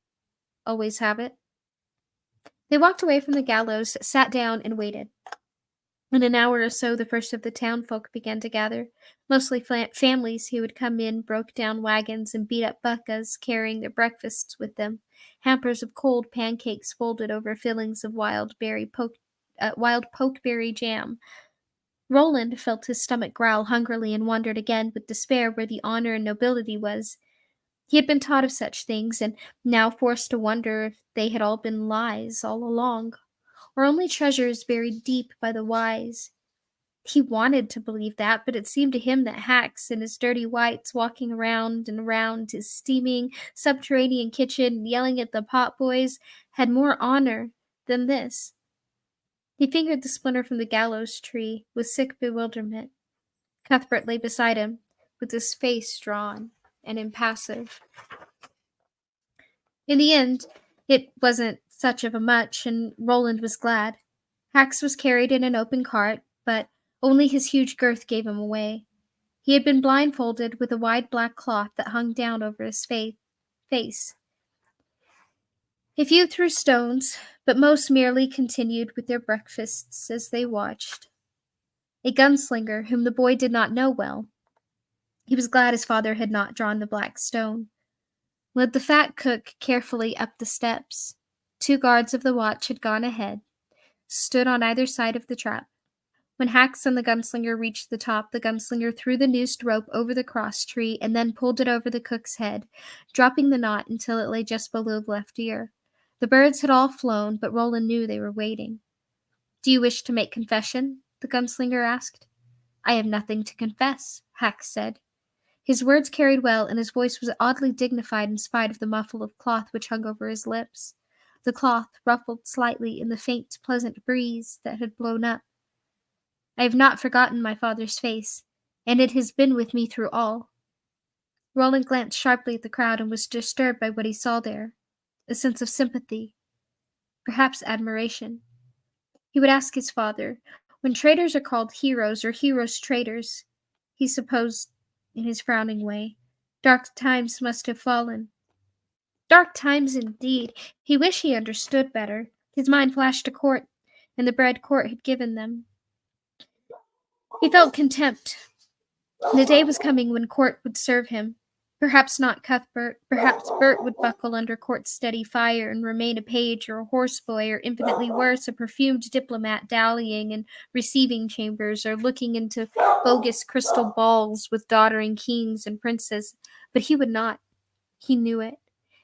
"Always have it." They walked away from the gallows, sat down, and waited. In an hour or so, the first of the town folk began to gather, mostly families who would come in, broke down wagons, and beat up buckas, carrying their breakfasts with them, hampers of cold pancakes folded over fillings of wild pokeberry jam. Roland felt his stomach growl hungrily and wondered again with despair where the honor and nobility was. He had been taught of such things, and now forced to wonder if they had all been lies all along, or only treasures buried deep by the wise. He wanted to believe that, but it seemed to him that Hacks in his dirty whites walking around and around his steaming subterranean kitchen, yelling at the pot boys, had more honor than this. He fingered the splinter from the gallows tree with sick bewilderment. Cuthbert lay beside him, with his face drawn and impassive. In the end, it wasn't such of a much, and Roland was glad. Hax was carried in an open cart, but only his huge girth gave him away. He had been blindfolded with a wide black cloth that hung down over his face. A few threw stones, but most merely continued with their breakfasts as they watched. A gunslinger, whom the boy did not know well, he was glad his father had not drawn the black stone, led the fat cook carefully up the steps. 2 guards of the watch had gone ahead, stood on either side of the trap. When Hax and the gunslinger reached the top, the gunslinger threw the noosed rope over the cross tree and then pulled it over the cook's head, dropping the knot until it lay just below the left ear. The birds had all flown, but Roland knew they were waiting. "Do you wish to make confession?" the gunslinger asked. "I have nothing to confess," Hax said. His words carried well, and his voice was oddly dignified in spite of the muffle of cloth which hung over his lips. The cloth ruffled slightly in the faint, pleasant breeze that had blown up. "I have not forgotten my father's face, and it has been with me through all." Roland glanced sharply at the crowd and was disturbed by what he saw there. A sense of sympathy, perhaps admiration. He would ask his father, when traitors are called heroes or heroes traitors, he supposed, in his frowning way, dark times must have fallen. Dark times indeed. He wished he understood better. His mind flashed to Court, and the bread Court had given them. He felt contempt. The day was coming when Court would serve him. Perhaps not Cuthbert. Perhaps Bert would buckle under Court's steady fire and remain a page or a horseboy, or infinitely worse, a perfumed diplomat dallying in receiving chambers or looking into bogus crystal balls with doddering kings and princes. But he would not. He knew it.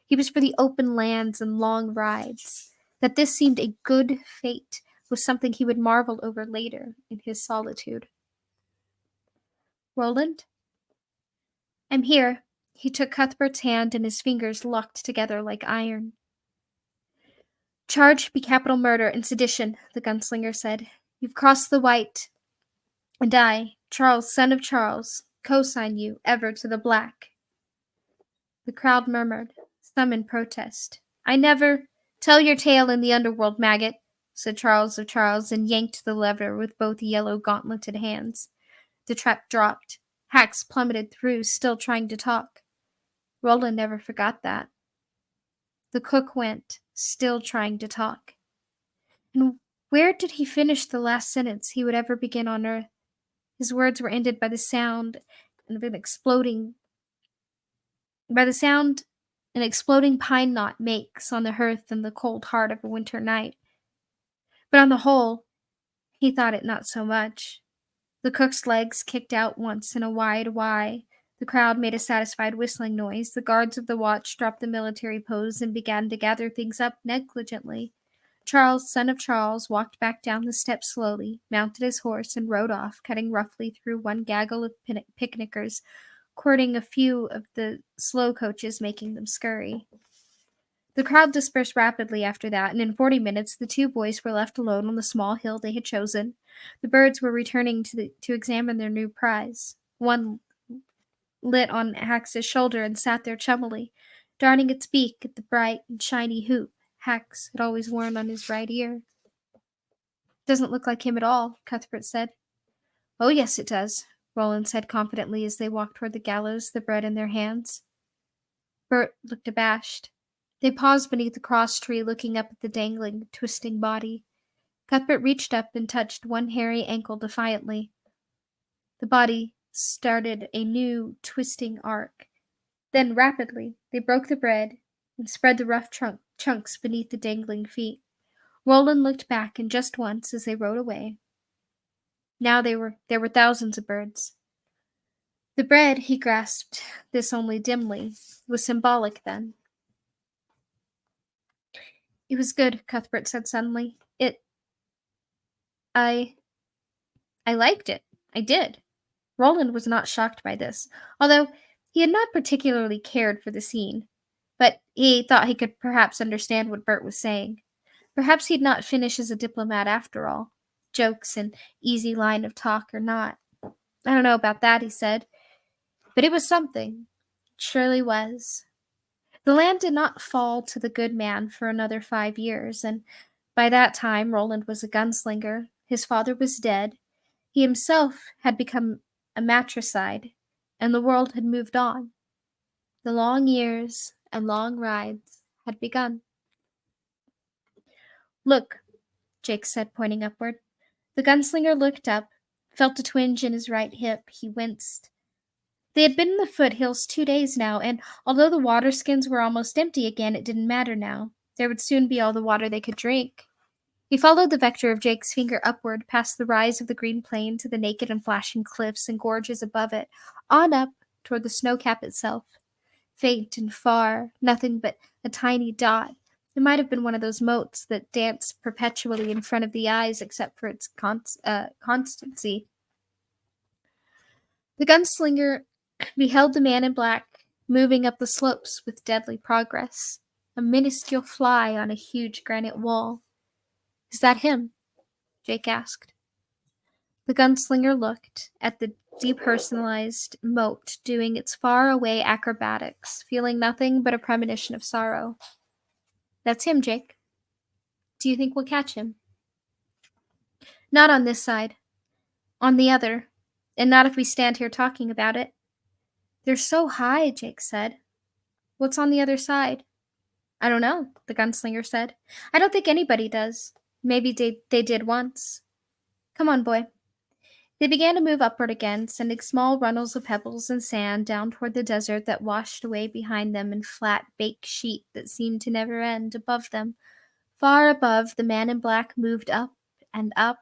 He was for the open lands and long rides. That this seemed a good fate was something he would marvel over later in his solitude. "Roland?" "I'm here." He took Cuthbert's hand, and his fingers locked together like iron. "Charge be capital murder and sedition," the gunslinger said. "You've crossed the white, and I, Charles, son of Charles, co-sign you ever to the black." The crowd murmured, some in protest. "I never—" "Tell your tale in the underworld, maggot," said Charles of Charles, and yanked the lever with both yellow gauntleted hands. The trap dropped. Hax plummeted through, still trying to talk. Roland never forgot that. The cook went, still trying to talk. And where did he finish the last sentence he would ever begin on earth? His words were ended by the sound an exploding pine knot makes on the hearth in the cold heart of a winter night. But on the whole, he thought it not so much. The cook's legs kicked out once in a wide Y. The crowd made a satisfied whistling noise. The guards of the watch dropped the military pose and began to gather things up negligently. Charles, son of Charles, walked back down the steps slowly, mounted his horse, and rode off, cutting roughly through one gaggle of picnickers, courting a few of the slow coaches, making them scurry. The crowd dispersed rapidly after that, and in 40 minutes the 2 boys were left alone on the small hill they had chosen. The birds were returning to examine their new prize. One lit on Hax's shoulder and sat there chummily, darting its beak at the bright and shiny hoop Hax had always worn on his right ear. "Doesn't look like him at all," Cuthbert said. "Oh, yes, it does," Roland said confidently as they walked toward the gallows, the bread in their hands. Bert looked abashed. They paused beneath the cross tree, looking up at the dangling, twisting body. Cuthbert reached up and touched one hairy ankle defiantly. The body started a new, twisting arc. Then, rapidly, they broke the bread and spread the rough chunks beneath the dangling feet. Roland looked back, and just once, as they rode away, Now there were thousands of birds. The bread, he grasped this only dimly, was symbolic then. It was good, Cuthbert said suddenly. I, I liked it. I did. Roland was not shocked by this, although he had not particularly cared for the scene. But he thought he could perhaps understand what Bert was saying. Perhaps he'd not finish as a diplomat after all. Jokes and easy line of talk or not. I don't know about that, he said. But it was something. It surely was. The land did not fall to the good man for another 5 years, and by that time Roland was a gunslinger. His father was dead. He himself had become a matricide, and the world had moved on. The long years and long rides had begun. Look, Jake said, pointing upward. The gunslinger looked up, felt a twinge in his right hip. He winced. They had been in the foothills 2 days now, and although the water skins were almost empty again, it didn't matter now. There would soon be all the water they could drink. He followed the vector of Jake's finger upward, past the rise of the green plain to the naked and flashing cliffs and gorges above it, on up toward the snow cap itself. Faint and far, nothing but a tiny dot. It might have been one of those motes that dance perpetually in front of the eyes except for its constancy. The gunslinger beheld the man in black moving up the slopes with deadly progress, a minuscule fly on a huge granite wall. Is that him? Jake asked. The gunslinger looked at the depersonalized mote doing its far-away acrobatics, feeling nothing but a premonition of sorrow. That's him, Jake. Do you think we'll catch him? Not on this side. On the other. And not if we stand here talking about it. They're so high, Jake said. What's on the other side? I don't know, the gunslinger said. I don't think anybody does. Maybe they did once. Come on, boy. They began to move upward again, sending small runnels of pebbles and sand down toward the desert that washed away behind them in flat, baked sheet that seemed to never end above them. Far above, the man in black moved up and up.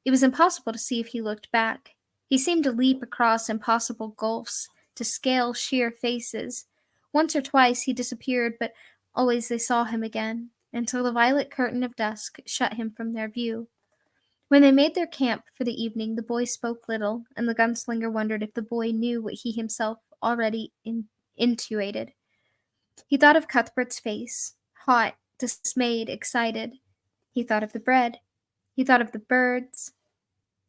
It was impossible to see if he looked back. He seemed to leap across impossible gulfs, to scale sheer faces. Once or twice he disappeared, but always they saw him again, until the violet curtain of dusk shut him from their view. When they made their camp for the evening, the boy spoke little, and the gunslinger wondered if the boy knew what he himself already intuited. He thought of Cuthbert's face, hot, dismayed, excited. He thought of the bread. He thought of the birds.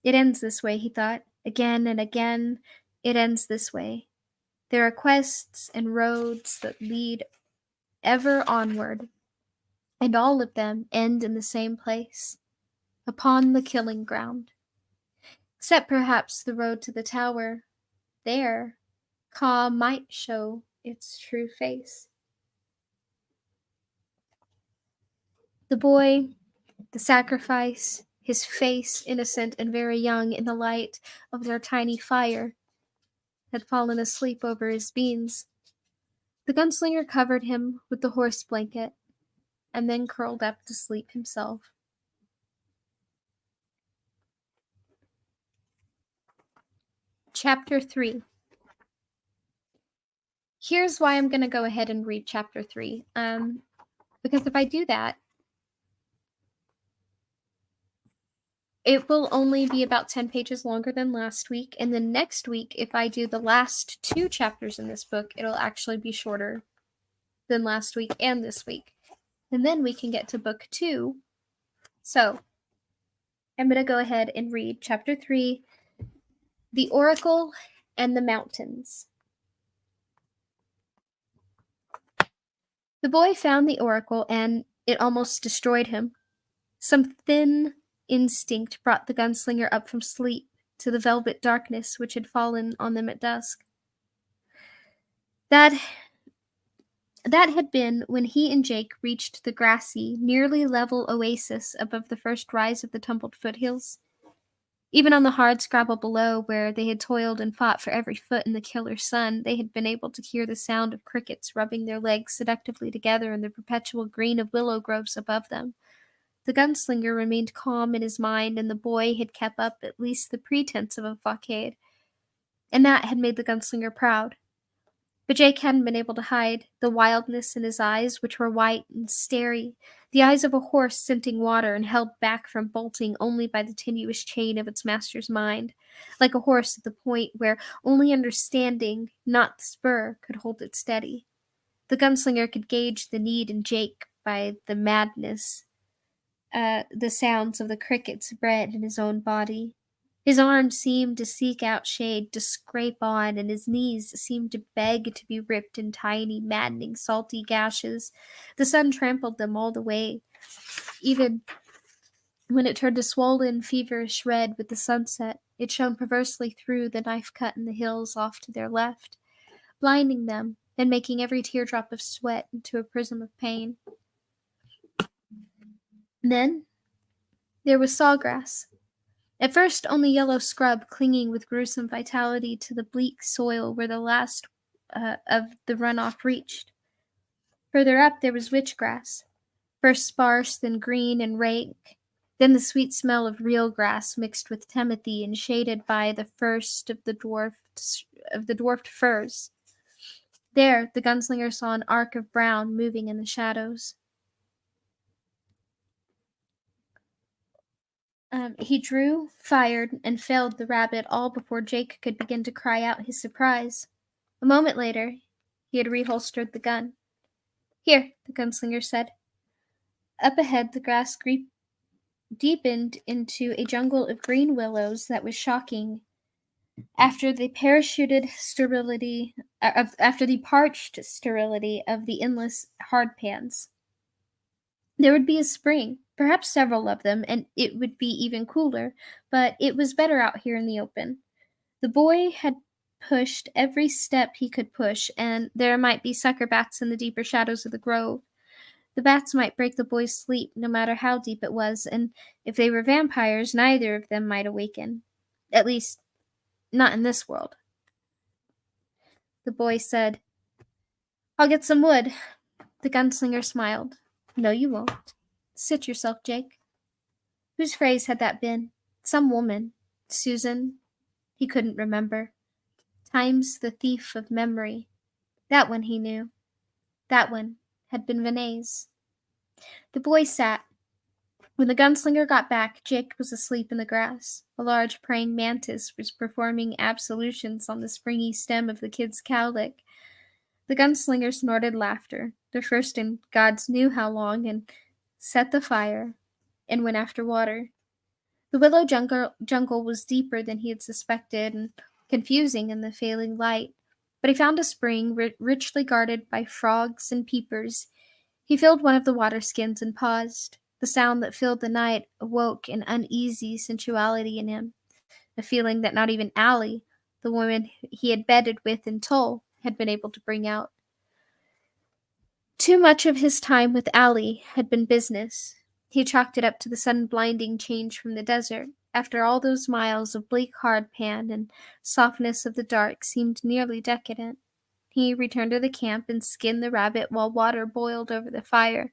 It ends this way, he thought. Again and again, it ends this way. There are quests and roads that lead ever onward, and all of them end in the same place, upon the killing ground. Except perhaps the road to the tower. There, Ka might show its true face. The boy, the sacrifice, his face innocent and very young in the light of their tiny fire, had fallen asleep over his beans. The gunslinger covered him with the horse blanket, and then curled up to sleep himself. Chapter 3. Here's why I'm going to go ahead and read Chapter 3. Because if I do that, it will only be about 10 pages longer than last week, and then next week, if I do the last 2 chapters in this book, it'll actually be shorter than last week and this week. And then we can get to book 2. So, I'm going to go ahead and read Chapter 3, The Oracle and the Mountains. The boy found the oracle, and it almost destroyed him. Some thin instinct brought the gunslinger up from sleep to the velvet darkness which had fallen on them at dusk. That had been when he and Jake reached the grassy, nearly level oasis above the first rise of the tumbled foothills. Even on the hard scrabble below, where they had toiled and fought for every foot in the killer sun, they had been able to hear the sound of crickets rubbing their legs seductively together in the perpetual green of willow groves above them. The gunslinger remained calm in his mind, and the boy had kept up at least the pretense of a facade, and that had made the gunslinger proud. But Jake hadn't been able to hide the wildness in his eyes, which were white and starry, the eyes of a horse scenting water and held back from bolting only by the tenuous chain of its master's mind, like a horse at the point where only understanding, not the spur, could hold it steady. The gunslinger could gauge the need in Jake by the madness, the sounds of the crickets bred in his own body. His arms seemed to seek out shade to scrape on, and his knees seemed to beg to be ripped in tiny, maddening, salty gashes. The sun trampled them all the way, even when it turned a swollen, feverish red with the sunset. It shone perversely through the knife cut in the hills off to their left, blinding them and making every teardrop of sweat into a prism of pain. And then there was sawgrass. At first, only yellow scrub clinging with gruesome vitality to the bleak soil where the last of the runoff reached. Further up, there was witchgrass, first sparse, then green and rank, then the sweet smell of real grass mixed with timothy and shaded by the first of the dwarfed firs. There, the gunslinger saw an arc of brown moving in the shadows. He drew, fired, and felled the rabbit all before Jake could begin to cry out his surprise. A moment later, he had reholstered the gun. "Here," the gunslinger said. Up ahead, the grass deepened into a jungle of green willows that was shocking after the parched sterility of the endless hardpans. There would be a spring, perhaps several of them, and it would be even cooler, but it was better out here in the open. The boy had pushed every step he could push, and there might be sucker bats in the deeper shadows of the grove. The bats might break the boy's sleep, no matter how deep it was, and if they were vampires, neither of them might awaken. At least, not in this world. The boy said, "I'll get some wood." The gunslinger smiled. "No, you won't. Sit yourself, Jake." Whose phrase had that been? Some woman. Susan? He couldn't remember. Time's the thief of memory. That one he knew. That one had been Vinay's. The boy sat. When the gunslinger got back, Jake was asleep in the grass. A large praying mantis was performing absolutions on the springy stem of the kid's cowlick. The gunslinger snorted laughter, the first in God's knew how long, and set the fire, and went after water. The willow jungle was deeper than he had suspected and confusing in the failing light, but he found a spring richly guarded by frogs and peepers. He filled one of the water skins and paused. The sound that filled the night awoke an uneasy sensuality in him, a feeling that not even Allie, the woman he had bedded with in Tull, had been able to bring out. Too much of his time with Allie had been business. He chalked it up to the sudden blinding change from the desert. After all those miles of bleak hardpan and softness of the dark seemed nearly decadent. He returned to the camp and skinned the rabbit while water boiled over the fire.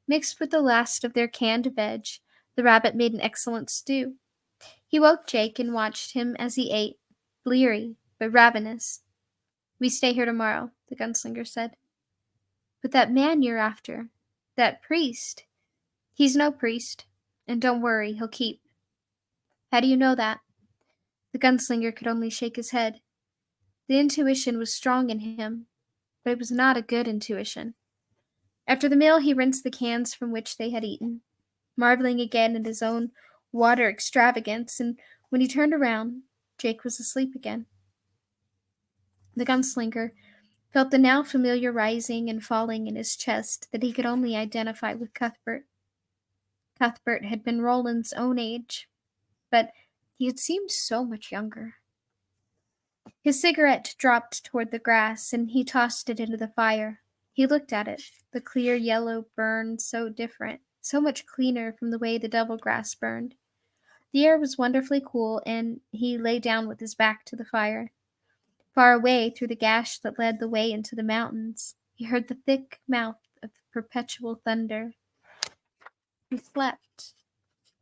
Mixed with the last of their canned veg, the rabbit made an excellent stew. He woke Jake and watched him as he ate, bleary but ravenous. "We stay here tomorrow," the gunslinger said. "But that man you're after, that priest, he's no priest, and don't worry, he'll keep." "How do you know that?" The gunslinger could only shake his head. The intuition was strong in him, but it was not a good intuition. After the meal, he rinsed the cans from which they had eaten, marveling again at his own water extravagance, and when he turned around, Jake was asleep again. The gunslinger felt the now familiar rising and falling in his chest that he could only identify with Cuthbert. Cuthbert had been Roland's own age, but he had seemed so much younger. His cigarette dropped toward the grass, and he tossed it into the fire. He looked at it. The clear yellow burned so different, so much cleaner from the way the double grass burned. The air was wonderfully cool, and he lay down with his back to the fire. Far away, through the gash that led the way into the mountains, he heard the thick mouth of perpetual thunder. He slept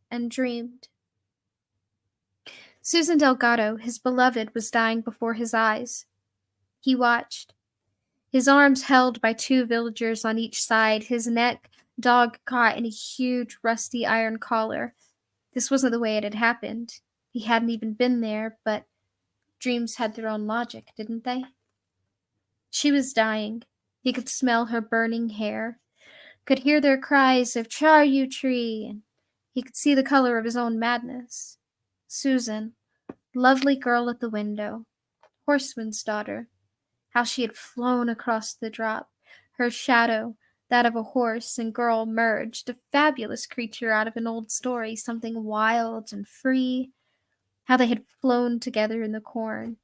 and dreamed. Susan Delgado, his beloved, was dying before his eyes. He watched, his arms held by two villagers on each side, his neck dog caught in a huge rusty iron collar. This wasn't the way it had happened. He hadn't even been there, but dreams had their own logic, didn't they? She was dying. He could smell her burning hair, could hear their cries of "Char you tree," and he could see the color of his own madness. Susan, lovely girl at the window, horseman's daughter, how she had flown across the drop, her shadow, that of a horse and girl merged, a fabulous creature out of an old story, something wild and free, how they had flown together in the corn.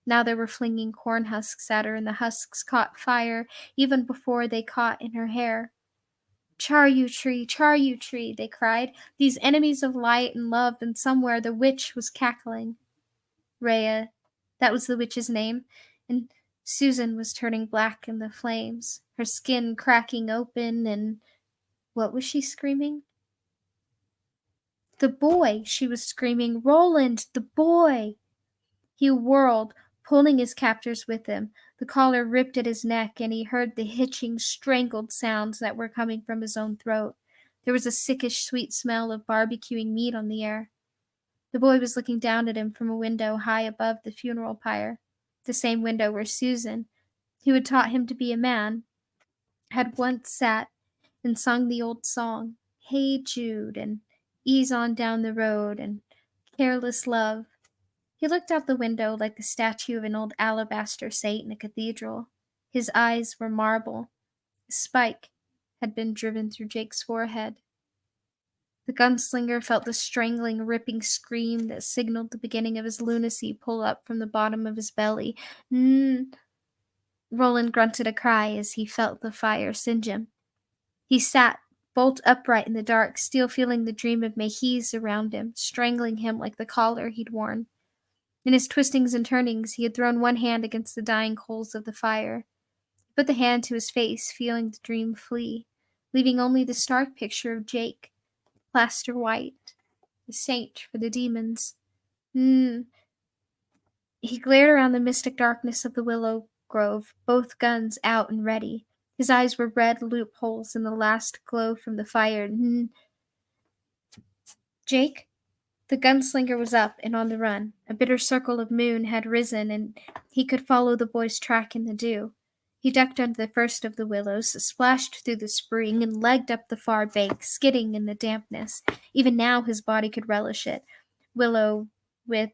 Now they were flinging corn husks at her, and the husks caught fire even before they caught in her hair. Char you tree, they cried, these enemies of light and love, and somewhere the witch was cackling. Rhea, that was the witch's name, and Susan was turning black in the flames, her skin cracking open, and what was she screaming? The boy, she was screaming, Roland, the boy! He whirled, pulling his captors with him. The collar ripped at his neck, and he heard the hitching, strangled sounds that were coming from his own throat. There was a sickish, sweet smell of barbecuing meat on the air. The boy was looking down at him from a window high above the funeral pyre, the same window where Susan, who had taught him to be a man, had once sat and sung the old song, Hey Jude, and Ease on Down the Road, and Careless Love. He looked out the window like the statue of an old alabaster saint in a cathedral. His eyes were marble. A spike had been driven through Jake's forehead. The gunslinger felt the strangling, ripping scream that signaled the beginning of his lunacy pull up from the bottom of his belly. Roland grunted a cry as he felt the fire singe him. He sat, bolt upright in the dark, still feeling the dream of Mahis around him, strangling him like the collar he'd worn. In his twistings and turnings, he had thrown one hand against the dying coals of the fire. He put the hand to his face, feeling the dream flee, leaving only the stark picture of Jake, plaster white, the saint for the demons. He glared around the mystic darkness of the willow grove, both guns out and ready. His eyes were red loopholes in the last glow from the fire. Jake? The gunslinger was up and on the run. A bitter circle of moon had risen, and he could follow the boy's track in the dew. He ducked under the first of the willows, splashed through the spring, and legged up the far bank, skidding in the dampness. Even now his body could relish it. Willow with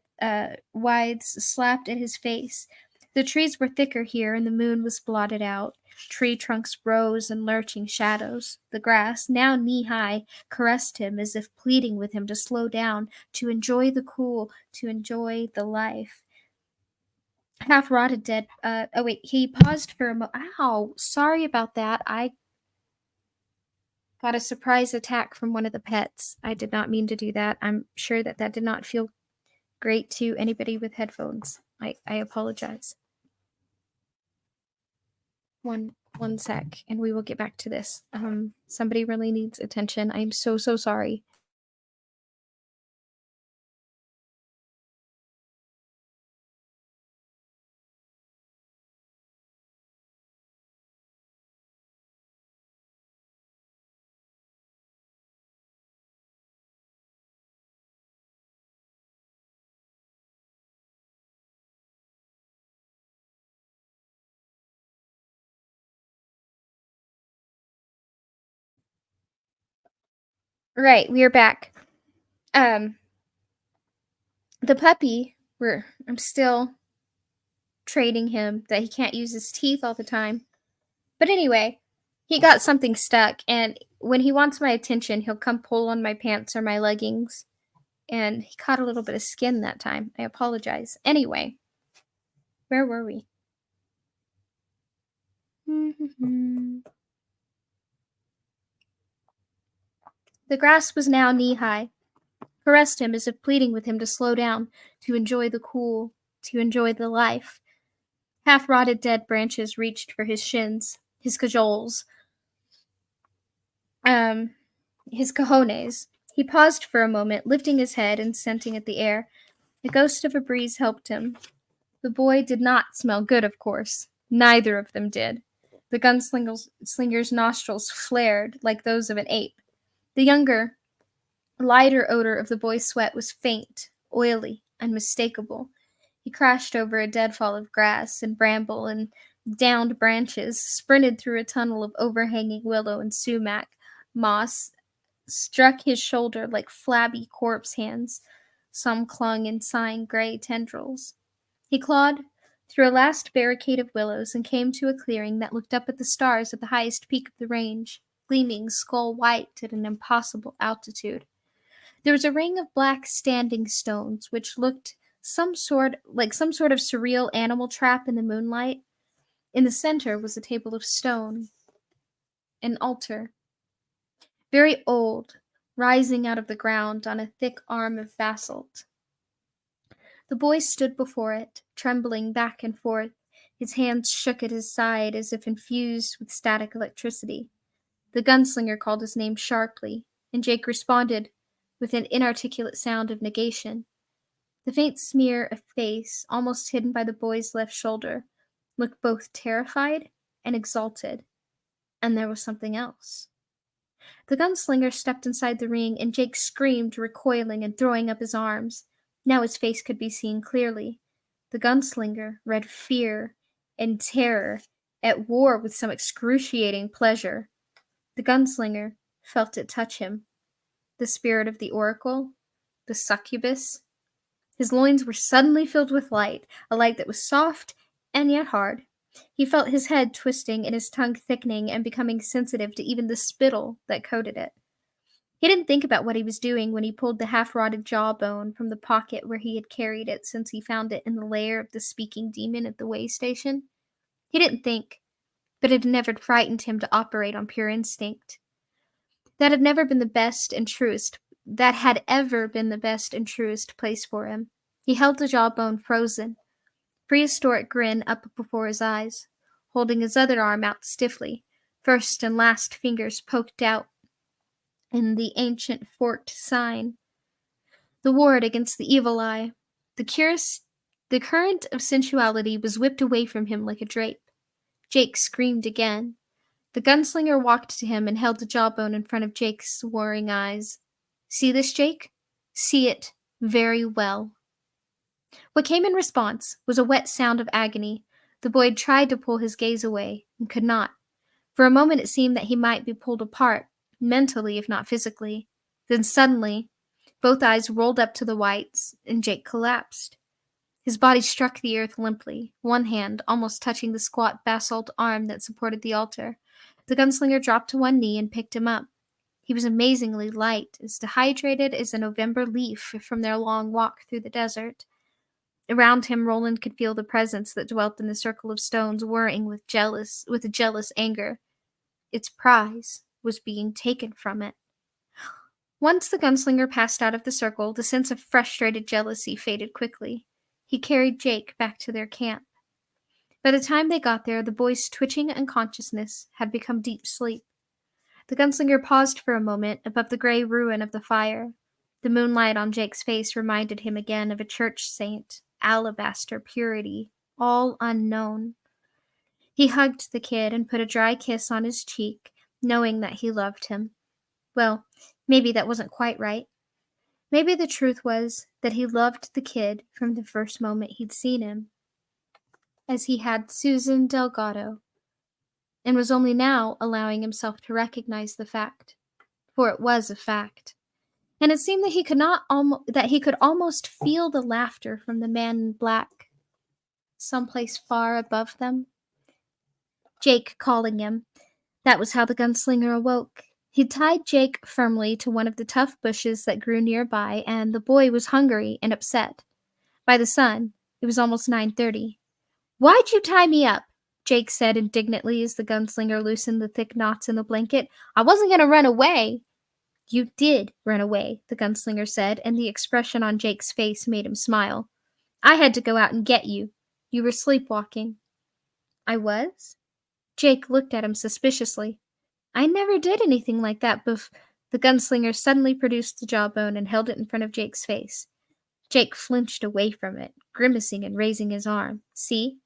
wides slapped at his face. The trees were thicker here, and the moon was blotted out. Tree trunks rose in lurching shadows. The grass, now knee-high, caressed him as if pleading with him to slow down, to enjoy the cool, to enjoy the life. Half-rotted dead... he paused for a moment. Ow! Sorry about that. I got a surprise attack from one of the pets. I did not mean to do that. I'm sure that did not feel great to anybody with headphones. I apologize. One sec, and we will get back to this. Somebody really needs attention. I'm so sorry. Right, we are back. The puppy, I'm still training him that he can't use his teeth all the time. But anyway, he got something stuck, and when he wants my attention, he'll come pull on my pants or my leggings. And he caught a little bit of skin that time. I apologize. Anyway, where were we? The grass was now knee-high, caressed him as if pleading with him to slow down, to enjoy the cool, to enjoy the life. Half-rotted dead branches reached for his shins, his cajoles. His cojones. He paused for a moment, lifting his head and scenting at the air. The ghost of a breeze helped him. The boy did not smell good, of course. Neither of them did. The gunslinger's nostrils flared like those of an ape. The younger, lighter odor of the boy's sweat was faint, oily, unmistakable. He crashed over a deadfall of grass and bramble and downed branches, sprinted through a tunnel of overhanging willow and sumac. Moss struck his shoulder like flabby corpse hands. Some clung in sighing gray tendrils. He clawed through a last barricade of willows and came to a clearing that looked up at the stars at the highest peak of the range, gleaming skull white at an impossible altitude. There was a ring of black standing stones which looked some sort of surreal animal trap in the moonlight. In the center was a table of stone, an altar, very old, rising out of the ground on a thick arm of basalt. The boy stood before it, trembling back and forth. His hands shook at his side as if infused with static electricity. The gunslinger called his name sharply, and Jake responded with an inarticulate sound of negation. The faint smear of face, almost hidden by the boy's left shoulder, looked both terrified and exalted. And there was something else. The gunslinger stepped inside the ring, and Jake screamed, recoiling and throwing up his arms. Now his face could be seen clearly. The gunslinger read fear and terror, at war with some excruciating pleasure. The gunslinger felt it touch him. The spirit of the oracle, the succubus. His loins were suddenly filled with light, a light that was soft and yet hard. He felt his head twisting and his tongue thickening and becoming sensitive to even the spittle that coated it. He didn't think about what he was doing when he pulled the half-rotted jawbone from the pocket where he had carried it since he found it in the lair of the speaking demon at the way station. He didn't think, but it had never frightened him to operate on pure instinct. That had ever been the best and truest place for him. He held the jawbone frozen, prehistoric grin up before his eyes, holding his other arm out stiffly, first and last fingers poked out in the ancient forked sign. The ward against the evil eye. The current of sensuality was whipped away from him like a drape. Jake screamed again. The gunslinger walked to him and held the jawbone in front of Jake's warring eyes. See this, Jake? See it very well. What came in response was a wet sound of agony. The boy tried to pull his gaze away and could not. For a moment it seemed that he might be pulled apart, mentally if not physically. Then suddenly, both eyes rolled up to the whites, and Jake collapsed. His body struck the earth limply, one hand almost touching the squat basalt arm that supported the altar. The gunslinger dropped to one knee and picked him up. He was amazingly light, as dehydrated as a November leaf from their long walk through the desert. Around him, Roland could feel the presence that dwelt in the circle of stones, whirring with a jealous anger. Its prize was being taken from it. Once the gunslinger passed out of the circle, the sense of frustrated jealousy faded quickly. He carried Jake back to their camp. By the time they got there, the boy's twitching unconsciousness had become deep sleep. The gunslinger paused for a moment above the gray ruin of the fire. The moonlight on Jake's face reminded him again of a church saint, alabaster purity, all unknown. He hugged the kid and put a dry kiss on his cheek, knowing that he loved him. Well, maybe that wasn't quite right. Maybe the truth was that he loved the kid from the first moment he'd seen him, as he had Susan Delgado, and was only now allowing himself to recognize the fact, for it was a fact. And it seemed that he could almost feel the laughter from the man in black, someplace far above them. Jake calling him. That was how the gunslinger awoke. He tied Jake firmly to one of the tough bushes that grew nearby, and the boy was hungry and upset. By the sun, it was almost 9:30. "Why'd you tie me up?" Jake said indignantly as the gunslinger loosened the thick knots in the blanket. "I wasn't going to run away." "You did run away," the gunslinger said, and the expression on Jake's face made him smile. "I had to go out and get you. You were sleepwalking." "I was?" Jake looked at him suspiciously. "I never did anything like that The gunslinger suddenly produced the jawbone and held it in front of Jake's face. Jake flinched away from it, grimacing and raising his arm. See?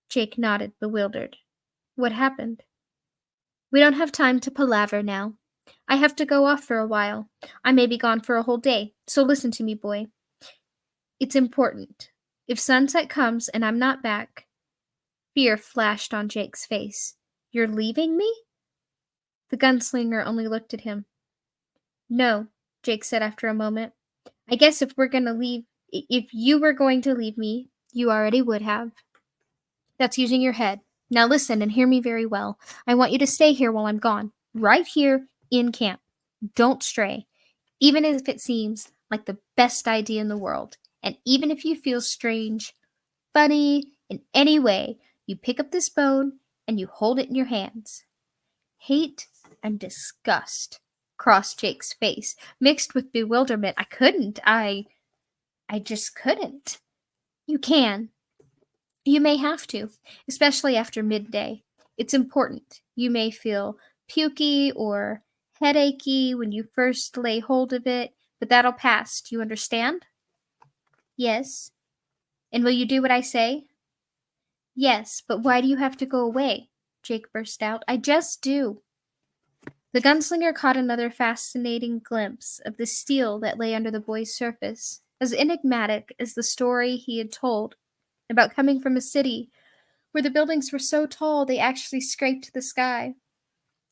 Jake nodded, bewildered. What happened? We don't have time to palaver now. I have to go off for a while. I may be gone for a whole day, so listen to me, boy. It's important. If sunset comes and I'm not back... Fear flashed on Jake's face. You're leaving me? The gunslinger only looked at him. No, Jake said after a moment. I guess if you were going to leave me, you already would have. That's using your head. Now listen and hear me very well. I want you to stay here while I'm gone. Right here in camp. Don't stray. Even if it seems like the best idea in the world. And even if you feel strange, funny, in any way, you pick up this bone and you hold it in your hands. Hate and disgust crossed Jake's face, mixed with bewilderment. I just couldn't. You can. You may have to, especially after midday. It's important. You may feel pukey or headachy when you first lay hold of it, but that'll pass. Do you understand? Yes. And will you do what I say? Yes, but why do you have to go away? Jake burst out. I just do. The gunslinger caught another fascinating glimpse of the steel that lay under the boy's surface, as enigmatic as the story he had told about coming from a city where the buildings were so tall they actually scraped the sky.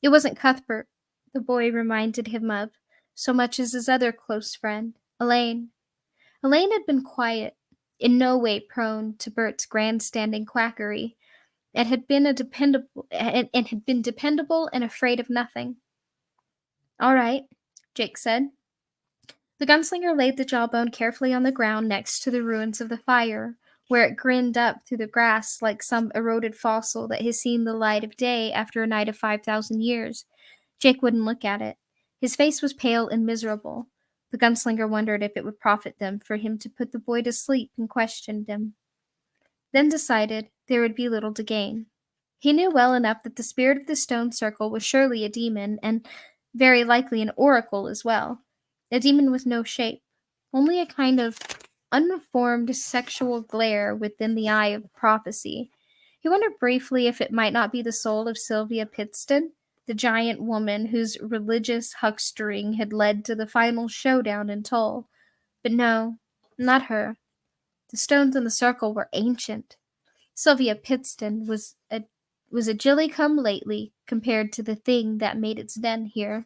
It wasn't Cuthbert, the boy reminded him of, so much as his other close friend, Elaine. Elaine had been quiet, in no way prone to Bert's grandstanding quackery, and had been dependable and afraid of nothing. All right, Jake said. The gunslinger laid the jawbone carefully on the ground next to the ruins of the fire, where it grinned up through the grass like some eroded fossil that has seen the light of day after a night of 5,000 years. Jake wouldn't look at it. His face was pale and miserable. The gunslinger wondered if it would profit them for him to put the boy to sleep and questioned him, then decided there would be little to gain. He knew well enough that the spirit of the stone circle was surely a demon, and very likely an oracle as well. A demon with no shape, only a kind of unformed sexual glare within the eye of prophecy. He wondered briefly if it might not be the soul of Sylvia Pittston, the giant woman whose religious huckstering had led to the final showdown in Tull. But no, not her. The stones in the circle were ancient. Sylvia Pittston was a jilly-come-lately compared to the thing that made its den here.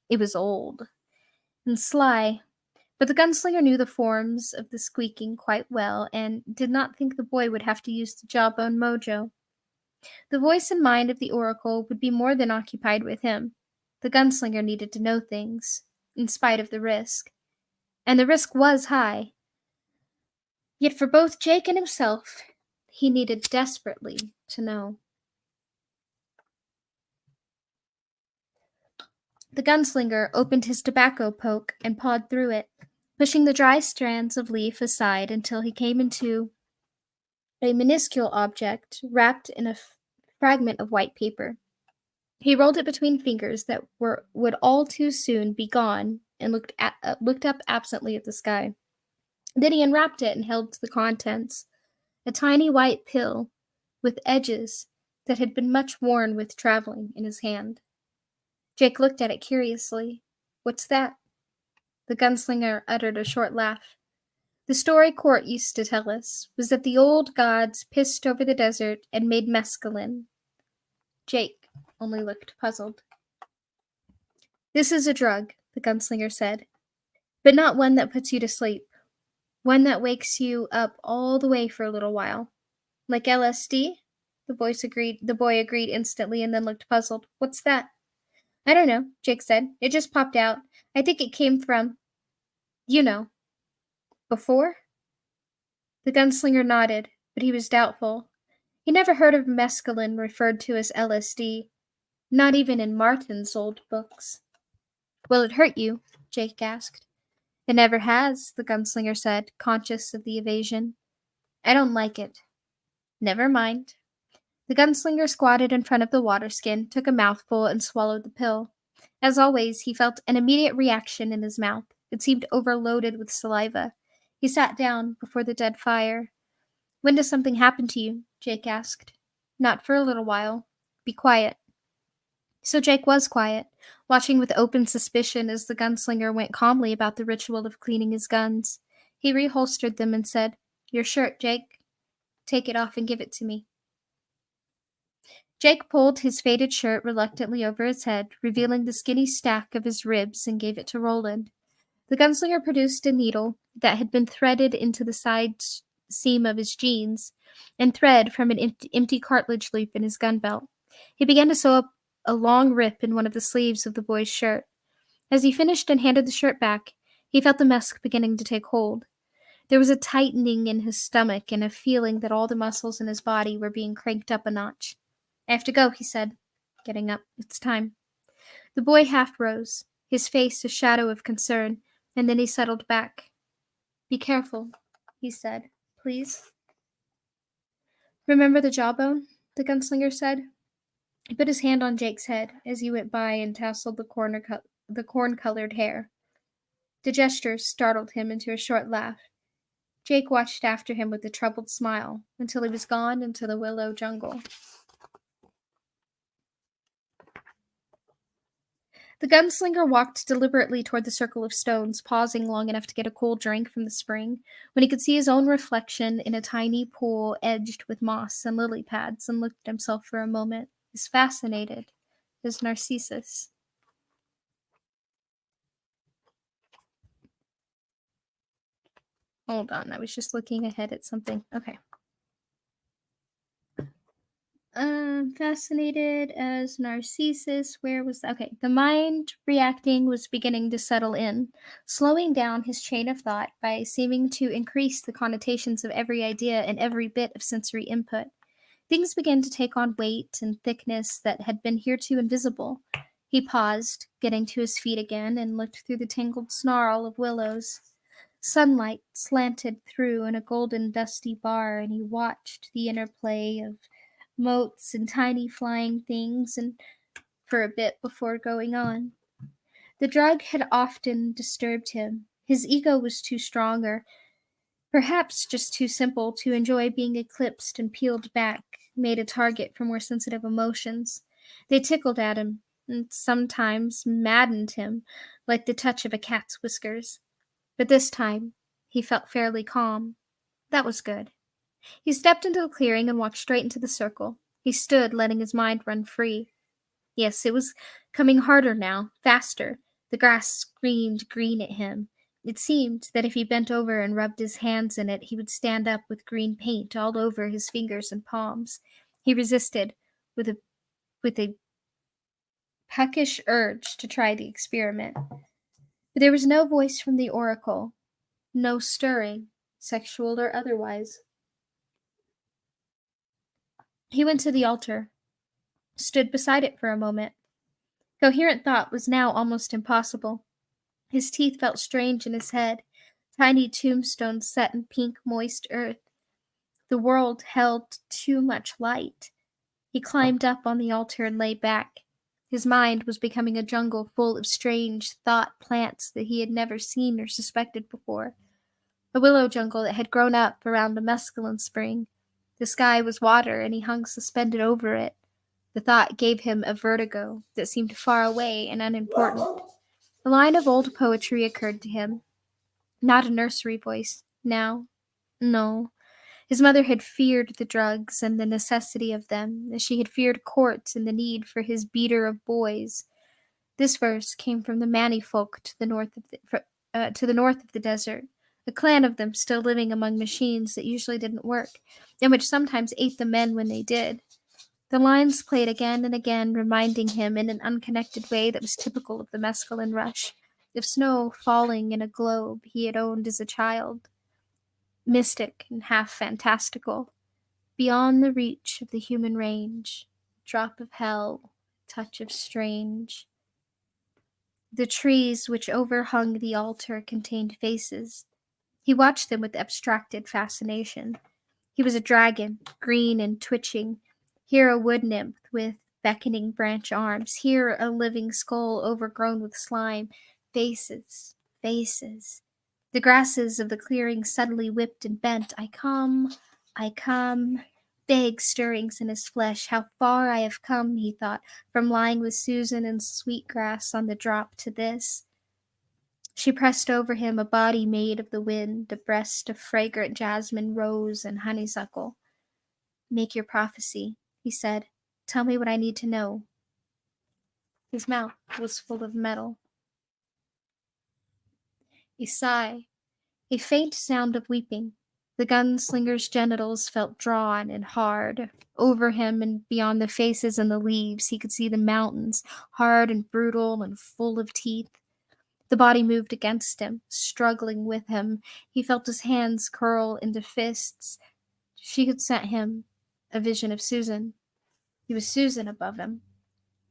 It was old and sly, but the gunslinger knew the forms of the squeaking quite well and did not think the boy would have to use the jawbone mojo. The voice and mind of the oracle would be more than occupied with him. The gunslinger needed to know things, in spite of the risk. And the risk was high. Yet for both Jake and himself, he needed desperately to know. The gunslinger opened his tobacco poke and pawed through it, pushing the dry strands of leaf aside until he came into a minuscule object wrapped in a fragment of white paper. He rolled it between fingers that would all too soon be gone and looked up absently at the sky. Then he unwrapped it and held the contents, a tiny white pill with edges that had been much worn with traveling, in his hand. Jake looked at it curiously. What's that? The gunslinger uttered a short laugh. The story Court used to tell us was that the old gods pissed over the desert and made mescaline. Jake only looked puzzled. This is a drug, the gunslinger said, but not one that puts you to sleep. One that wakes you up all the way for a little while. Like LSD? The boy agreed instantly and then looked puzzled. What's that? I don't know, Jake said. It just popped out. I think it came from, before? The gunslinger nodded, but he was doubtful. He never heard of mescaline referred to as LSD, not even in Martin's old books. Will it hurt you? Jake asked. It never has, the gunslinger said, conscious of the evasion. I don't like it. Never mind. The gunslinger squatted in front of the water skin, took a mouthful, and swallowed the pill. As always, he felt an immediate reaction in his mouth. It seemed overloaded with saliva. He sat down before the dead fire. "When does something happen to you?" Jake asked. "Not for a little while. Be quiet." So Jake was quiet, watching with open suspicion as the gunslinger went calmly about the ritual of cleaning his guns. He reholstered them and said, "Your shirt, Jake. Take it off and give it to me." Jake pulled his faded shirt reluctantly over his head, revealing the skinny stack of his ribs, and gave it to Roland. The gunslinger produced a needle that had been threaded into the side seam of his jeans, and thread from an empty cartridge loop in his gun belt. He began to sew up a long rip in one of the sleeves of the boy's shirt. As he finished and handed the shirt back, he felt the musk beginning to take hold. There was a tightening in his stomach and a feeling that all the muscles in his body were being cranked up a notch. "I have to go," he said, getting up. "It's time." The boy half rose, his face a shadow of concern, and then he settled back. "Be careful," he said. "Please." "Remember the jawbone?" the gunslinger said. He put his hand on Jake's head as he went by and tousled the corn-colored hair. The gesture startled him into a short laugh. Jake watched after him with a troubled smile until he was gone into the willow jungle. The gunslinger walked deliberately toward the circle of stones, pausing long enough to get a cool drink from the spring, when he could see his own reflection in a tiny pool edged with moss and lily pads, and looked at himself for a moment, as fascinated as Narcissus. Hold on, I was just looking ahead at something. Okay. Fascinated as Narcissus. Where was that? Okay, the mind reacting was beginning to settle in, slowing down his chain of thought by seeming to increase the connotations of every idea and every bit of sensory input. Things began to take on weight and thickness that had been hitherto invisible. He paused, getting to his feet again, and looked through the tangled snarl of willows. Sunlight slanted through in a golden dusty bar, and he watched the interplay of motes and tiny flying things and for a bit before going on. The drug had often disturbed him. His ego was too strong, or perhaps just too simple, to enjoy being eclipsed and peeled back, made a target for more sensitive emotions. They tickled at him, and sometimes maddened him, like the touch of a cat's whiskers. But this time, he felt fairly calm. That was good. He stepped into the clearing and walked straight into the circle. He stood, letting his mind run free. Yes, it was coming harder now, faster. The grass screamed green at him. It seemed that if he bent over and rubbed his hands in it, he would stand up with green paint all over his fingers and palms. He resisted, with a puckish urge to try the experiment. But there was no voice from the oracle, no stirring, sexual or otherwise. He went to the altar, stood beside it for a moment. Coherent thought was now almost impossible. His teeth felt strange in his head, tiny tombstones set in pink, moist earth. The world held too much light. He climbed up on the altar and lay back. His mind was becoming a jungle full of strange thought plants that he had never seen or suspected before. A willow jungle that had grown up around a mescaline spring. The sky was water, and he hung suspended over it. The thought gave him a vertigo that seemed far away and unimportant. A line of old poetry occurred to him. Not a nursery voice. Now. No. His mother had feared the drugs and the necessity of them, as she had feared court and the need for his beater of boys. This verse came from the Mani folk to the north of the desert, a clan of them still living among machines that usually didn't work, and which sometimes ate the men when they did. The lines played again and again, reminding him in an unconnected way that was typical of the mescaline rush, of snow falling in a globe he had owned as a child, mystic and half fantastical, beyond the reach of the human range, drop of hell, touch of strange. The trees which overhung the altar contained faces. He watched them with abstracted fascination. He was a dragon, green and twitching, here a wood nymph with beckoning branch arms. Here a living skull overgrown with slime. Faces, faces. The grasses of the clearing suddenly whipped and bent. I come, I come. Vague stirrings in his flesh. How far I have come, he thought, from lying with Susan in sweet grass on the drop to this. She pressed over him, a body made of the wind, a breast of fragrant jasmine, rose, and honeysuckle. Make your prophecy, he said. Tell me what I need to know. His mouth was full of metal. A sigh, a faint sound of weeping. The gunslinger's genitals felt drawn and hard. Over him and beyond the faces and the leaves, he could see the mountains, hard and brutal and full of teeth. The body moved against him, struggling with him. He felt his hands curl into fists. She had sent him a vision of Susan. It was Susan above him.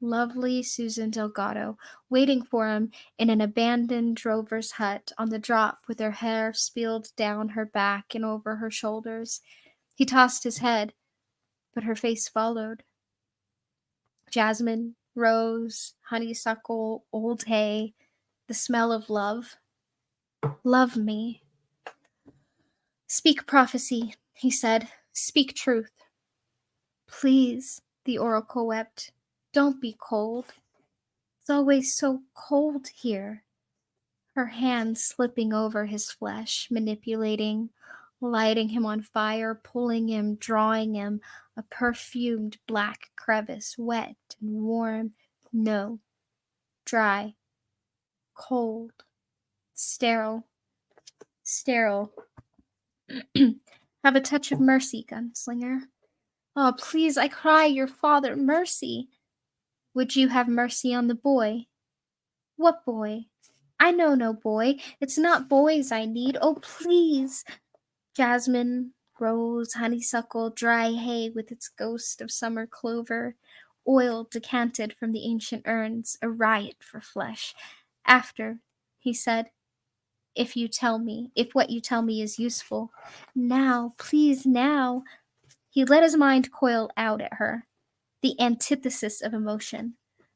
Lovely Susan Delgado, waiting for him in an abandoned drover's hut on the drop with her hair spilled down her back and over her shoulders. He tossed his head, but her face followed. Jasmine, rose, honeysuckle, old hay, the smell of love. Love me. Speak prophecy, he said. Speak truth. Please, the oracle wept. Don't be cold. It's always so cold here. Her hands slipping over his flesh, manipulating, lighting him on fire, pulling him, drawing him, a perfumed black crevice, wet and warm. No. Dry. Cold. Sterile. Sterile. Have a touch of mercy, Gunslinger. Oh, please, I cry your father, mercy. Would you have mercy on the boy? What boy? I know no boy. It's not boys I need. Oh, please. Jasmine, rose, honeysuckle, dry hay with its ghost of summer clover, oil decanted from the ancient urns, a riot for flesh. After, he said, if what you tell me is useful. Now, please, now. He let his mind coil out at her, the antithesis of emotion.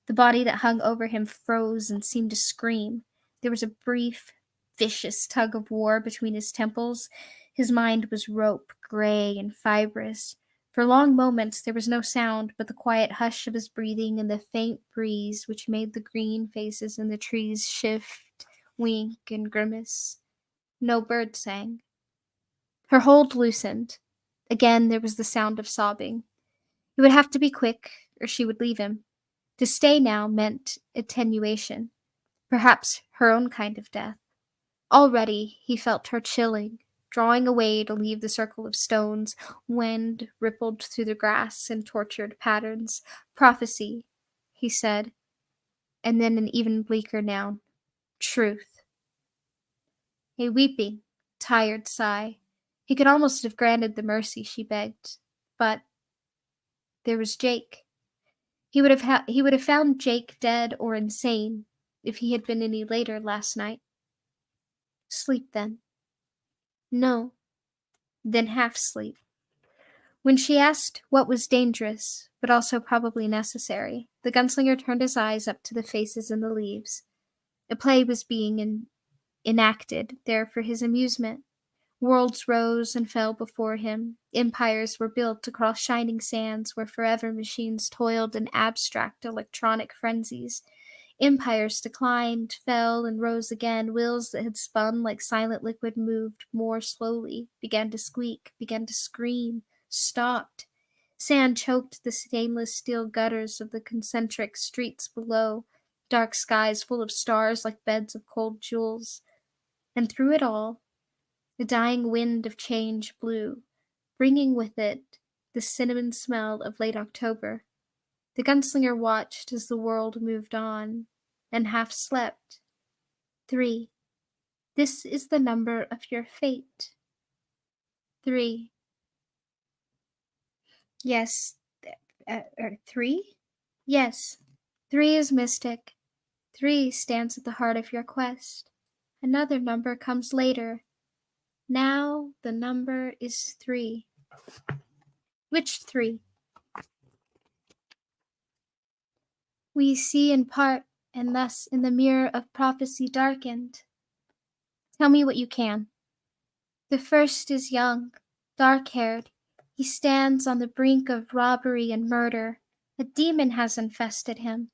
The body that hung over him froze and seemed to scream. There was a brief, vicious tug of war between his temples. His mind was rope, gray and fibrous. For long moments there was no sound but the quiet hush of his breathing and the faint breeze which made the green faces in the trees shift, wink, and grimace. No bird sang. Her hold loosened. Again there was the sound of sobbing. It would have to be quick, or she would leave him. To stay now meant attenuation, perhaps her own kind of death. Already he felt her chilling, drawing away to leave the circle of stones. Wind rippled through the grass in tortured patterns. Prophecy, he said, and then an even bleaker noun. Truth. A weeping, tired sigh. He could almost have granted the mercy she begged, but there was Jake. He would have found Jake dead or insane if he had been any later last night. Sleep then. No. Then half sleep. When she asked what was dangerous, but also probably necessary, the gunslinger turned his eyes up to the faces in the leaves. A play was being enacted there for his amusement. Worlds rose and fell before him. Empires were built across shining sands where forever machines toiled in abstract electronic frenzies. Empires declined, fell, and rose again. Wheels that had spun like silent liquid moved more slowly, began to squeak, began to scream, stopped. Sand choked the stainless steel gutters of the concentric streets below, dark skies full of stars like beds of cold jewels. And through it all, the dying wind of change blew, bringing with it the cinnamon smell of late October. The gunslinger watched as the world moved on, and half slept. 3. This is the number of your fate. 3. Yes. 3? Yes. 3 is mystic. 3 stands at the heart of your quest. Another number comes later. Now the number is 3. Which 3? We see in part, and thus in the mirror of prophecy darkened. Tell me what you can. The first is young, dark-haired. He stands on the brink of robbery and murder. A demon has infested him.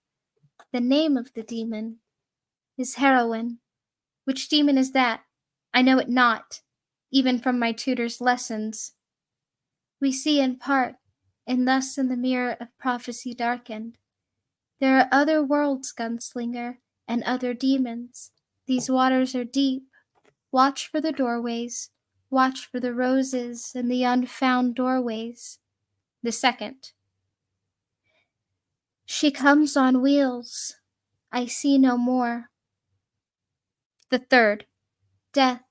The name of the demon is heroin. Which demon is that? I know it not, even from my tutor's lessons. We see in part, and thus in the mirror of prophecy darkened. There are other worlds, Gunslinger, and other demons. These waters are deep. Watch for the doorways. Watch for the roses and the unfound doorways. The second. She comes on wheels. I see no more. The third. Death.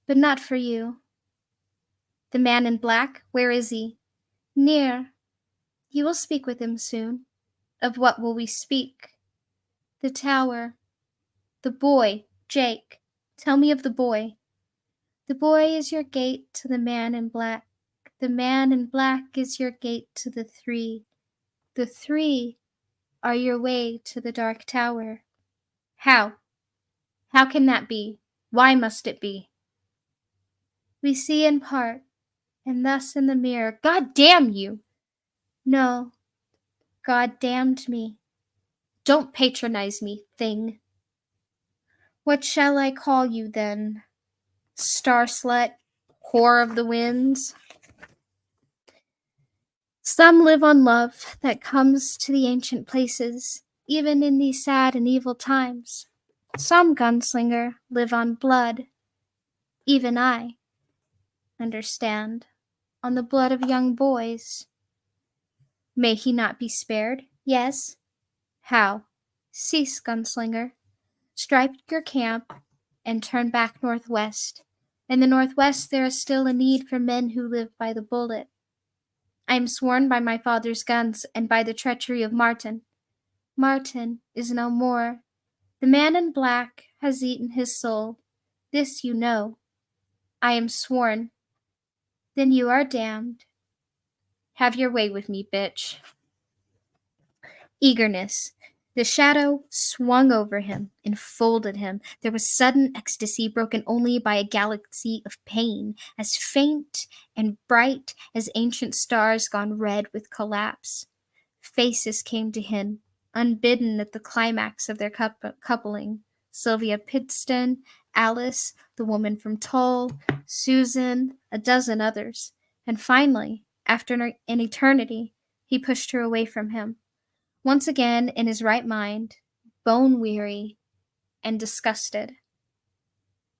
But not for you. The man in black, where is he? Near. You will speak with him soon. Of what will we speak? The tower. The boy, Jake. Tell me of the boy. The boy is your gate to the man in black. The man in black is your gate to the three. The three are your way to the dark tower. How? How can that be? Why must it be? We see in part, and thus in the mirror. God damn you! No, God damned me. Don't patronize me, thing. What shall I call you then? Star slut, whore of the winds? Some live on love that comes to the ancient places, even in these sad and evil times. Some, Gunslinger, live on blood. Even I understand, on the blood of young boys. May he not be spared? Yes. How? Cease, Gunslinger. Strike your camp and turn back northwest. In the northwest there is still a need for men who live by the bullet. I am sworn by my father's guns and by the treachery of Martin. Martin is no more. The man in black has eaten his soul. This you know. I am sworn. Then you are damned. Have your way with me, bitch. Eagerness. The shadow swung over him, enfolded him. There was sudden ecstasy broken only by a galaxy of pain, as faint and bright as ancient stars gone red with collapse. Faces came to him, unbidden at the climax of their coupling. Sylvia Pidston, Alice, the woman from Tull, Susan, a dozen others. And finally, after an eternity, he pushed her away from him. Once again in his right mind, bone-weary and disgusted.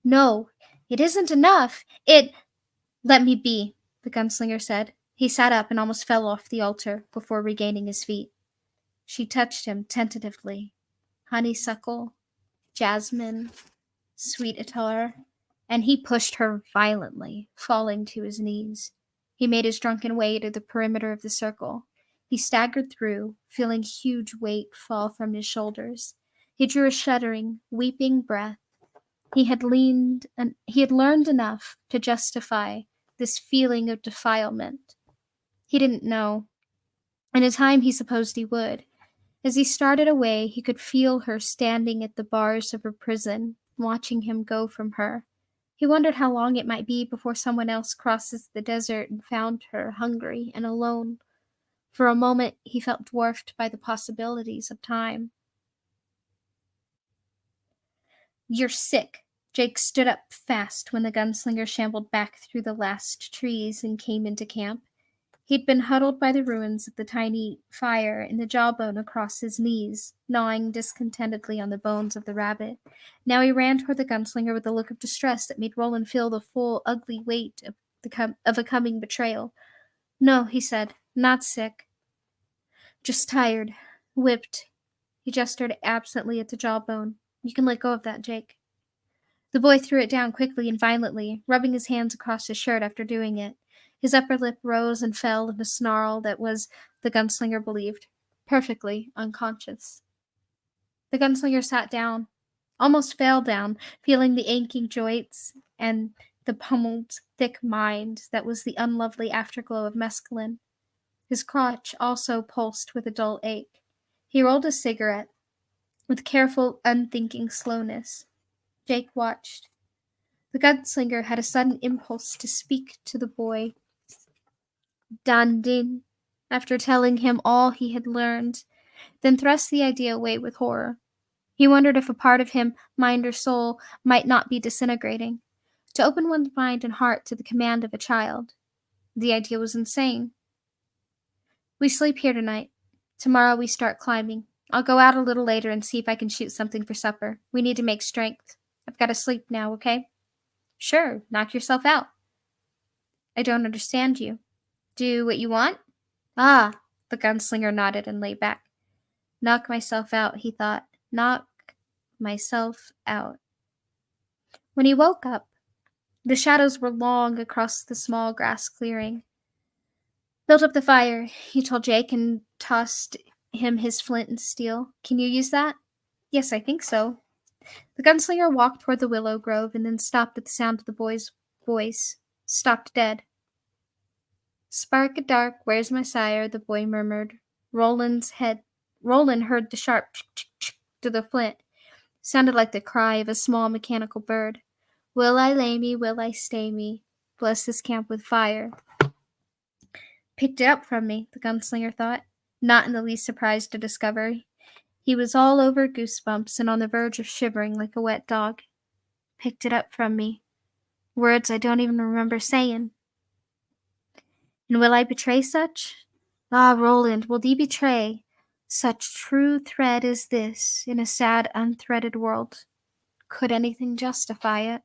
No, it isn't enough. Let me be, the gunslinger said. He sat up and almost fell off the altar before regaining his feet. She touched him tentatively. Honeysuckle, jasmine, sweet attar, and he pushed her violently, falling to his knees. He made his drunken way to the perimeter of the circle. He staggered through, feeling huge weight fall from his shoulders. He drew a shuddering, weeping breath. He had learned enough to justify this feeling of defilement. He didn't know. In a time he supposed he would. As he started away, he could feel her standing at the bars of her prison, watching him go from her. He wondered how long it might be before someone else crosses the desert and found her hungry and alone. For a moment, he felt dwarfed by the possibilities of time. You're sick. Jake stood up fast when the gunslinger shambled back through the last trees and came into camp. He'd been huddled by the ruins of the tiny fire and the jawbone across his knees, gnawing discontentedly on the bones of the rabbit. Now he ran toward the gunslinger with a look of distress that made Roland feel the full, ugly weight of a coming betrayal. No, he said, not sick. Just tired. Whipped. He gestured absently at the jawbone. You can let go of that, Jake. The boy threw it down quickly and violently, rubbing his hands across his shirt after doing it. His upper lip rose and fell in a snarl that was, the gunslinger believed, perfectly unconscious. The gunslinger sat down, almost fell down, feeling the aching joints and the pummeled, thick mind that was the unlovely afterglow of mescaline. His crotch also pulsed with a dull ache. He rolled a cigarette with careful, unthinking slowness. Jake watched. The gunslinger had a sudden impulse to speak to the boy, Dandin, after telling him all he had learned, then thrust the idea away with horror. He wondered if a part of him, mind or soul, might not be disintegrating. To open one's mind and heart to the command of a child. The idea was insane. We sleep here tonight. Tomorrow we start climbing. I'll go out a little later and see if I can shoot something for supper. We need to make strength. I've got to sleep now, okay? Sure, knock yourself out. I don't understand you. Do what you want? Ah, the gunslinger nodded and lay back. Knock myself out, he thought. Knock myself out. When he woke up, the shadows were long across the small grass clearing. Build up the fire, he told Jake and tossed him his flint and steel. Can you use that? Yes, I think so. The gunslinger walked toward the willow grove and then stopped at the sound of the boy's voice. Stopped dead. Spark of dark, where's my sire? The boy murmured. Roland heard the sharp ch-ch-ch to the flint. Sounded like the cry of a small mechanical bird. Will I lay me, will I stay me? Bless this camp with fire. Picked it up from me, the gunslinger thought, not in the least surprised to discover he was all over goosebumps and on the verge of shivering like a wet dog. Picked it up from me. Words I don't even remember saying. And will I betray such? Ah, Roland, will thee betray such true thread as this in a sad, unthreaded world? Could anything justify it?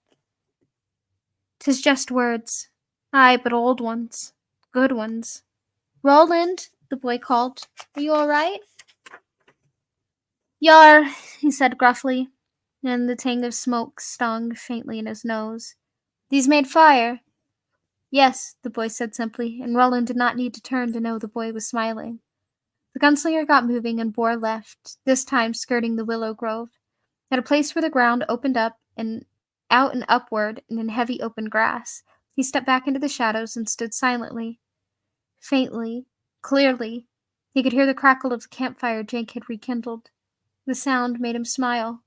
'Tis just words. Aye, but old ones. Good ones. Roland, the boy called. Are you all right? Yar, he said gruffly, and the tang of smoke stung faintly in his nose. These made fire? Yes, the boy said simply, and Roland did not need to turn to know the boy was smiling. The gunslinger got moving and bore left, this time skirting the willow grove. At a place where the ground opened up and out and upward and in heavy open grass, he stepped back into the shadows and stood silently. Faintly, clearly, he could hear the crackle of the campfire Jake had rekindled. The sound made him smile.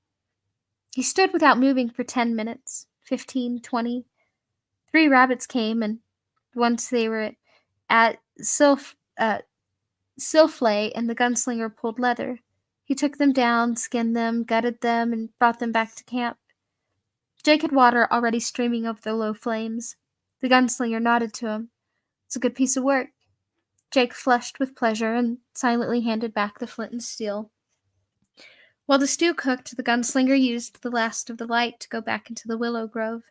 He stood without moving for 10 minutes, 15, 20. 3 rabbits came, and once they were at Sylphley, and the gunslinger pulled leather. He took them down, skinned them, gutted them, and brought them back to camp. Jake had water already streaming over the low flames. The gunslinger nodded to him. It's a good piece of work. Jake flushed with pleasure and silently handed back the flint and steel. While the stew cooked, the gunslinger used the last of the light to go back into the willow grove.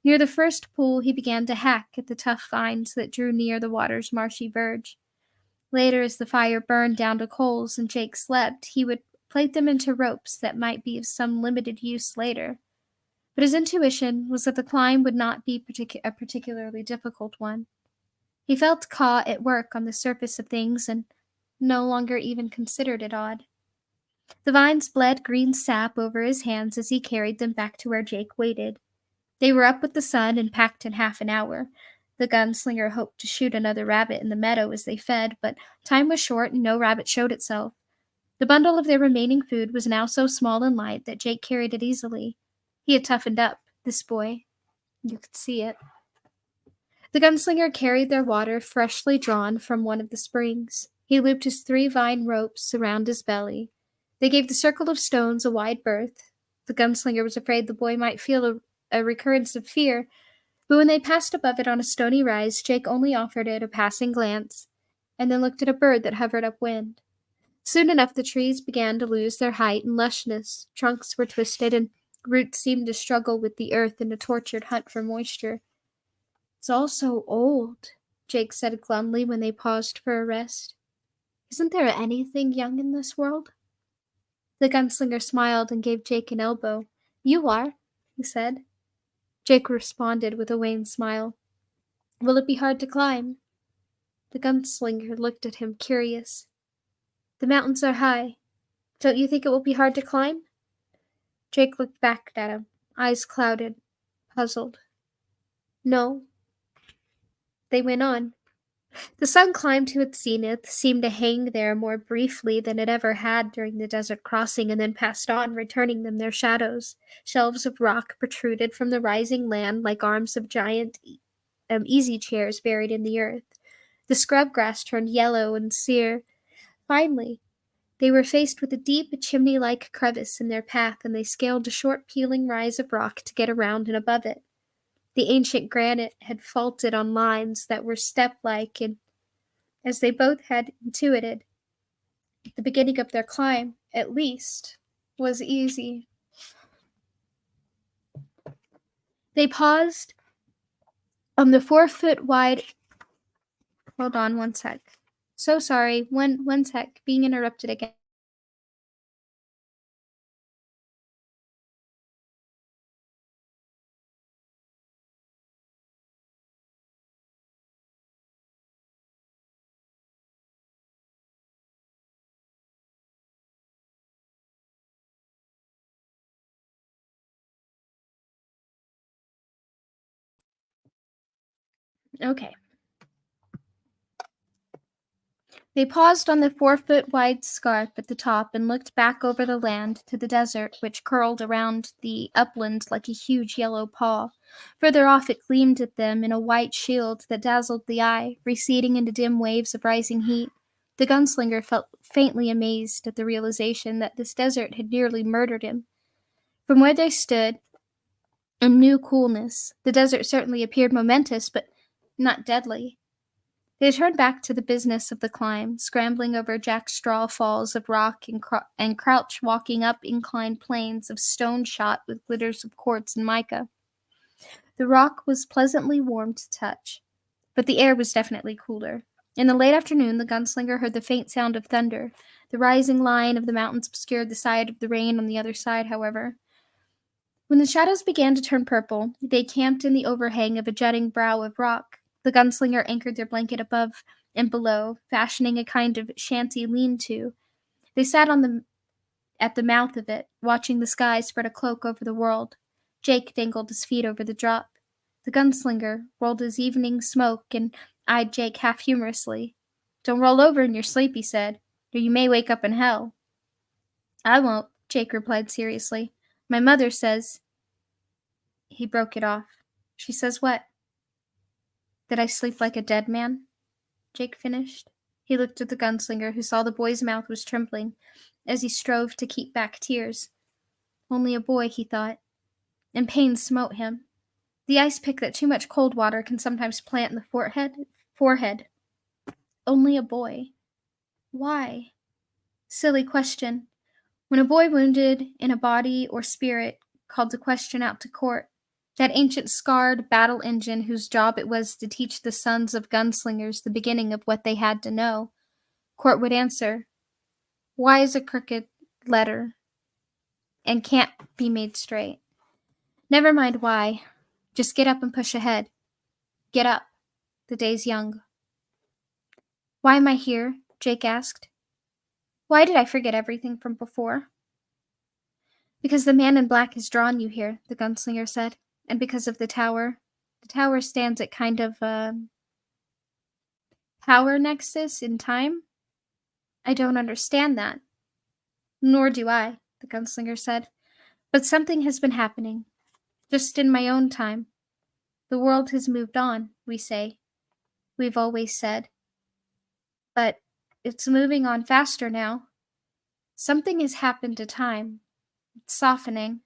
Near the first pool, he began to hack at the tough vines that drew near the water's marshy verge. Later, as the fire burned down to coals and Jake slept, he would plait them into ropes that might be of some limited use later. But his intuition was that the climb would not be a particularly difficult one. He felt Ka at work on the surface of things and no longer even considered it odd. The vines bled green sap over his hands as he carried them back to where Jake waited. They were up with the sun and packed in half an hour. The gunslinger hoped to shoot another rabbit in the meadow as they fed, but time was short and no rabbit showed itself. The bundle of their remaining food was now so small and light that Jake carried it easily. He had toughened up, this boy. You could see it. The gunslinger carried their water freshly drawn from one of the springs. He looped his 3 vine ropes around his belly. They gave the circle of stones a wide berth. The gunslinger was afraid the boy might feel a recurrence of fear, but when they passed above it on a stony rise, Jake only offered it a passing glance, and then looked at a bird that hovered upwind. Soon enough the trees began to lose their height and lushness. Trunks were twisted, and roots seemed to struggle with the earth in a tortured hunt for moisture. It's all so old, Jake said glumly when they paused for a rest. Isn't there anything young in this world? The gunslinger smiled and gave Jake an elbow. You are, he said. Jake responded with a wan smile. Will it be hard to climb? The gunslinger looked at him, curious. The mountains are high. Don't you think it will be hard to climb? Jake looked back at him, eyes clouded, puzzled. No. They went on. The sun climbed to its zenith, seemed to hang there more briefly than it ever had during the desert crossing, and then passed on, returning them their shadows. Shelves of rock protruded from the rising land like arms of giant easy chairs buried in the earth. The scrub grass turned yellow and sere. Finally, they were faced with a deep, chimney like crevice in their path, and they scaled a short, peeling rise of rock to get around and above it. The ancient granite had faulted on lines that were step like, and as they both had intuited, the beginning of their climb, at least, was easy. They paused on the 4 foot wide. Hold on one sec. So sorry. One sec. Being interrupted again. Okay. They paused on the 4 foot wide scarp at the top and looked back over the land to the desert, which curled around the upland like a huge yellow paw. Further off, it gleamed at them in a white shield that dazzled the eye, receding into dim waves of rising heat. The gunslinger felt faintly amazed at the realization that this desert had nearly murdered him. From where they stood, in new coolness, the desert certainly appeared momentous, but not deadly. They turned back to the business of the climb, scrambling over jackstraw falls of rock and crouch walking up inclined planes of stone shot with glitters of quartz and mica. The rock was pleasantly warm to touch, but the air was definitely cooler. In the late afternoon, the gunslinger heard the faint sound of thunder. The rising line of the mountains obscured the side of the rain on the other side, however. When the shadows began to turn purple, they camped in the overhang of a jutting brow of rock. The gunslinger anchored their blanket above and below, fashioning a kind of shanty lean-to. They sat at the mouth of it, watching the sky spread a cloak over the world. Jake dangled his feet over the drop. The gunslinger rolled his evening smoke and eyed Jake half humorously. "Don't roll over in your sleep," he said, "or you may wake up in hell." "I won't," Jake replied seriously. "My mother says—" He broke it off. "She says what?" "That I sleep like a dead man," Jake finished. He looked at the gunslinger, who saw the boy's mouth was trembling as he strove to keep back tears. Only a boy, he thought, and pain smote him. The ice pick that too much cold water can sometimes plant in the forehead. Only a boy. Why? Silly question. When a boy wounded in a body or spirit called the question out to court, that ancient scarred battle engine whose job it was to teach the sons of gunslingers the beginning of what they had to know, court would answer, "Why is a crooked letter and can't be made straight? Never mind why. Just get up and push ahead. Get up. The day's young." "Why am I here?" Jake asked. "Why did I forget everything from before?" "Because the man in black has drawn you here," the gunslinger said, "and because of the tower. The tower stands at kind of a power nexus in time." "I don't understand that." "Nor do I," the gunslinger said. "But something has been happening. Just in my own time. The world has moved on, we say. We've always said. But it's moving on faster now. Something has happened to time. It's softening."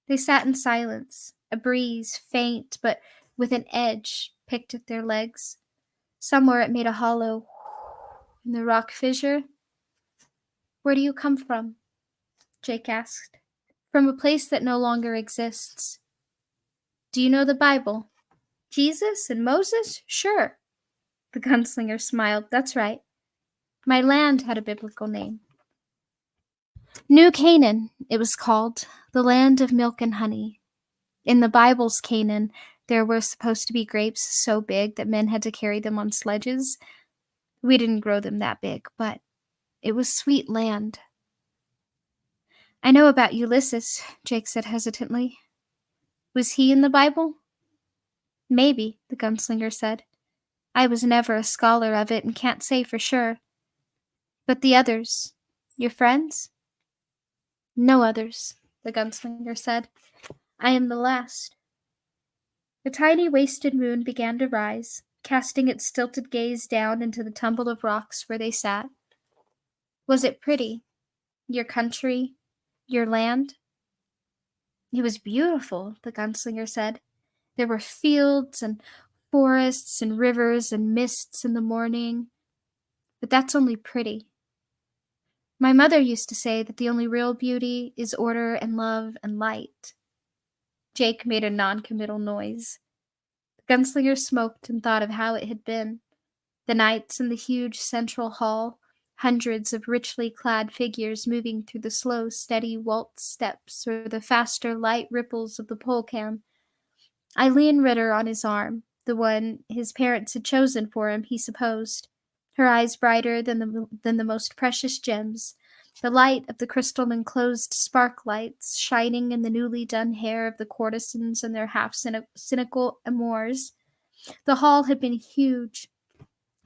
They sat in silence. A breeze, faint but with an edge, picked at their legs. Somewhere it made a hollow in the rock fissure. "Where do you come from?" Jake asked. "From a place that no longer exists." "Do you know the Bible?" "Jesus and Moses? Sure." The gunslinger smiled. "That's right. My land had a biblical name. New Canaan, it was called, the land of milk and honey. In the Bible's Canaan, there were supposed to be grapes so big that men had to carry them on sledges. We didn't grow them that big, but it was sweet land." "I know about Ulysses," Jake said hesitantly. "Was he in the Bible?" "Maybe," the gunslinger said. I was never a scholar of it and can't say for sure. But the others, your friends? No others, the gunslinger said. I am the last. The tiny wasted moon began to rise, casting its stilted gaze down into the tumble of rocks where they sat. Was it pretty? Your country? Your land? It was beautiful, the gunslinger said. There were fields and forests and rivers and mists in the morning. But that's only pretty. My mother used to say that the only real beauty is order and love and light. Jake made a non-committal noise. The gunslinger smoked and thought of how it had been. The nights in the huge central hall, hundreds of richly clad figures moving through the slow, steady waltz steps or the faster, light ripples of the pole cam. Eileen Ritter on his arm, the one his parents had chosen for him, he supposed, her eyes brighter than the most precious gems, the light of the crystal-enclosed spark lights shining in the newly done hair of the courtesans and their half-cynical amours. The hall had been huge,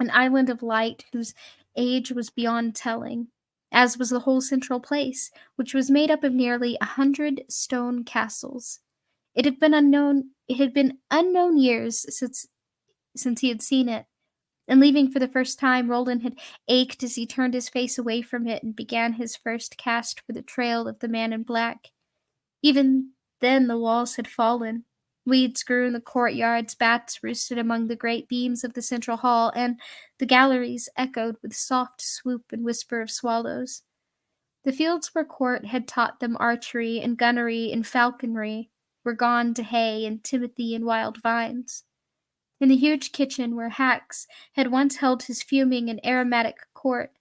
an island of light whose age was beyond telling, as was the whole central place, which was made up of nearly 100 stone castles. It had been unknown years since he had seen it, and leaving for the first time, Roland had ached as he turned his face away from it and began his first cast for the trail of the man in black. Even then the walls had fallen. Weeds grew in the courtyards, bats roosted among the great beams of the central hall, and the galleries echoed with soft swoop and whisper of swallows. The fields where Court had taught them archery and gunnery and falconry were gone to hay and timothy and wild vines. In the huge kitchen where Hax had once held his fuming and aromatic court,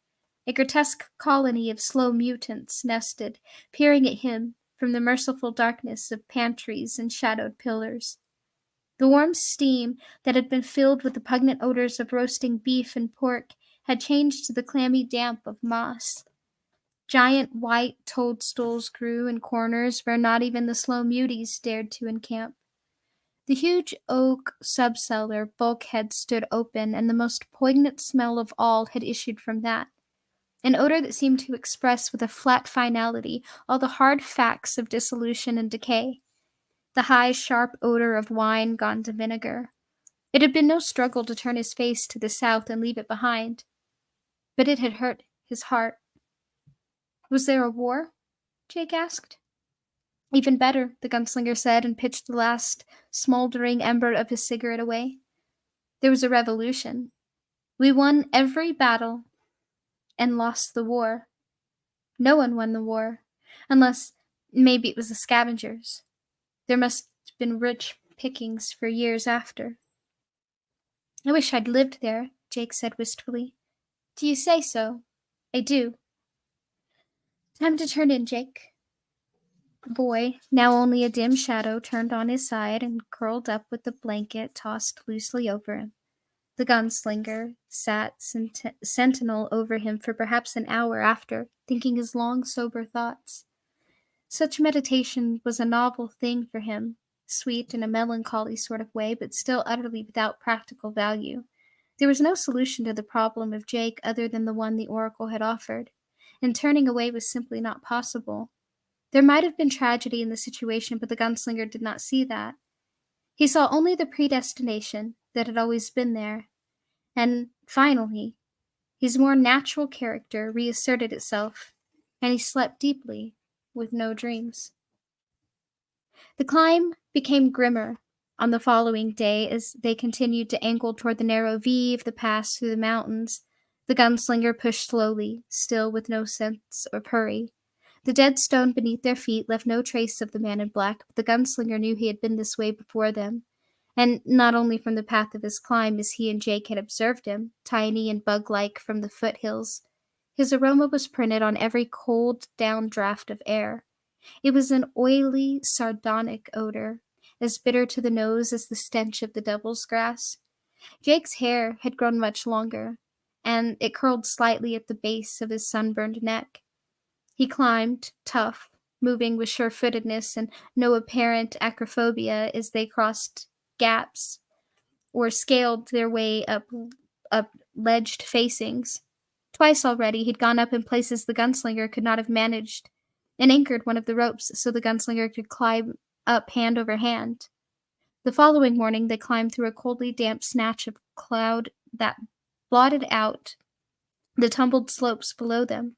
a grotesque colony of slow mutants nested, peering at him from the merciful darkness of pantries and shadowed pillars. The warm steam that had been filled with the pungent odors of roasting beef and pork had changed to the clammy damp of moss. Giant white toadstools grew in corners where not even the slow muties dared to encamp. The huge oak subcellar bulkhead stood open, and the most poignant smell of all had issued from that. An odor that seemed to express with a flat finality all the hard facts of dissolution and decay. The high, sharp odor of wine gone to vinegar. It had been no struggle to turn his face to the south and leave it behind. But it had hurt his heart. Was there a war? Jake asked. Even better, the gunslinger said, and pitched the last smoldering ember of his cigarette away. There was a revolution. We won every battle and lost the war. No one won the war, unless maybe it was the scavengers. There must have been rich pickings for years after. I wish I'd lived there, Jake said wistfully. Do you say so? I do. Time to turn in, Jake. The boy, now only a dim shadow, turned on his side and curled up with the blanket tossed loosely over him. The gunslinger sat sentinel over him for perhaps an hour after, thinking his long, sober thoughts. Such meditation was a novel thing for him, sweet in a melancholy sort of way, but still utterly without practical value. There was no solution to the problem of Jake other than the one the oracle had offered, and turning away was simply not possible. There might have been tragedy in the situation, but the gunslinger did not see that. He saw only the predestination that had always been there. And finally, his more natural character reasserted itself, and he slept deeply, with no dreams. The climb became grimmer on the following day as they continued to angle toward the narrow V of the pass through the mountains. The gunslinger pushed slowly, still with no sense of hurry. The dead stone beneath their feet left no trace of the man in black, but the gunslinger knew he had been this way before them, and not only from the path of his climb as he and Jake had observed him, tiny and bug-like from the foothills. His aroma was printed on every cold down draught of air. It was an oily, sardonic odor, as bitter to the nose as the stench of the devil's grass. Jake's hair had grown much longer, and it curled slightly at the base of his sunburned neck. He climbed, tough, moving with sure-footedness and no apparent acrophobia as they crossed gaps. or scaled their way up ledged facings. Twice already he'd gone up in places the gunslinger could not have managed, and anchored one of the ropes so the gunslinger could climb up hand over hand. The following morning they climbed through a coldly damp snatch of cloud that blotted out the tumbled slopes below them.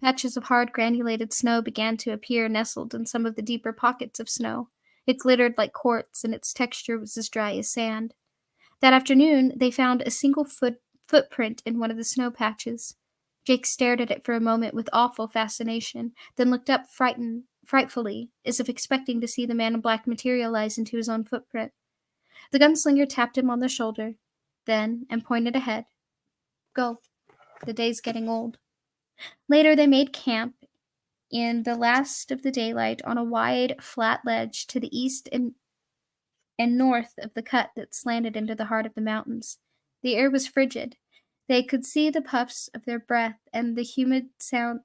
Patches of hard granulated snow began to appear nestled in some of the deeper pockets of snow. It glittered like quartz, and its texture was as dry as sand. That afternoon, they found a single footprint in one of the snow patches. Jake stared at it for a moment with awful fascination, then looked up frightfully, as if expecting to see the man in black materialize into his own footprint. The gunslinger tapped him on the shoulder, then, and pointed ahead. Go. The day's getting old. Later, they made camp in the last of the daylight on a wide, flat ledge to the east and north of the cut that slanted into the heart of the mountains. The air was frigid. They could see the puffs of their breath and the humid sound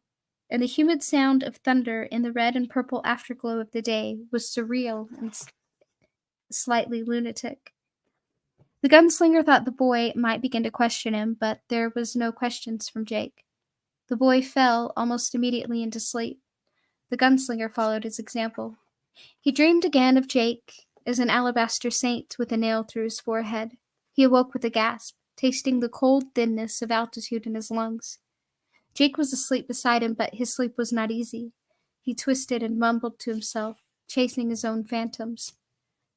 of thunder in the red and purple afterglow of the day was surreal and slightly lunatic. The gunslinger thought the boy might begin to question him, but there was no questions from Jake. The boy fell almost immediately into sleep. The gunslinger followed his example. He dreamed again of Jake as an alabaster saint with a nail through his forehead. He awoke with a gasp, tasting the cold thinness of altitude in his lungs. Jake was asleep beside him, but his sleep was not easy. He twisted and mumbled to himself, chasing his own phantoms.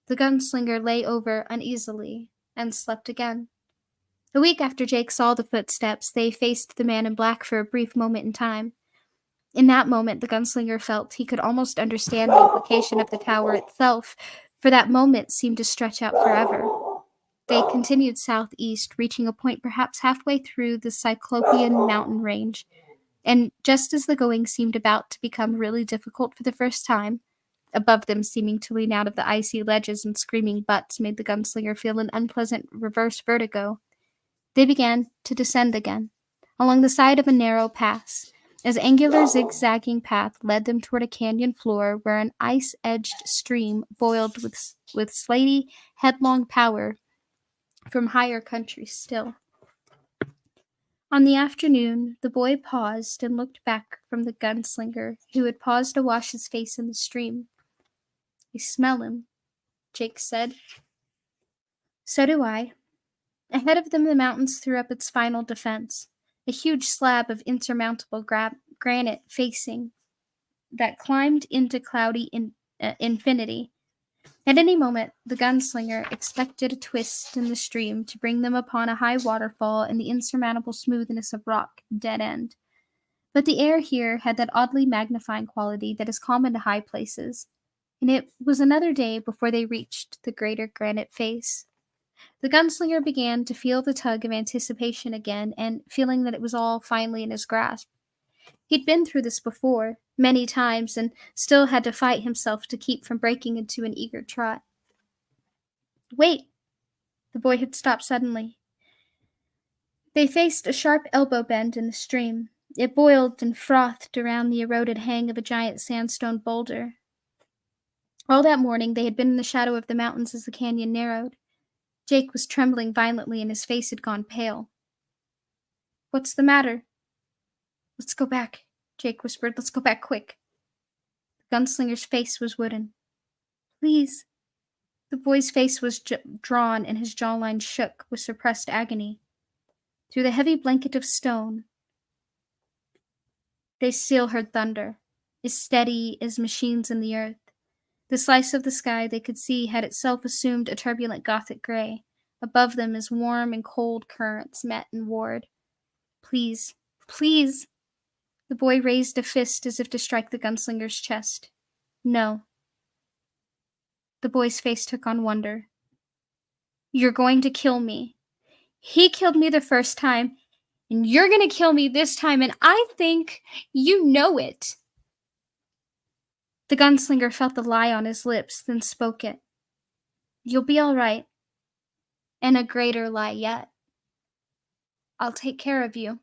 The gunslinger lay over uneasily and slept again. A week after Jake saw the footsteps, they faced the man in black for a brief moment in time. In that moment, the gunslinger felt he could almost understand the implication of the tower itself, for that moment seemed to stretch out forever. They continued southeast, reaching a point perhaps halfway through the Cyclopean mountain range, and just as the going seemed about to become really difficult for the first time, above them seeming to lean out of the icy ledges and screaming butts made the gunslinger feel an unpleasant reverse vertigo. They began to descend again, along the side of a narrow pass. As angular zigzagging path led them toward a canyon floor where an ice-edged stream boiled with slaty, headlong power from higher country still. On the afternoon, the boy paused and looked back from the gunslinger, who had paused to wash his face in the stream. "I smell him," Jake said. "So do I." Ahead of them, the mountains threw up its final defense, a huge slab of insurmountable granite facing that climbed into cloudy infinity. At any moment, the gunslinger expected a twist in the stream to bring them upon a high waterfall and the insurmountable smoothness of rock dead end. But the air here had that oddly magnifying quality that is common to high places, and it was another day before they reached the greater granite face. The gunslinger began to feel the tug of anticipation again, and feeling that it was all finally in his grasp. He'd been through this before, many times, and still had to fight himself to keep from breaking into an eager trot. "Wait!" The boy had stopped suddenly. They faced a sharp elbow bend in the stream. It boiled and frothed around the eroded hang of a giant sandstone boulder. All that morning they had been in the shadow of the mountains as the canyon narrowed. Jake was trembling violently and his face had gone pale. "What's the matter?" "Let's go back," Jake whispered. "Let's go back quick." The gunslinger's face was wooden. "Please." The boy's face was drawn and his jawline shook with suppressed agony. Through the heavy blanket of stone, they still heard thunder, as steady as machines in the earth. The slice of the sky they could see had itself assumed a turbulent gothic gray. Above them, as warm and cold currents met and warred. "Please, please." The boy raised a fist as if to strike the gunslinger's chest. "No." The boy's face took on wonder. "You're going to kill me. He killed me the first time, and you're going to kill me this time, and I think you know it." The gunslinger felt the lie on his lips, then spoke it. "You'll be all right. And a greater lie yet. I'll take care of you."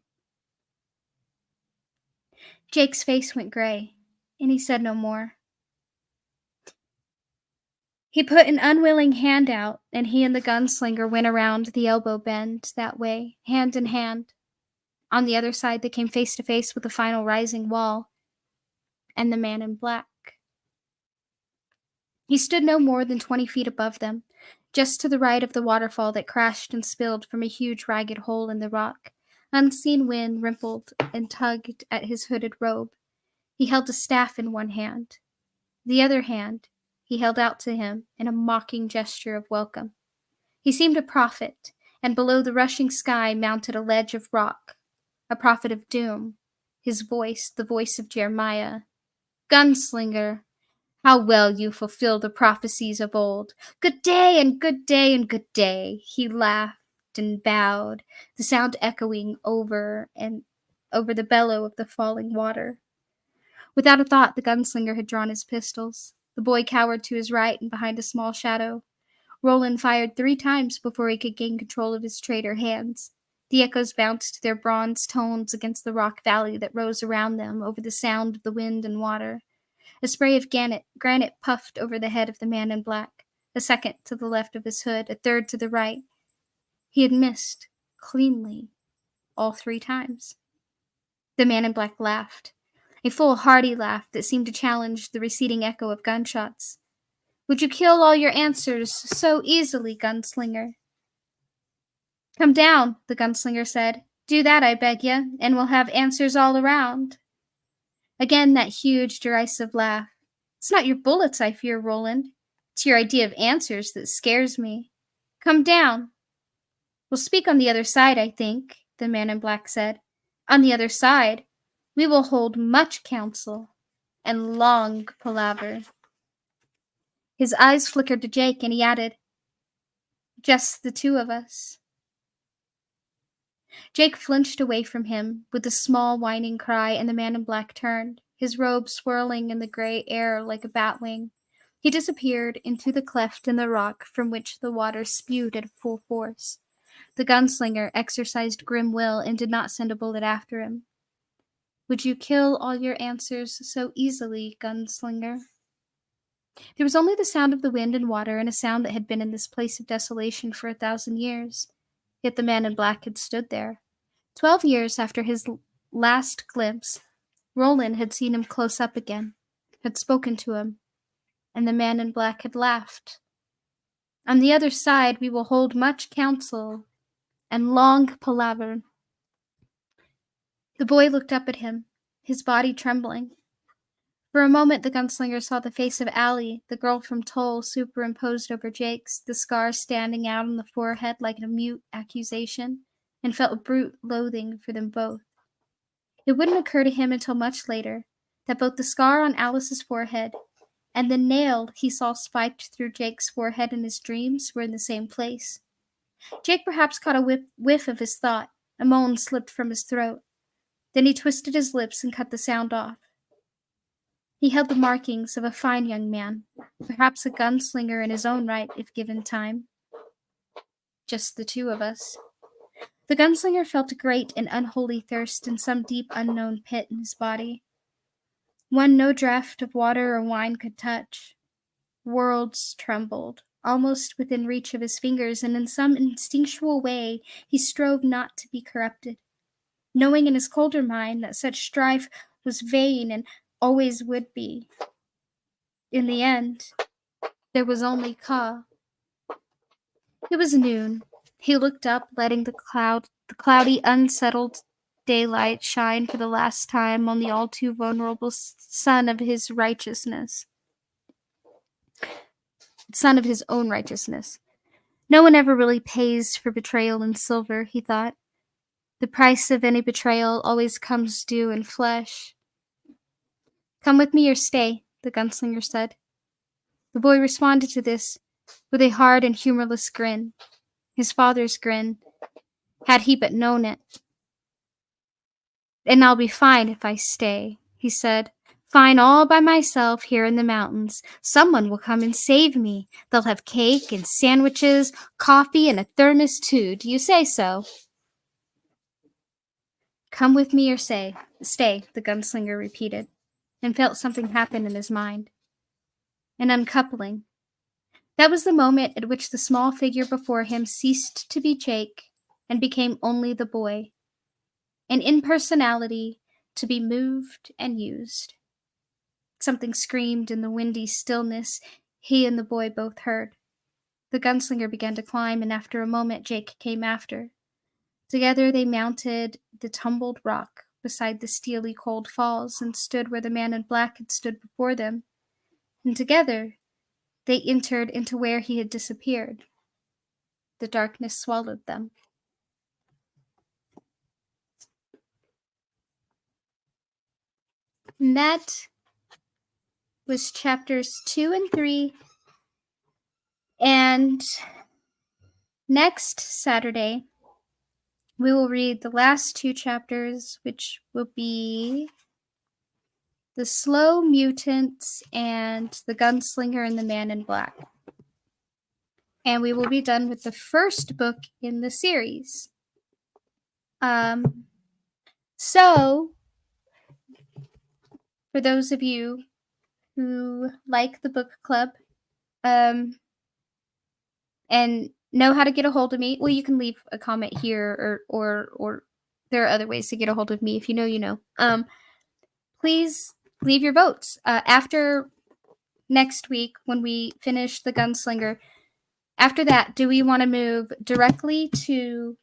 Jake's face went gray, and he said no more. He put an unwilling hand out, and he and the gunslinger went around the elbow bend that way, hand in hand. On the other side, they came face to face with the final rising wall and the man in black. He stood no more than 20 feet above them, just to the right of the waterfall that crashed and spilled from a huge ragged hole in the rock. Unseen wind rippled and tugged at his hooded robe. He held a staff in one hand. The other hand he held out to him in a mocking gesture of welcome. He seemed a prophet, and below the rushing sky mounted a ledge of rock, a prophet of doom, his voice the voice of Jeremiah. Gunslinger, how well you fulfill the prophecies of old. Good day, and good day, and good day. He laughed and bowed, the sound echoing over the bellow of the falling water. Without a thought, the gunslinger had drawn his pistols. The boy cowered to his right and behind a small shadow. Roland fired 3 times before he could gain control of his traitor hands. The echoes bounced their bronze tones against the rock valley that rose around them over the sound of the wind and water. A spray of granite puffed over the head of the man in black, a second to the left of his hood, a third to the right. He had missed, cleanly, all 3 times. The man in black laughed, a full, hearty laugh that seemed to challenge the receding echo of gunshots. Would you kill all your answers so easily, gunslinger? Come down, the gunslinger said. Do that, I beg you, and we'll have answers all around. Again that huge, derisive laugh. It's not your bullets I fear, Roland. It's your idea of answers that scares me. Come down. We'll speak on the other side, I think, the man in black said. On the other side, we will hold much counsel and long palaver. His eyes flickered to Jake, and he added, just the 2 of us. Jake flinched away from him with a small whining cry, and the man in black turned, his robe swirling in the gray air like a bat wing. He disappeared into the cleft in the rock from which the water spewed at full force. The gunslinger exercised grim will and did not send a bullet after him. Would you kill all your answers so easily, gunslinger? There was only the sound of the wind and water, and a sound that had been in this place of desolation for 1,000 years. Yet the man in black had stood there. 12 years after his last glimpse, Roland had seen him close up again, had spoken to him, and the man in black had laughed. On the other side we will hold much counsel and long palaver. The boy looked up at him, his body trembling. For a moment the gunslinger saw the face of Allie, the girl from Toll, superimposed over Jake's, the scar standing out on the forehead like a mute accusation, and felt a brute loathing for them both. It wouldn't occur to him until much later that both the scar on Alice's forehead and the nail he saw spiked through Jake's forehead in his dreams were in the same place. Jake perhaps caught a whiff of his thought. A moan slipped from his throat. Then he twisted his lips and cut the sound off. He held the markings of a fine young man, perhaps a gunslinger in his own right if given time. Just the 2 of us. The gunslinger felt a great and unholy thirst in some deep unknown pit in his body, one no draught of water or wine could touch. Worlds trembled, almost within reach of his fingers, and in some instinctual way he strove not to be corrupted, knowing in his colder mind that such strife was vain and always would be. In the end, there was only Ka. It was noon. He looked up, letting the cloudy, unsettled daylight shine for the last time on the all too vulnerable son of his righteousness. Son of his own righteousness. No one ever really pays for betrayal in silver, he thought. The price of any betrayal always comes due in flesh. Come with me or stay, the gunslinger said. The boy responded to this with a hard and humorless grin, his father's grin, had he but known it. And I'll be fine if I stay, he said. Fine all by myself here in the mountains. Someone will come and save me. They'll have cake and sandwiches, coffee, and a thermos too. Do you say so? Come with me or stay, the gunslinger repeated, and felt something happen in his mind. An uncoupling. That was the moment at which the small figure before him ceased to be Jake and became only the boy, an impersonality to be moved and used. Something screamed in the windy stillness he and the boy both heard. The gunslinger began to climb, and after a moment Jake came after. Together they mounted the tumbled rock beside the steely cold falls and stood where the man in black had stood before them. And together they entered into where he had disappeared. The darkness swallowed them. And that was chapters 2 and 3. And next Saturday, we will read the last 2 chapters, which will be The Slow Mutants and The Gunslinger and the Man in Black. And we will be done with the first book in the series. So, for those of you who like the book club, and know how to get a hold of me, well, you can leave a comment here, or there are other ways to get a hold of me. If you know, you know. Please leave your votes. After next week, when we finish The Gunslinger, after that, do we want to move directly to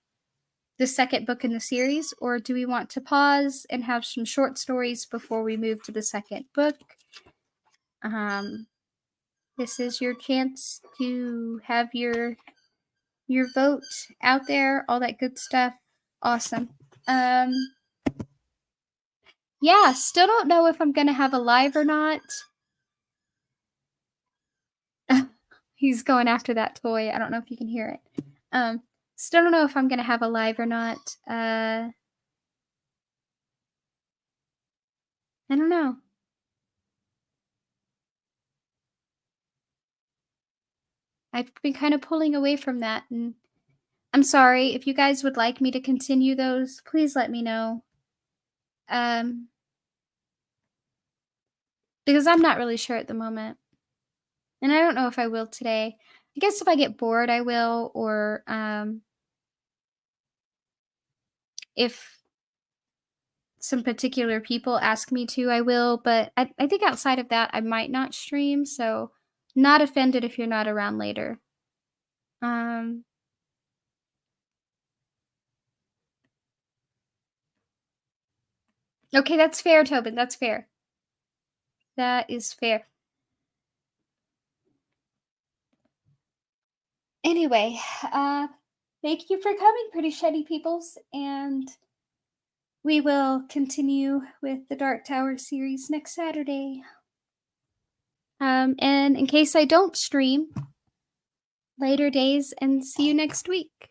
the second book in the series, or do we want to pause and have some short stories before we move to the second book? This is your chance to have your vote out there, all that good stuff. Awesome. Yeah, still don't know if I'm gonna have a live or not. He's going after that toy. I don't know if you can hear it. Still don't know if I'm gonna have a live or not. I don't know. I've been kind of pulling away from that, and I'm sorry. If you guys would like me to continue those, please let me know. Because I'm not really sure at the moment. And I don't know if I will today. I guess if I get bored, I will, or if some particular people ask me to, I will. But I think outside of that, I might not stream. So, not offended if you're not around later. Okay, that's fair, Tobin. That's fair. That is fair. Anyway, thank you for coming, pretty shitty peoples, and we will continue with the Dark Tower series next Saturday. And in case I don't stream, later days, and see you next week.